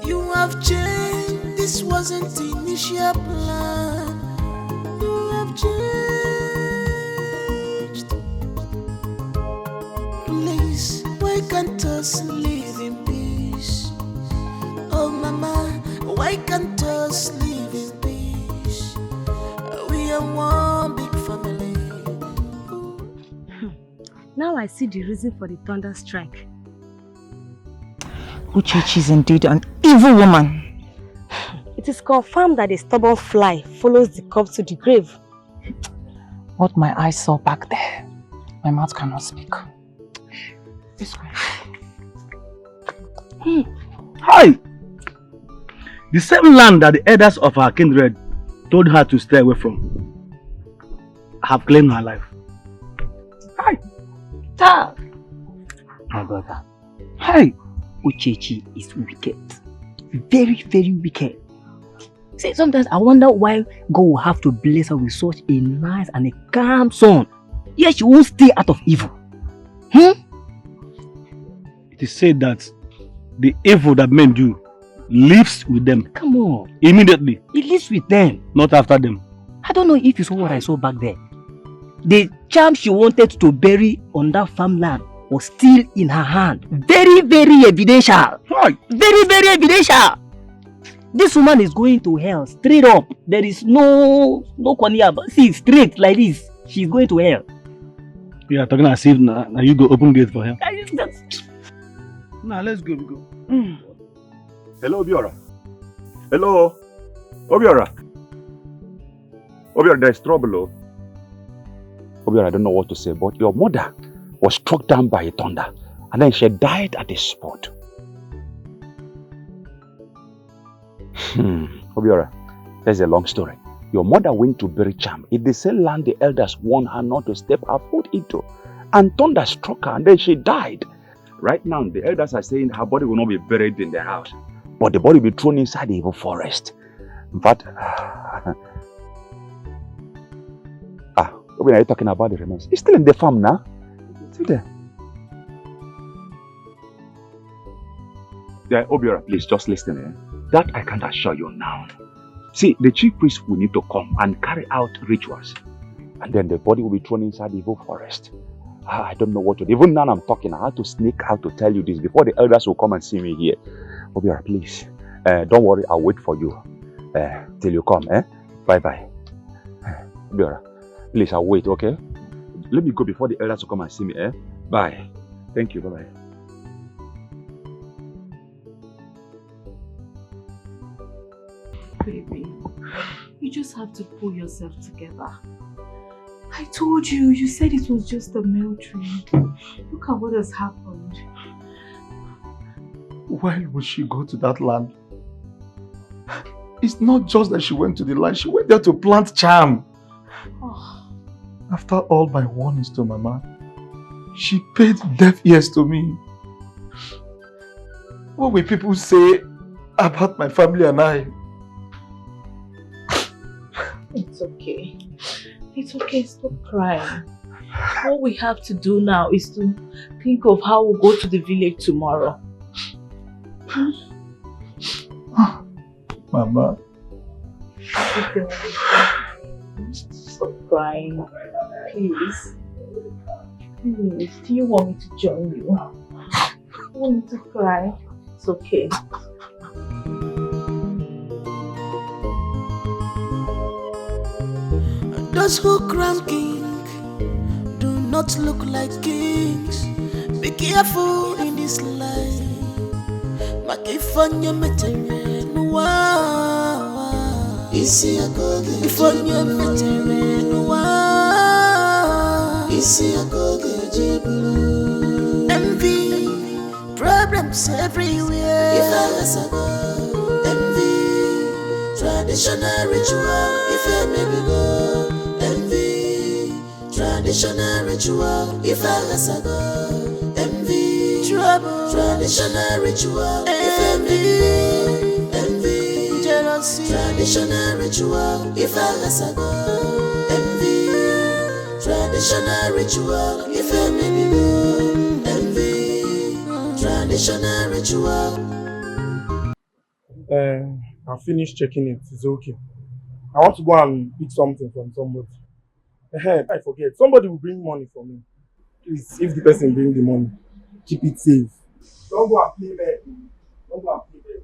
You have changed. This wasn't the initial plan. You have changed. Please, why can't us live in peace? Oh mama, why can't us live in peace? We are one big family. Now I see the reason for the thunder strike. Uchechi is indeed an evil woman. It is confirmed that a stubborn fly follows the corpse to the grave. What my eyes saw back there, my mouth cannot speak. This way. Hi! The same land that the elders of our kindred told her to stay away from have claimed her life. Hi! Ta! My brother. Hi! Uchechi is wicked. Very, very wicked. See, sometimes I wonder why God will have to bless her with such a nice and a calm son. Yet she won't stay out of evil. It is said that the evil that men do lives with them. Come on. Immediately. It lives with them. Not after them. I don't know if you saw what I saw back there. The charm she wanted to bury on that farmland was still in her hand. Very, very evidential. Right. Very, very evidential. This woman is going to hell straight up. There is no corner. See, straight like this. She's going to hell. You are talking as if now you go open gate for her. Now let's go. We go. Hello, Obiora. Hello, Obiora. Obiora, there's trouble. Oh. Obiora, I don't know what to say, but your mother was struck down by a thunder, and then she died at the spot. Obiora, there's a long story. Your mother went to bury Cham in the same land the elders warned her not to step her foot into, and thunder struck her, and then she died. Right now, the elders are saying her body will not be buried in their house, but the body will be thrown inside the evil forest. In fact, when are you talking about the remains? It's still in the farm now. It's still there. Yeah, Obiora, please just listen. That I can't assure you now. See, the chief priest will need to come and carry out rituals, and then the body will be thrown inside the evil forest. I don't know what to do. Even now I'm talking, I had to sneak out to tell you this before the elders will come and see me here. Obiora, please. Don't worry, I'll wait for you till you come. Bye-bye. Obiora, please, I'll wait, okay? Let me go before the elders will come and see me. Bye. Thank you. Bye-bye. Baby, you just have to pull yourself together. I told you, you said it was just a male dream. Look at what has happened. Why would she go to that land? It's not just that she went to the land, she went there to plant charm. Oh. After all my warnings to Mama, she paid deaf ears to me. What will people say about my family and I? It's okay. It's okay, stop crying. What we have to do now is to think of how we'll go to the village tomorrow. Mama. Stop crying. Please. Please. Do you want me to join you? You want me to cry? It's okay. Those who crown king do not look like kings. Be careful in this life. Makifanya meterenwa. Isi akoge. Ifanya meterenwa. Isi akoge jibulu. Envy, problems everywhere. Envy, traditional ritual. If I maybe go. Traditional ritual, if I envy, trouble, traditional ritual, envy, jealousy, traditional ritual, if I envy, traditional ritual, if envy, traditional ritual. I finished checking it. It's okay. I want to go and pick something from somebody. I forget. Somebody will bring money for me. Please, if the person bring the money, keep it safe. Don't go and play bad. Don't go and play bad.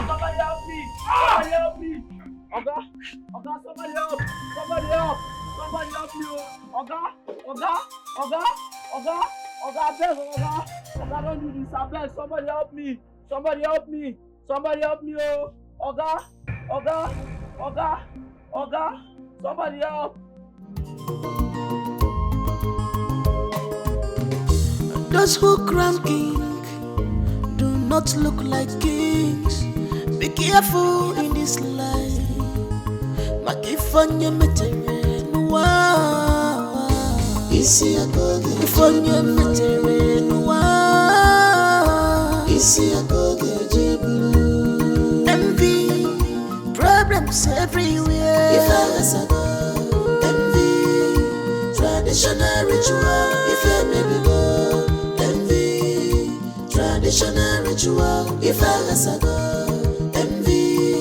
Somebody help me! Somebody help me! Oga! Somebody help! Somebody help! Somebody help me! Oga! Abeg, Oga, don't do this, abeg, somebody help me! Somebody help me! Somebody help me, oh! Oga! Somebody help! Those who crown king do not look like kings. Be careful in this life. Makifanya meterenwa. Isi agoge. Ifanya meterenwa. Isi agoge jibu. Envy, problems everywhere. Ifalasago. Envy, traditional ritual. If you maybe go. Envy, traditional ritual. Ifalasago.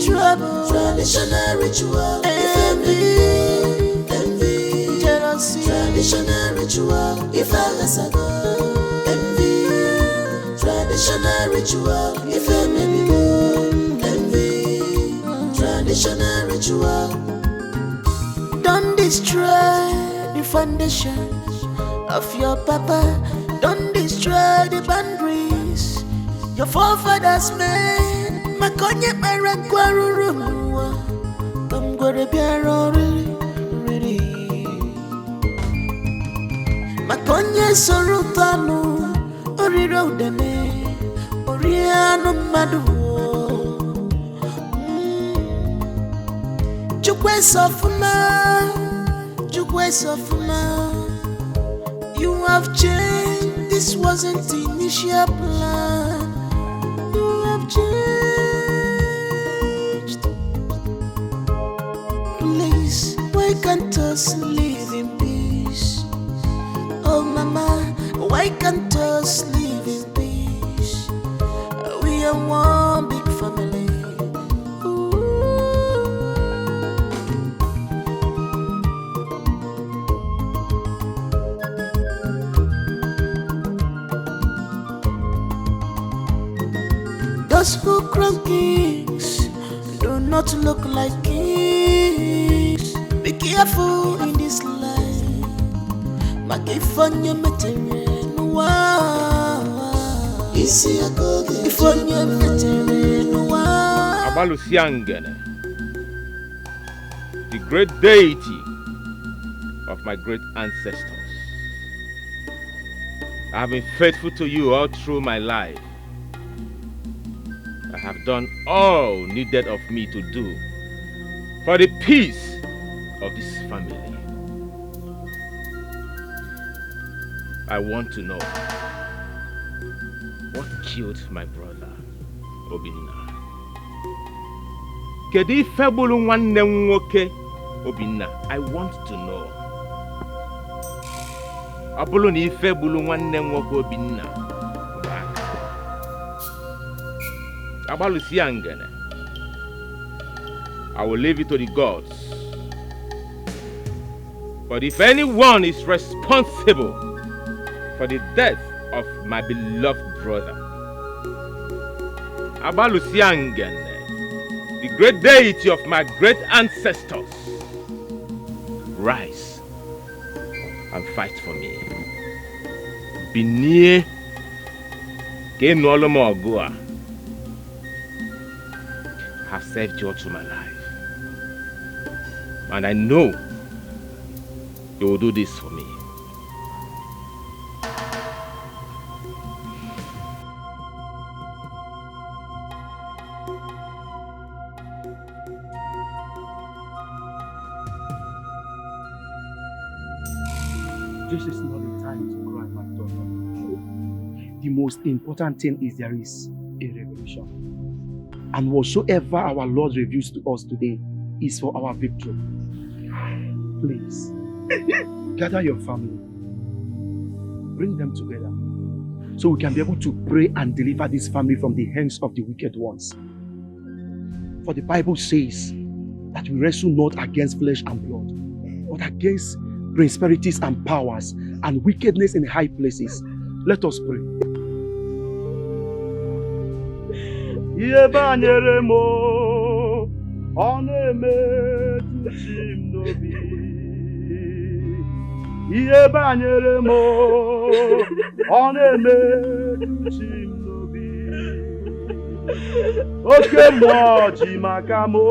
Trouble, traditional ritual, envy, jealousy, traditional ritual, if I go, envy, traditional ritual, if I maybe go, envy, traditional ritual. Don't destroy the foundation of your papa, don't destroy the boundaries your forefathers made. Makonye merakwaruru I'm gonna be really Makonye sorutanu Oriro dene Oriano madu Jukwe sofuna You have changed. This wasn't the initial plan. You have changed. Please, why can't us live in peace? Oh mama, why can't us live in peace? We are one big family. Those who crown kings do not look like kings. Be careful in this life. Makifanya meterenwa. Isi agoge. Ifanya meterenwa. Abalusiangene, the great deity of my great ancestors. I have been faithful to you all through my life. I have done all needed of me to do for the peace of this family. I want to know what killed my brother, Obinna. Kedu ife bulu nwanne m nwoke, Obinna? I want to know. Abulu ni ife bulu nwanne m nwoke Obinna. Abalusiangene, I will leave it to the gods. But if anyone is responsible for the death of my beloved brother, Abalusiangene, the great deity of my great ancestors, rise and fight for me. Binie Kenolomogua. Have served you all through my life, and I know you will do this for me. This is not the time to cry, my daughter. The most important thing is there is a revelation. And whatsoever our Lord reveals to us today is for our victory. Please, gather your family. Bring them together so we can be able to pray and deliver this family from the hands of the wicked ones. For the Bible says that we wrestle not against flesh and blood, but against principalities and powers and wickedness in high places. Let us pray. Ihe banyere mo ọ na-emetụchi m n'obi oke mmụọ ji maka mo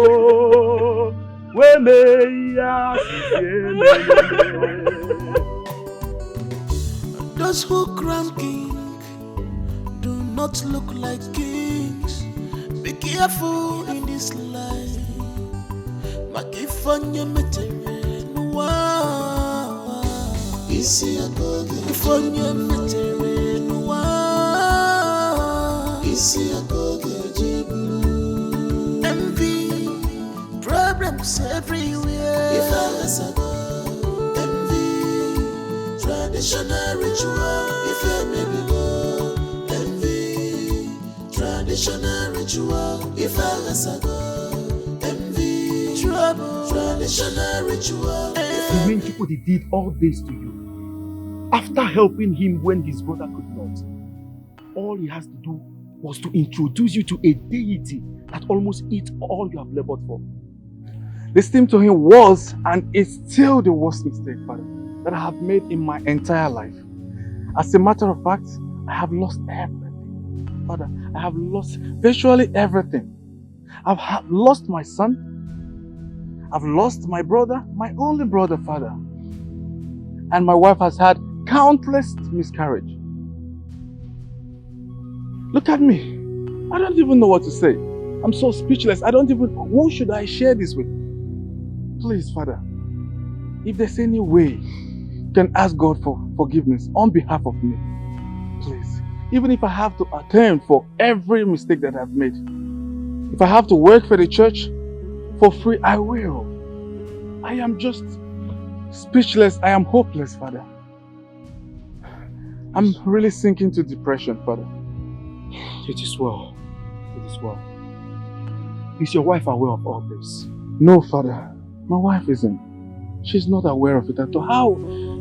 wee mee ihe asịsị emere. Those who crown king do not look like kings. Be careful in this life. Makifanya metere nuwa. Isi agoge ifanya metere nuwa. Isi agoge jibu. Envy, problems everywhere. If I was a traditional ritual, if I may be God, envy. Traditional ritual, if I was a God, envy. Trouble, traditional ritual. The main people they did all this to you. After helping him when his brother could not, all he has to do was to introduce you to a deity that almost eats all you have labored for. Listening to him was and is still the worst mistake, Father, that I have made in my entire life. As a matter of fact, I have lost everything. Father, I have lost virtually everything. I've lost my son. I've lost my brother, my only brother, Father. And my wife has had countless miscarriages. Look at me. I don't even know what to say. I'm so speechless. Who should I share this with? Please, Father, if there's any way you can ask God for forgiveness on behalf of me, please. Even if I have to atone for every mistake that I've made. If I have to work for the church for free, I will. I am just speechless. I am hopeless, Father. I'm really sinking to depression, Father. It is well. It is well. Is your wife aware of all this? No, Father. My wife isn't. She's not aware of it at all.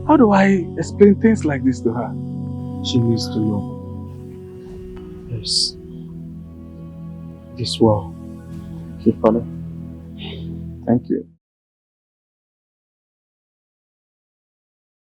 How do I explain things like this to her? She needs to know. Yes. It is well. Okay, Father. Thank you.